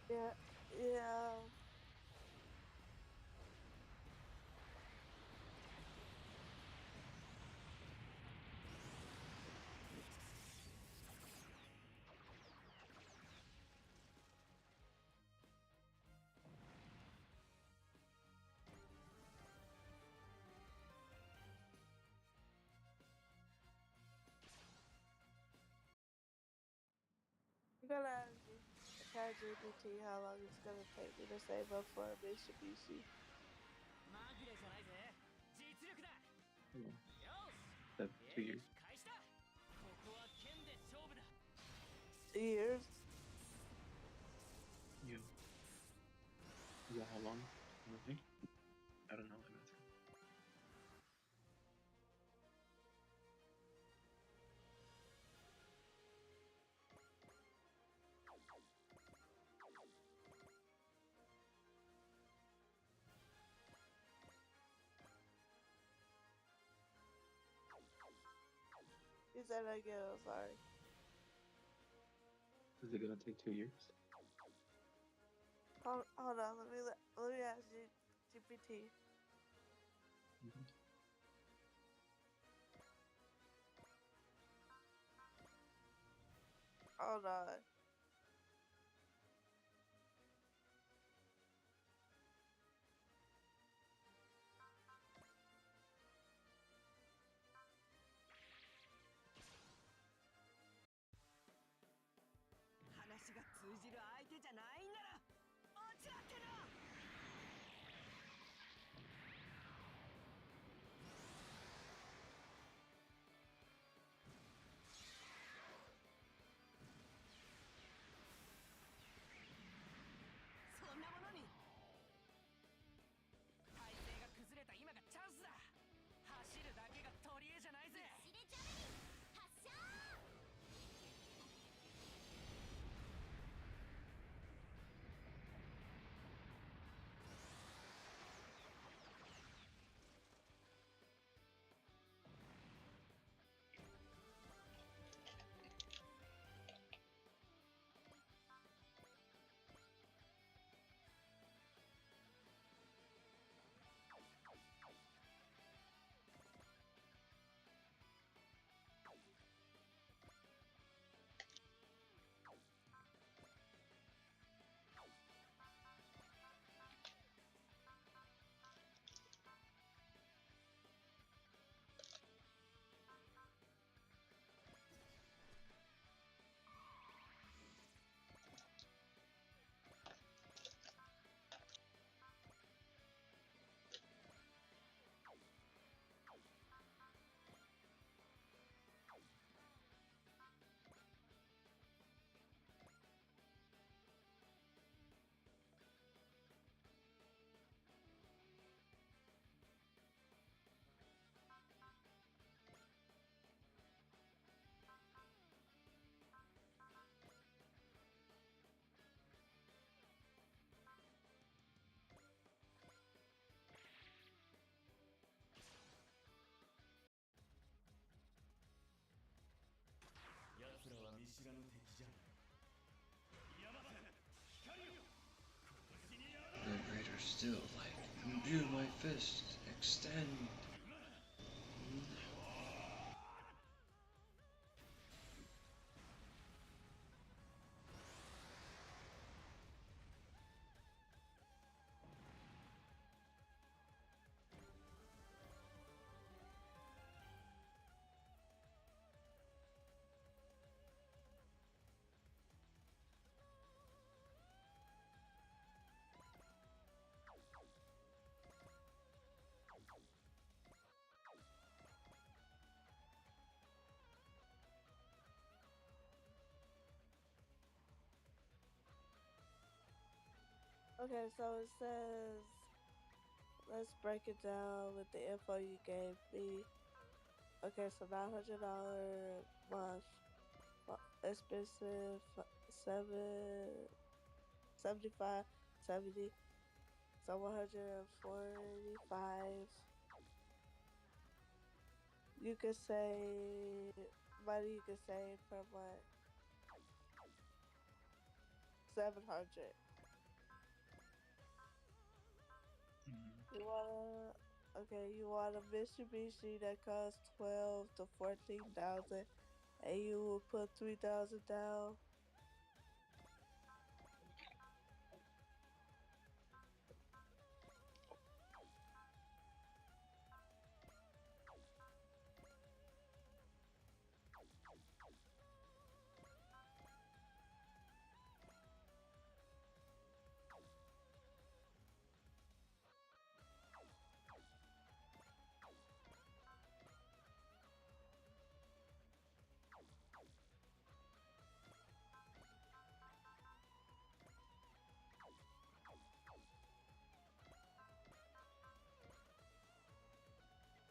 Yeah, yeah. I'm gonna try GPT how long it's gonna take me to save up for a Mitsubishi. That's 2 years. 2 years? You. Yeah, how long? Really? I don't know. I'm asking. He said again, I'm sorry. Is it gonna take 2 years? Hold on, let me ask you, GPT. Hold on. The greater still light, imbue my fists, extend. Okay, so it says, let's break it down with the info you gave me. Okay, so $900 month, expensive 75, 70, so 145. You could say money you could save per month, 700. You wanna you want a Mitsubishi that costs 12 to 14,000, and you will put 3,000 down.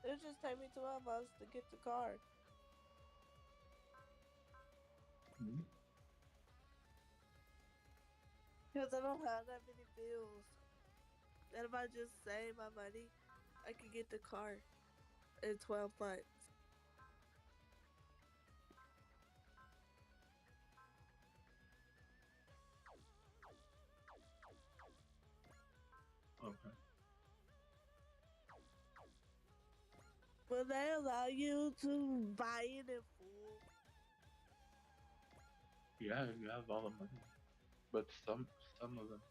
It just take me 12 months to get the car. Because I don't have that many bills. And if I just save my money, I can get the car in 12 months. Okay. Will they allow you to buy it in full? Yeah, you have all the money, but some of them.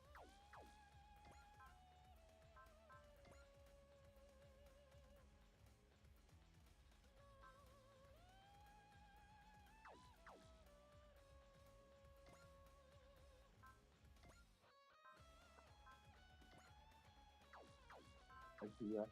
Like yeah.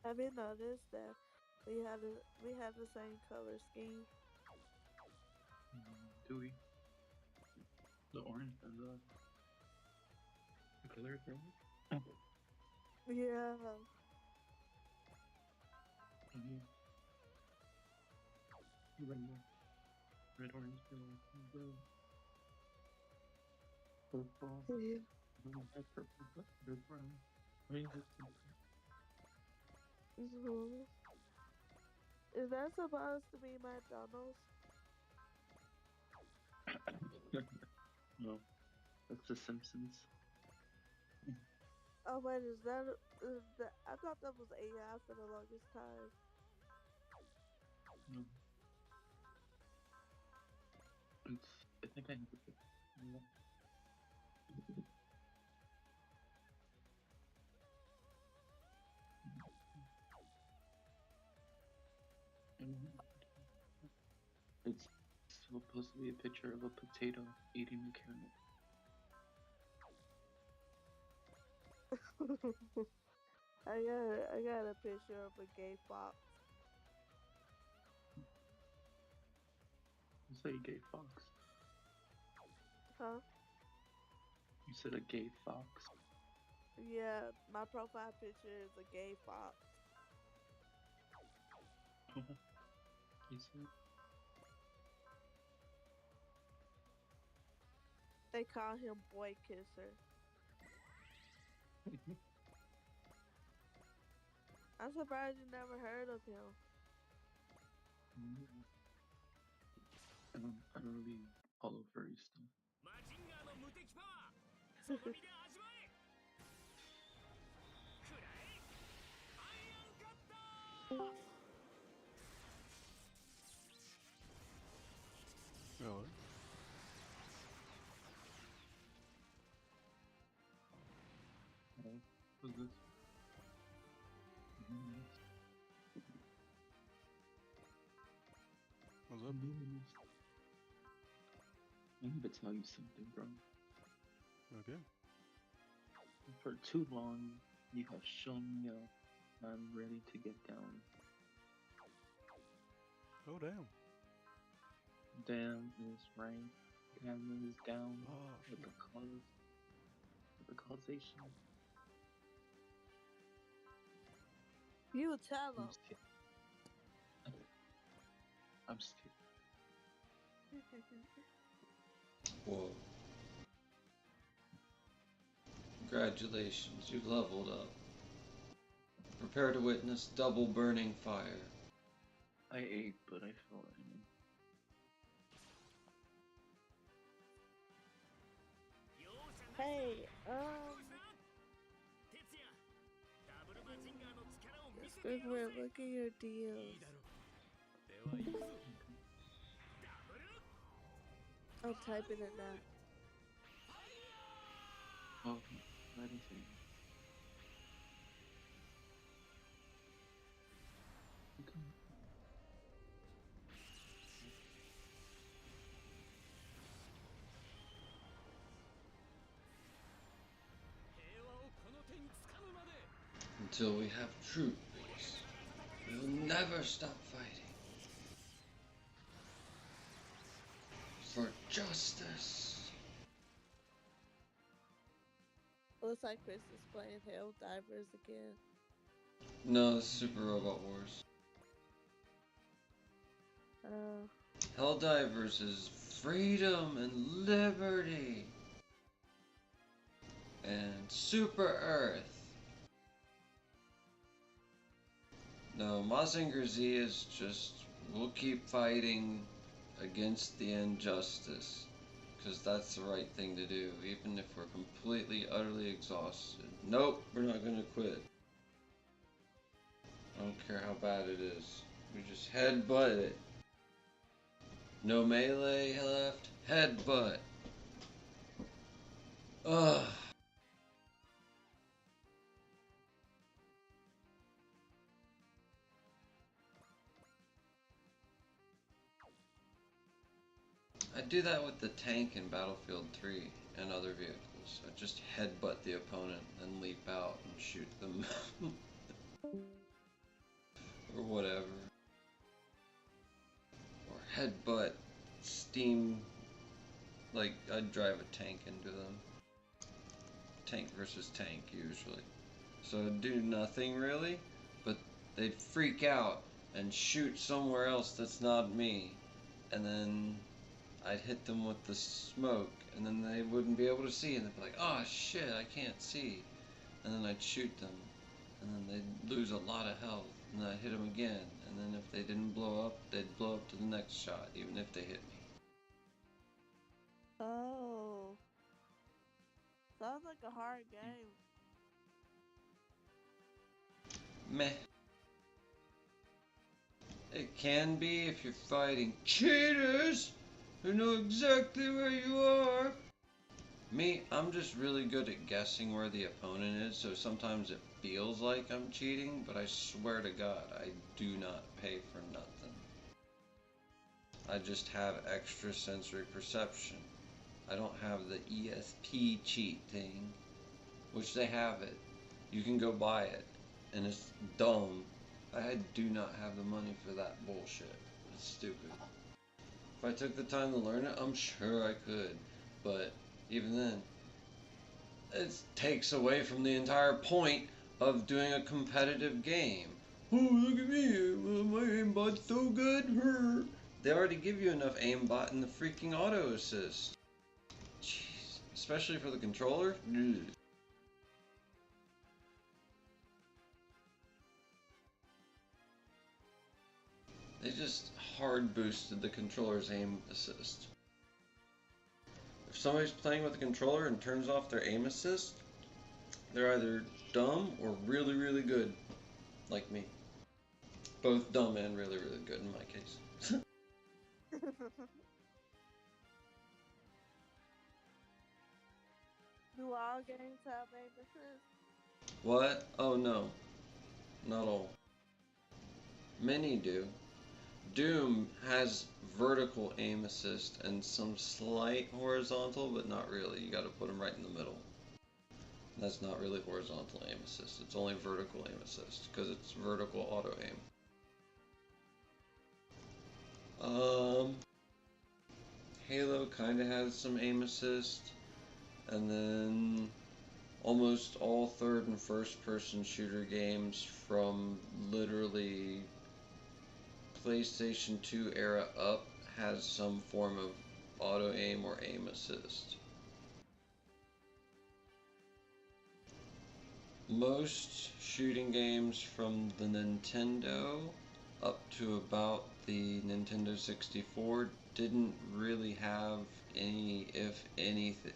I didn't notice that we had the same color scheme. Do we? The orange and the color thing? Yeah. Mm-hmm. Red, orange, yellow, blue. Purple. Yeah. Purple butterfly. Rainbow Mhm. Is that supposed to be McDonald's? No, that's The Simpsons. Oh wait, is that? I thought that was AI for the longest time. No, it's. I think I have a picture. No. It's supposed to be a picture of a potato eating a carrot. I got a picture of a gay fox. You say a gay fox. Huh? You said a gay fox. Yeah, my profile picture is a gay fox. You said. They call him Boy Kisser. I'm surprised you never heard of him. I don't really follow furry stuff. Really? Who's this? What's up? I need to tell you something, bro. Okay. For too long, you have shown me up. I'm ready to get down. Oh, damn. Damn is right. Damn is down. Oh, with the cause. With the causation. You tell I'm him. just kidding. I'm just kidding. Whoa. Congratulations, you leveled up. Prepare to witness double burning fire. I ate, but I feel it. Hey, Squidward, look at your deals. I'm typing it now. Oh, let me see. Until we have true peace, we'll never stop fighting. For justice. Looks like Chris is playing Hell Divers again. No, it's Super Robot Wars. Helldivers is freedom and liberty. And Super Earth. No, Mazinger Z is just, we'll keep fighting against the injustice. Because that's the right thing to do, even if we're completely, utterly exhausted. Nope, we're not gonna quit. I don't care how bad it is. We just headbutt it. No melee left, headbutt. Ugh. I do that with the tank in Battlefield 3 and other vehicles. I just headbutt the opponent, then leap out and shoot them. Or whatever. Or headbutt, steam, like I'd drive a tank into them. Tank versus tank, usually. So I'd do nothing really, but they'd freak out and shoot somewhere else that's not me. And then I'd hit them with the smoke, and then they wouldn't be able to see, and they'd be like, oh shit, I can't see. And then I'd shoot them, and then they'd lose a lot of health, and then I'd hit them again, and then if they didn't blow up, they'd blow up to the next shot, even if they hit me. Oh. Sounds like a hard game. Meh. It can be if you're fighting cheaters who know exactly where you are. Me, I'm just really good at guessing where the opponent is, so sometimes it feels like I'm cheating, but I swear to God, I do not pay for nothing. I just have extra sensory perception. I don't have the ESP cheat thing, which they have it. You can go buy it, and it's dumb. I do not have the money for that bullshit. It's stupid. If I took the time to learn it, I'm sure I could, but even then, it takes away from the entire point of doing a competitive game. Oh, look at me, my aimbot's so good. They already give you enough aimbot in the freaking auto assist. Jeez, especially for the controller. Ugh. They just hard boosted the controller's aim assist. If somebody's playing with a controller and turns off their aim assist, they're either dumb or really, really good, like me. Both dumb and really, really good in my case. Do all games have aim assist? What? Oh no, not all. Many do. Doom has vertical aim assist and some slight horizontal, but not really. You gotta put them right in the middle. That's not really horizontal aim assist. It's only vertical aim assist, because it's vertical auto aim. Halo kinda has some aim assist, and then almost all third and first person shooter games from literally PlayStation 2 era up has some form of auto aim or aim assist. Most shooting games from the Nintendo up to about the Nintendo 64 didn't really have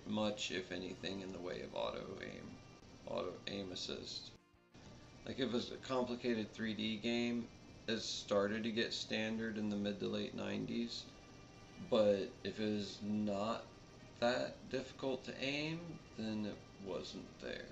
much if anything in the way of auto aim assist. Like if it was a complicated 3D game, it started to get standard in the mid to late 90s, but if it was not that difficult to aim, then it wasn't there.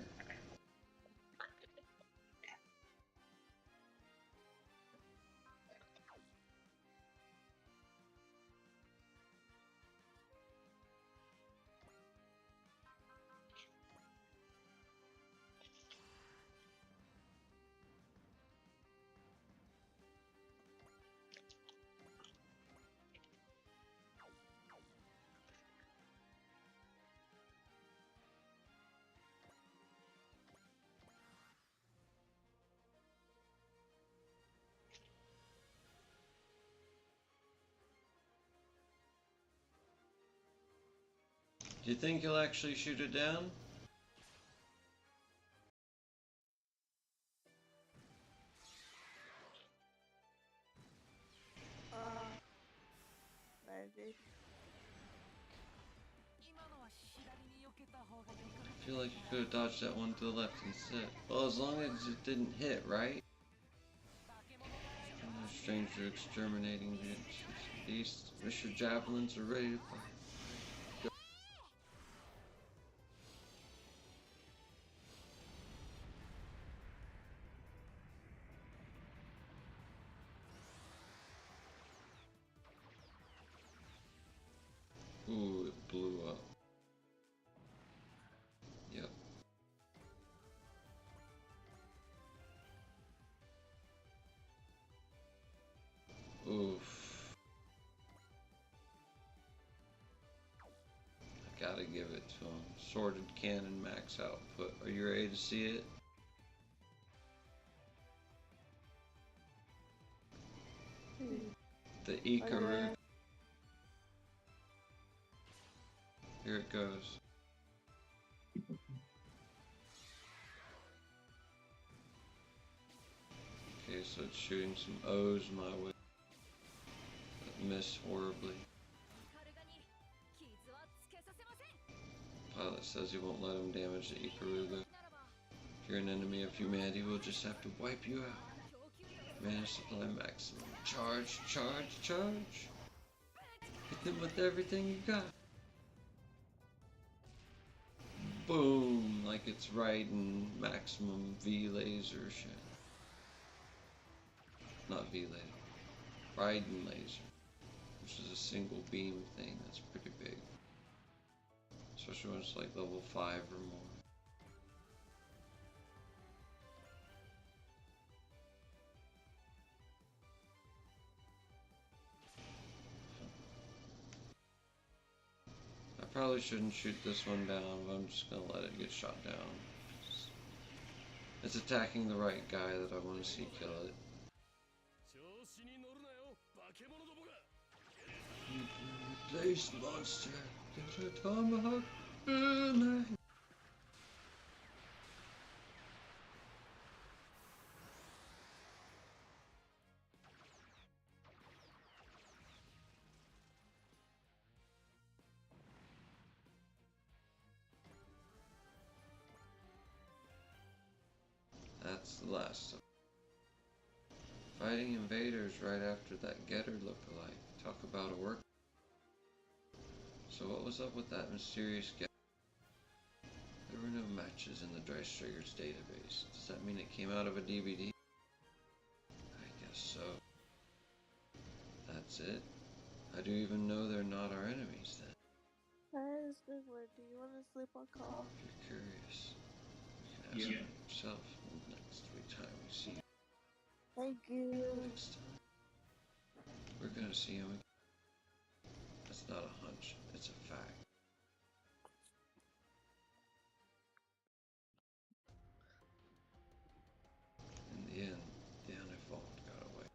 Do you think he'll actually shoot it down? Maybe. I feel like you could have dodged that one to the left instead. Well, as long as it didn't hit, right? Stranger exterminating beasts. Wish your javelins are ready to fire. Ooh, it blew up. Yep. Oof. I gotta give it to him. Sorted cannon max output. Are you ready to see it? The Icarus. here it goes. Okay, so it's shooting some O's my way. That miss horribly. Pilot says he won't let him damage the Ikaruga. If you're an enemy of humanity, we'll just have to wipe you out. Mana supply maximum. Charge, charge, charge! Hit them with everything you got. Boom! Like it's riding maximum V laser shit. Not V laser. Raiden laser. Which is a single beam thing that's pretty big. Especially when it's like level 5 or more. I probably shouldn't shoot this one down, but I'm just gonna let it get shot down. It's attacking the right guy that I want to see kill it. Replace monster. There's a tomahawk burning. That's the last of it. Fighting invaders right after that getter look-alike. Talk about a work. So what was up with that mysterious getter? There were no matches in the Dice Triggers database. Does that mean it came out of a DVD? I guess so. That's it? How do you even know they're not our enemies then? That is a good one. Do you want to sleep on call? If you're curious, you can ask him yourself next time we see him. Thank you. Next time. We're gonna see him again. That's not a hunch, it's a fact. In the end, the uninvolved got away.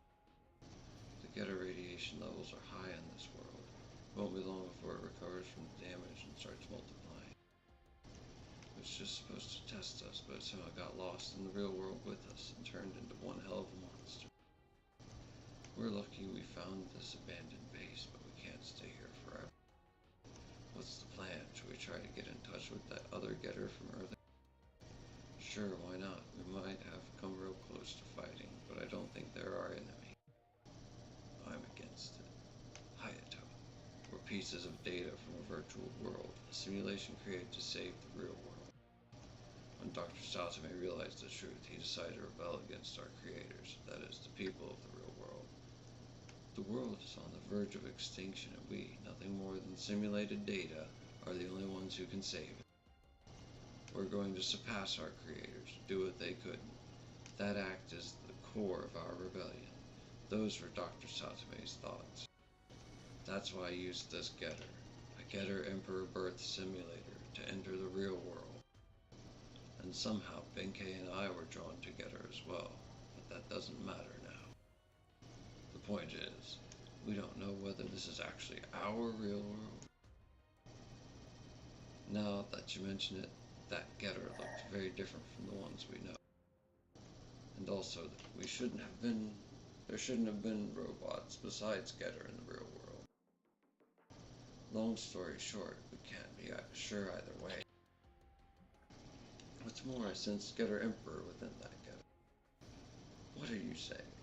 The getter radiation levels are high in this world. It won't be long before it recovers from the damage and starts multiplying. It was just supposed to test us, but it somehow got lost in the real world with us and turned into one hell of a monster. We're lucky we found this abandoned base, but we can't stay here forever. What's the plan? Should we try to get in touch with that other getter from Earth? Sure, why not? We might have come real close to fighting, but I don't think they're our enemy. I'm against it. Hayato. We're pieces of data from a virtual world, a simulation created to save the real world. When Dr. Satome realized the truth, he decided to rebel against our creators, that is, the people of the real world. The world is on the verge of extinction, and we, nothing more than simulated data, are the only ones who can save it. We're going to surpass our creators, do what they couldn't. That act is the core of our rebellion. Those were Dr. Satome's thoughts. That's why I used this getter, a getter emperor birth simulator, to enter the real world. And somehow Benkei and I were drawn together as well, but that doesn't matter now. The point is, we don't know whether this is actually our real world. Now that you mention it, that getter looked very different from the ones we know. And also, there shouldn't have been robots besides getter in the real world. Long story short, we can't be sure either way. What's more, I sense Getter Emperor within that getter. What are you saying?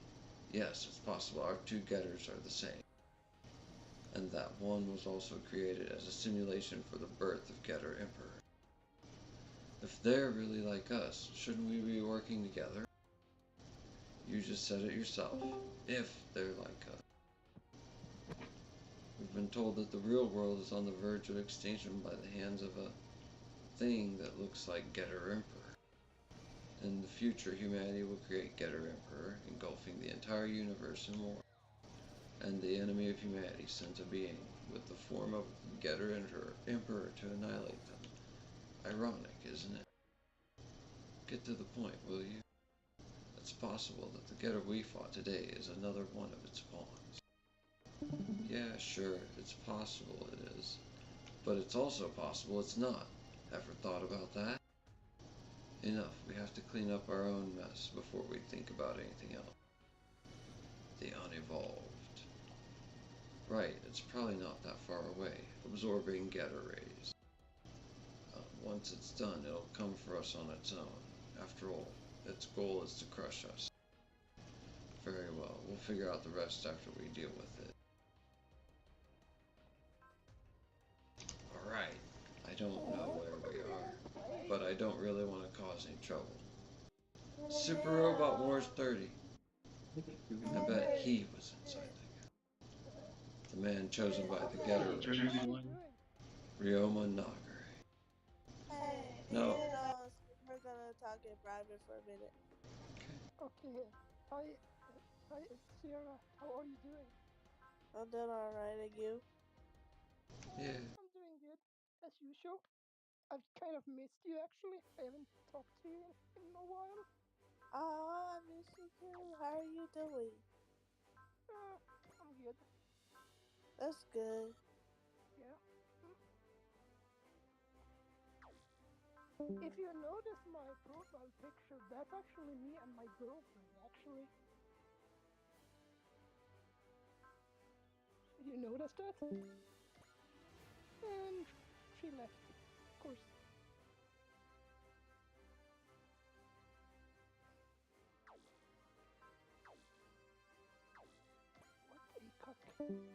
Yes, it's possible our two getters are the same. And that one was also created as a simulation for the birth of Getter Emperor. If they're really like us, shouldn't we be working together? You just said it yourself. If they're like us. We've been told that the real world is on the verge of extinction by the hands of a thing that looks like Getter Emperor. In the future, humanity will create Getter Emperor, engulfing the entire universe and more. And the enemy of humanity sends a being with the form of Getter Emperor to annihilate them. Ironic, isn't it? Get to the point, will you? It's possible that the getter we fought today is another one of its pawns. Yeah, sure, it's possible it is. But it's also possible it's not. Ever thought about that? Enough, we have to clean up our own mess before we think about anything else. The unevolved. Right, it's probably not that far away, absorbing Getter rays. Once it's done, it'll come for us on its own. After all, its goal is to crush us. Very well, we'll figure out the rest after we deal with it. Alright, I don't know where we are, but I don't really want to cause any trouble. Super Robot Wars 30. I bet he was inside the man chosen by the Getter race. Ryoma Nagare. Hey, No. we're gonna talk in private for a minute. Okay. Hi, Sierra. How are you doing? I'm doing alright, and you? Yeah. I'm doing good, as usual. I've kind of missed you, actually. I haven't talked to you in a while. Oh, I miss you too. How are you doing? I'm good. That's good. Yeah. If you notice my profile picture, that's actually me and my girlfriend, actually. You noticed that? And she left, of course. What a cock.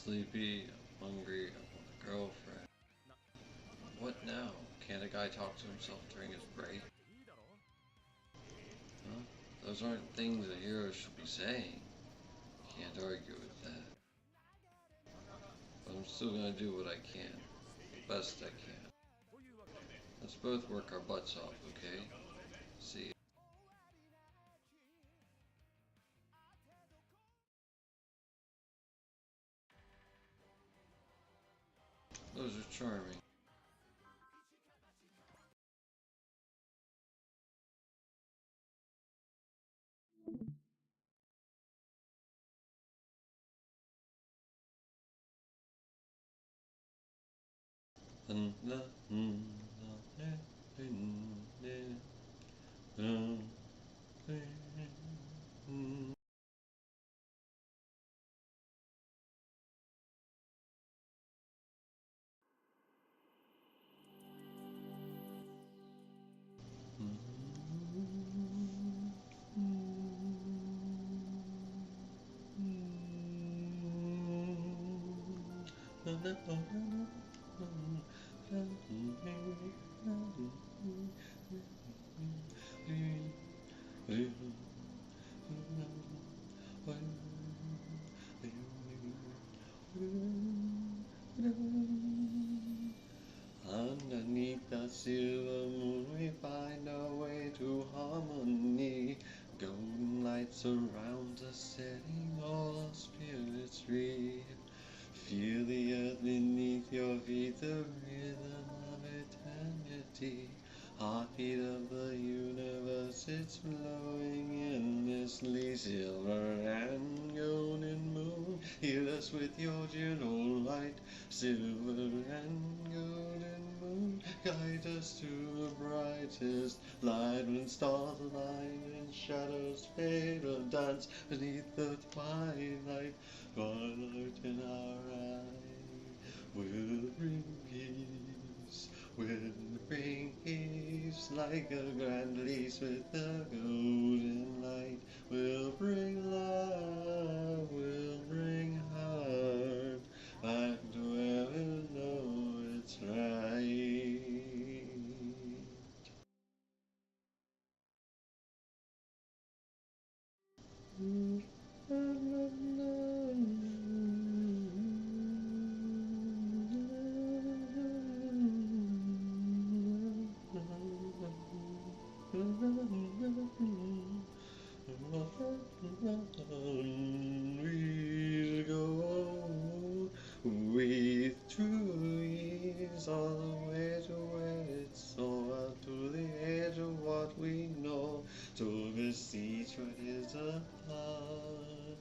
sleepy, I'm hungry, I want a girlfriend. What now? Can't a guy talk to himself during his break? Huh? Those aren't things a hero should be saying. Can't argue with that. But I'm still gonna do what I can. The best I can. Let's both work our butts off, okay? See ya. Those are charming. Underneath the silver moon we find our way to harmony. Golden light surrounds us, setting all our spirits free. Feel the earth beneath your feet, the rhythm of eternity. Heartbeat of the universe, it's flowing endlessly. Silver and golden moon, heal us with your gentle light. Silver and golden moon, guide us to the brightest light. When stars align and shadows fade or dance beneath the twilight. Twilight in our eyes will bring peace, will bring peace, like a grand lease with the golden light. Will bring love, will bring heart, back to where we know it's right. We'll go with true ease all the way to where it's so out to the edge of what we know, to beseech what is apart,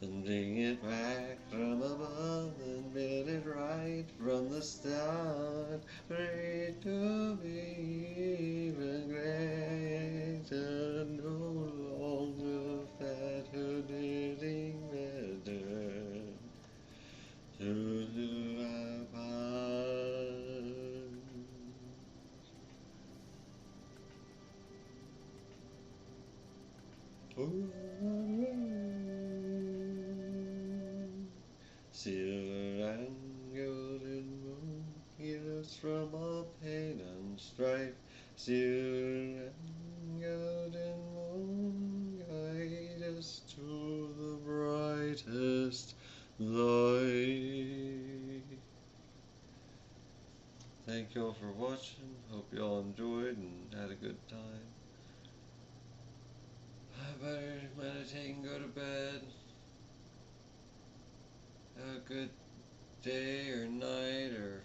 and bring it back from above and build it right from the start. Pray to be even greater, no longer fatter, building better, to do our part. Silver and golden moon, heal us from all pain and strife. Silver and golden moon, guide us to the brightest light. Thank you all for watching. Hope you all enjoyed and had a good time. I better meditate and go to bed. Have a good day or night or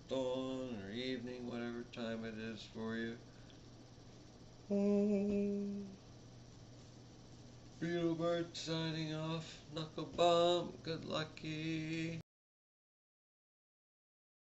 dawn or evening, whatever time it is for you. BeetleBird signing off. Knuckle bump. Good lucky.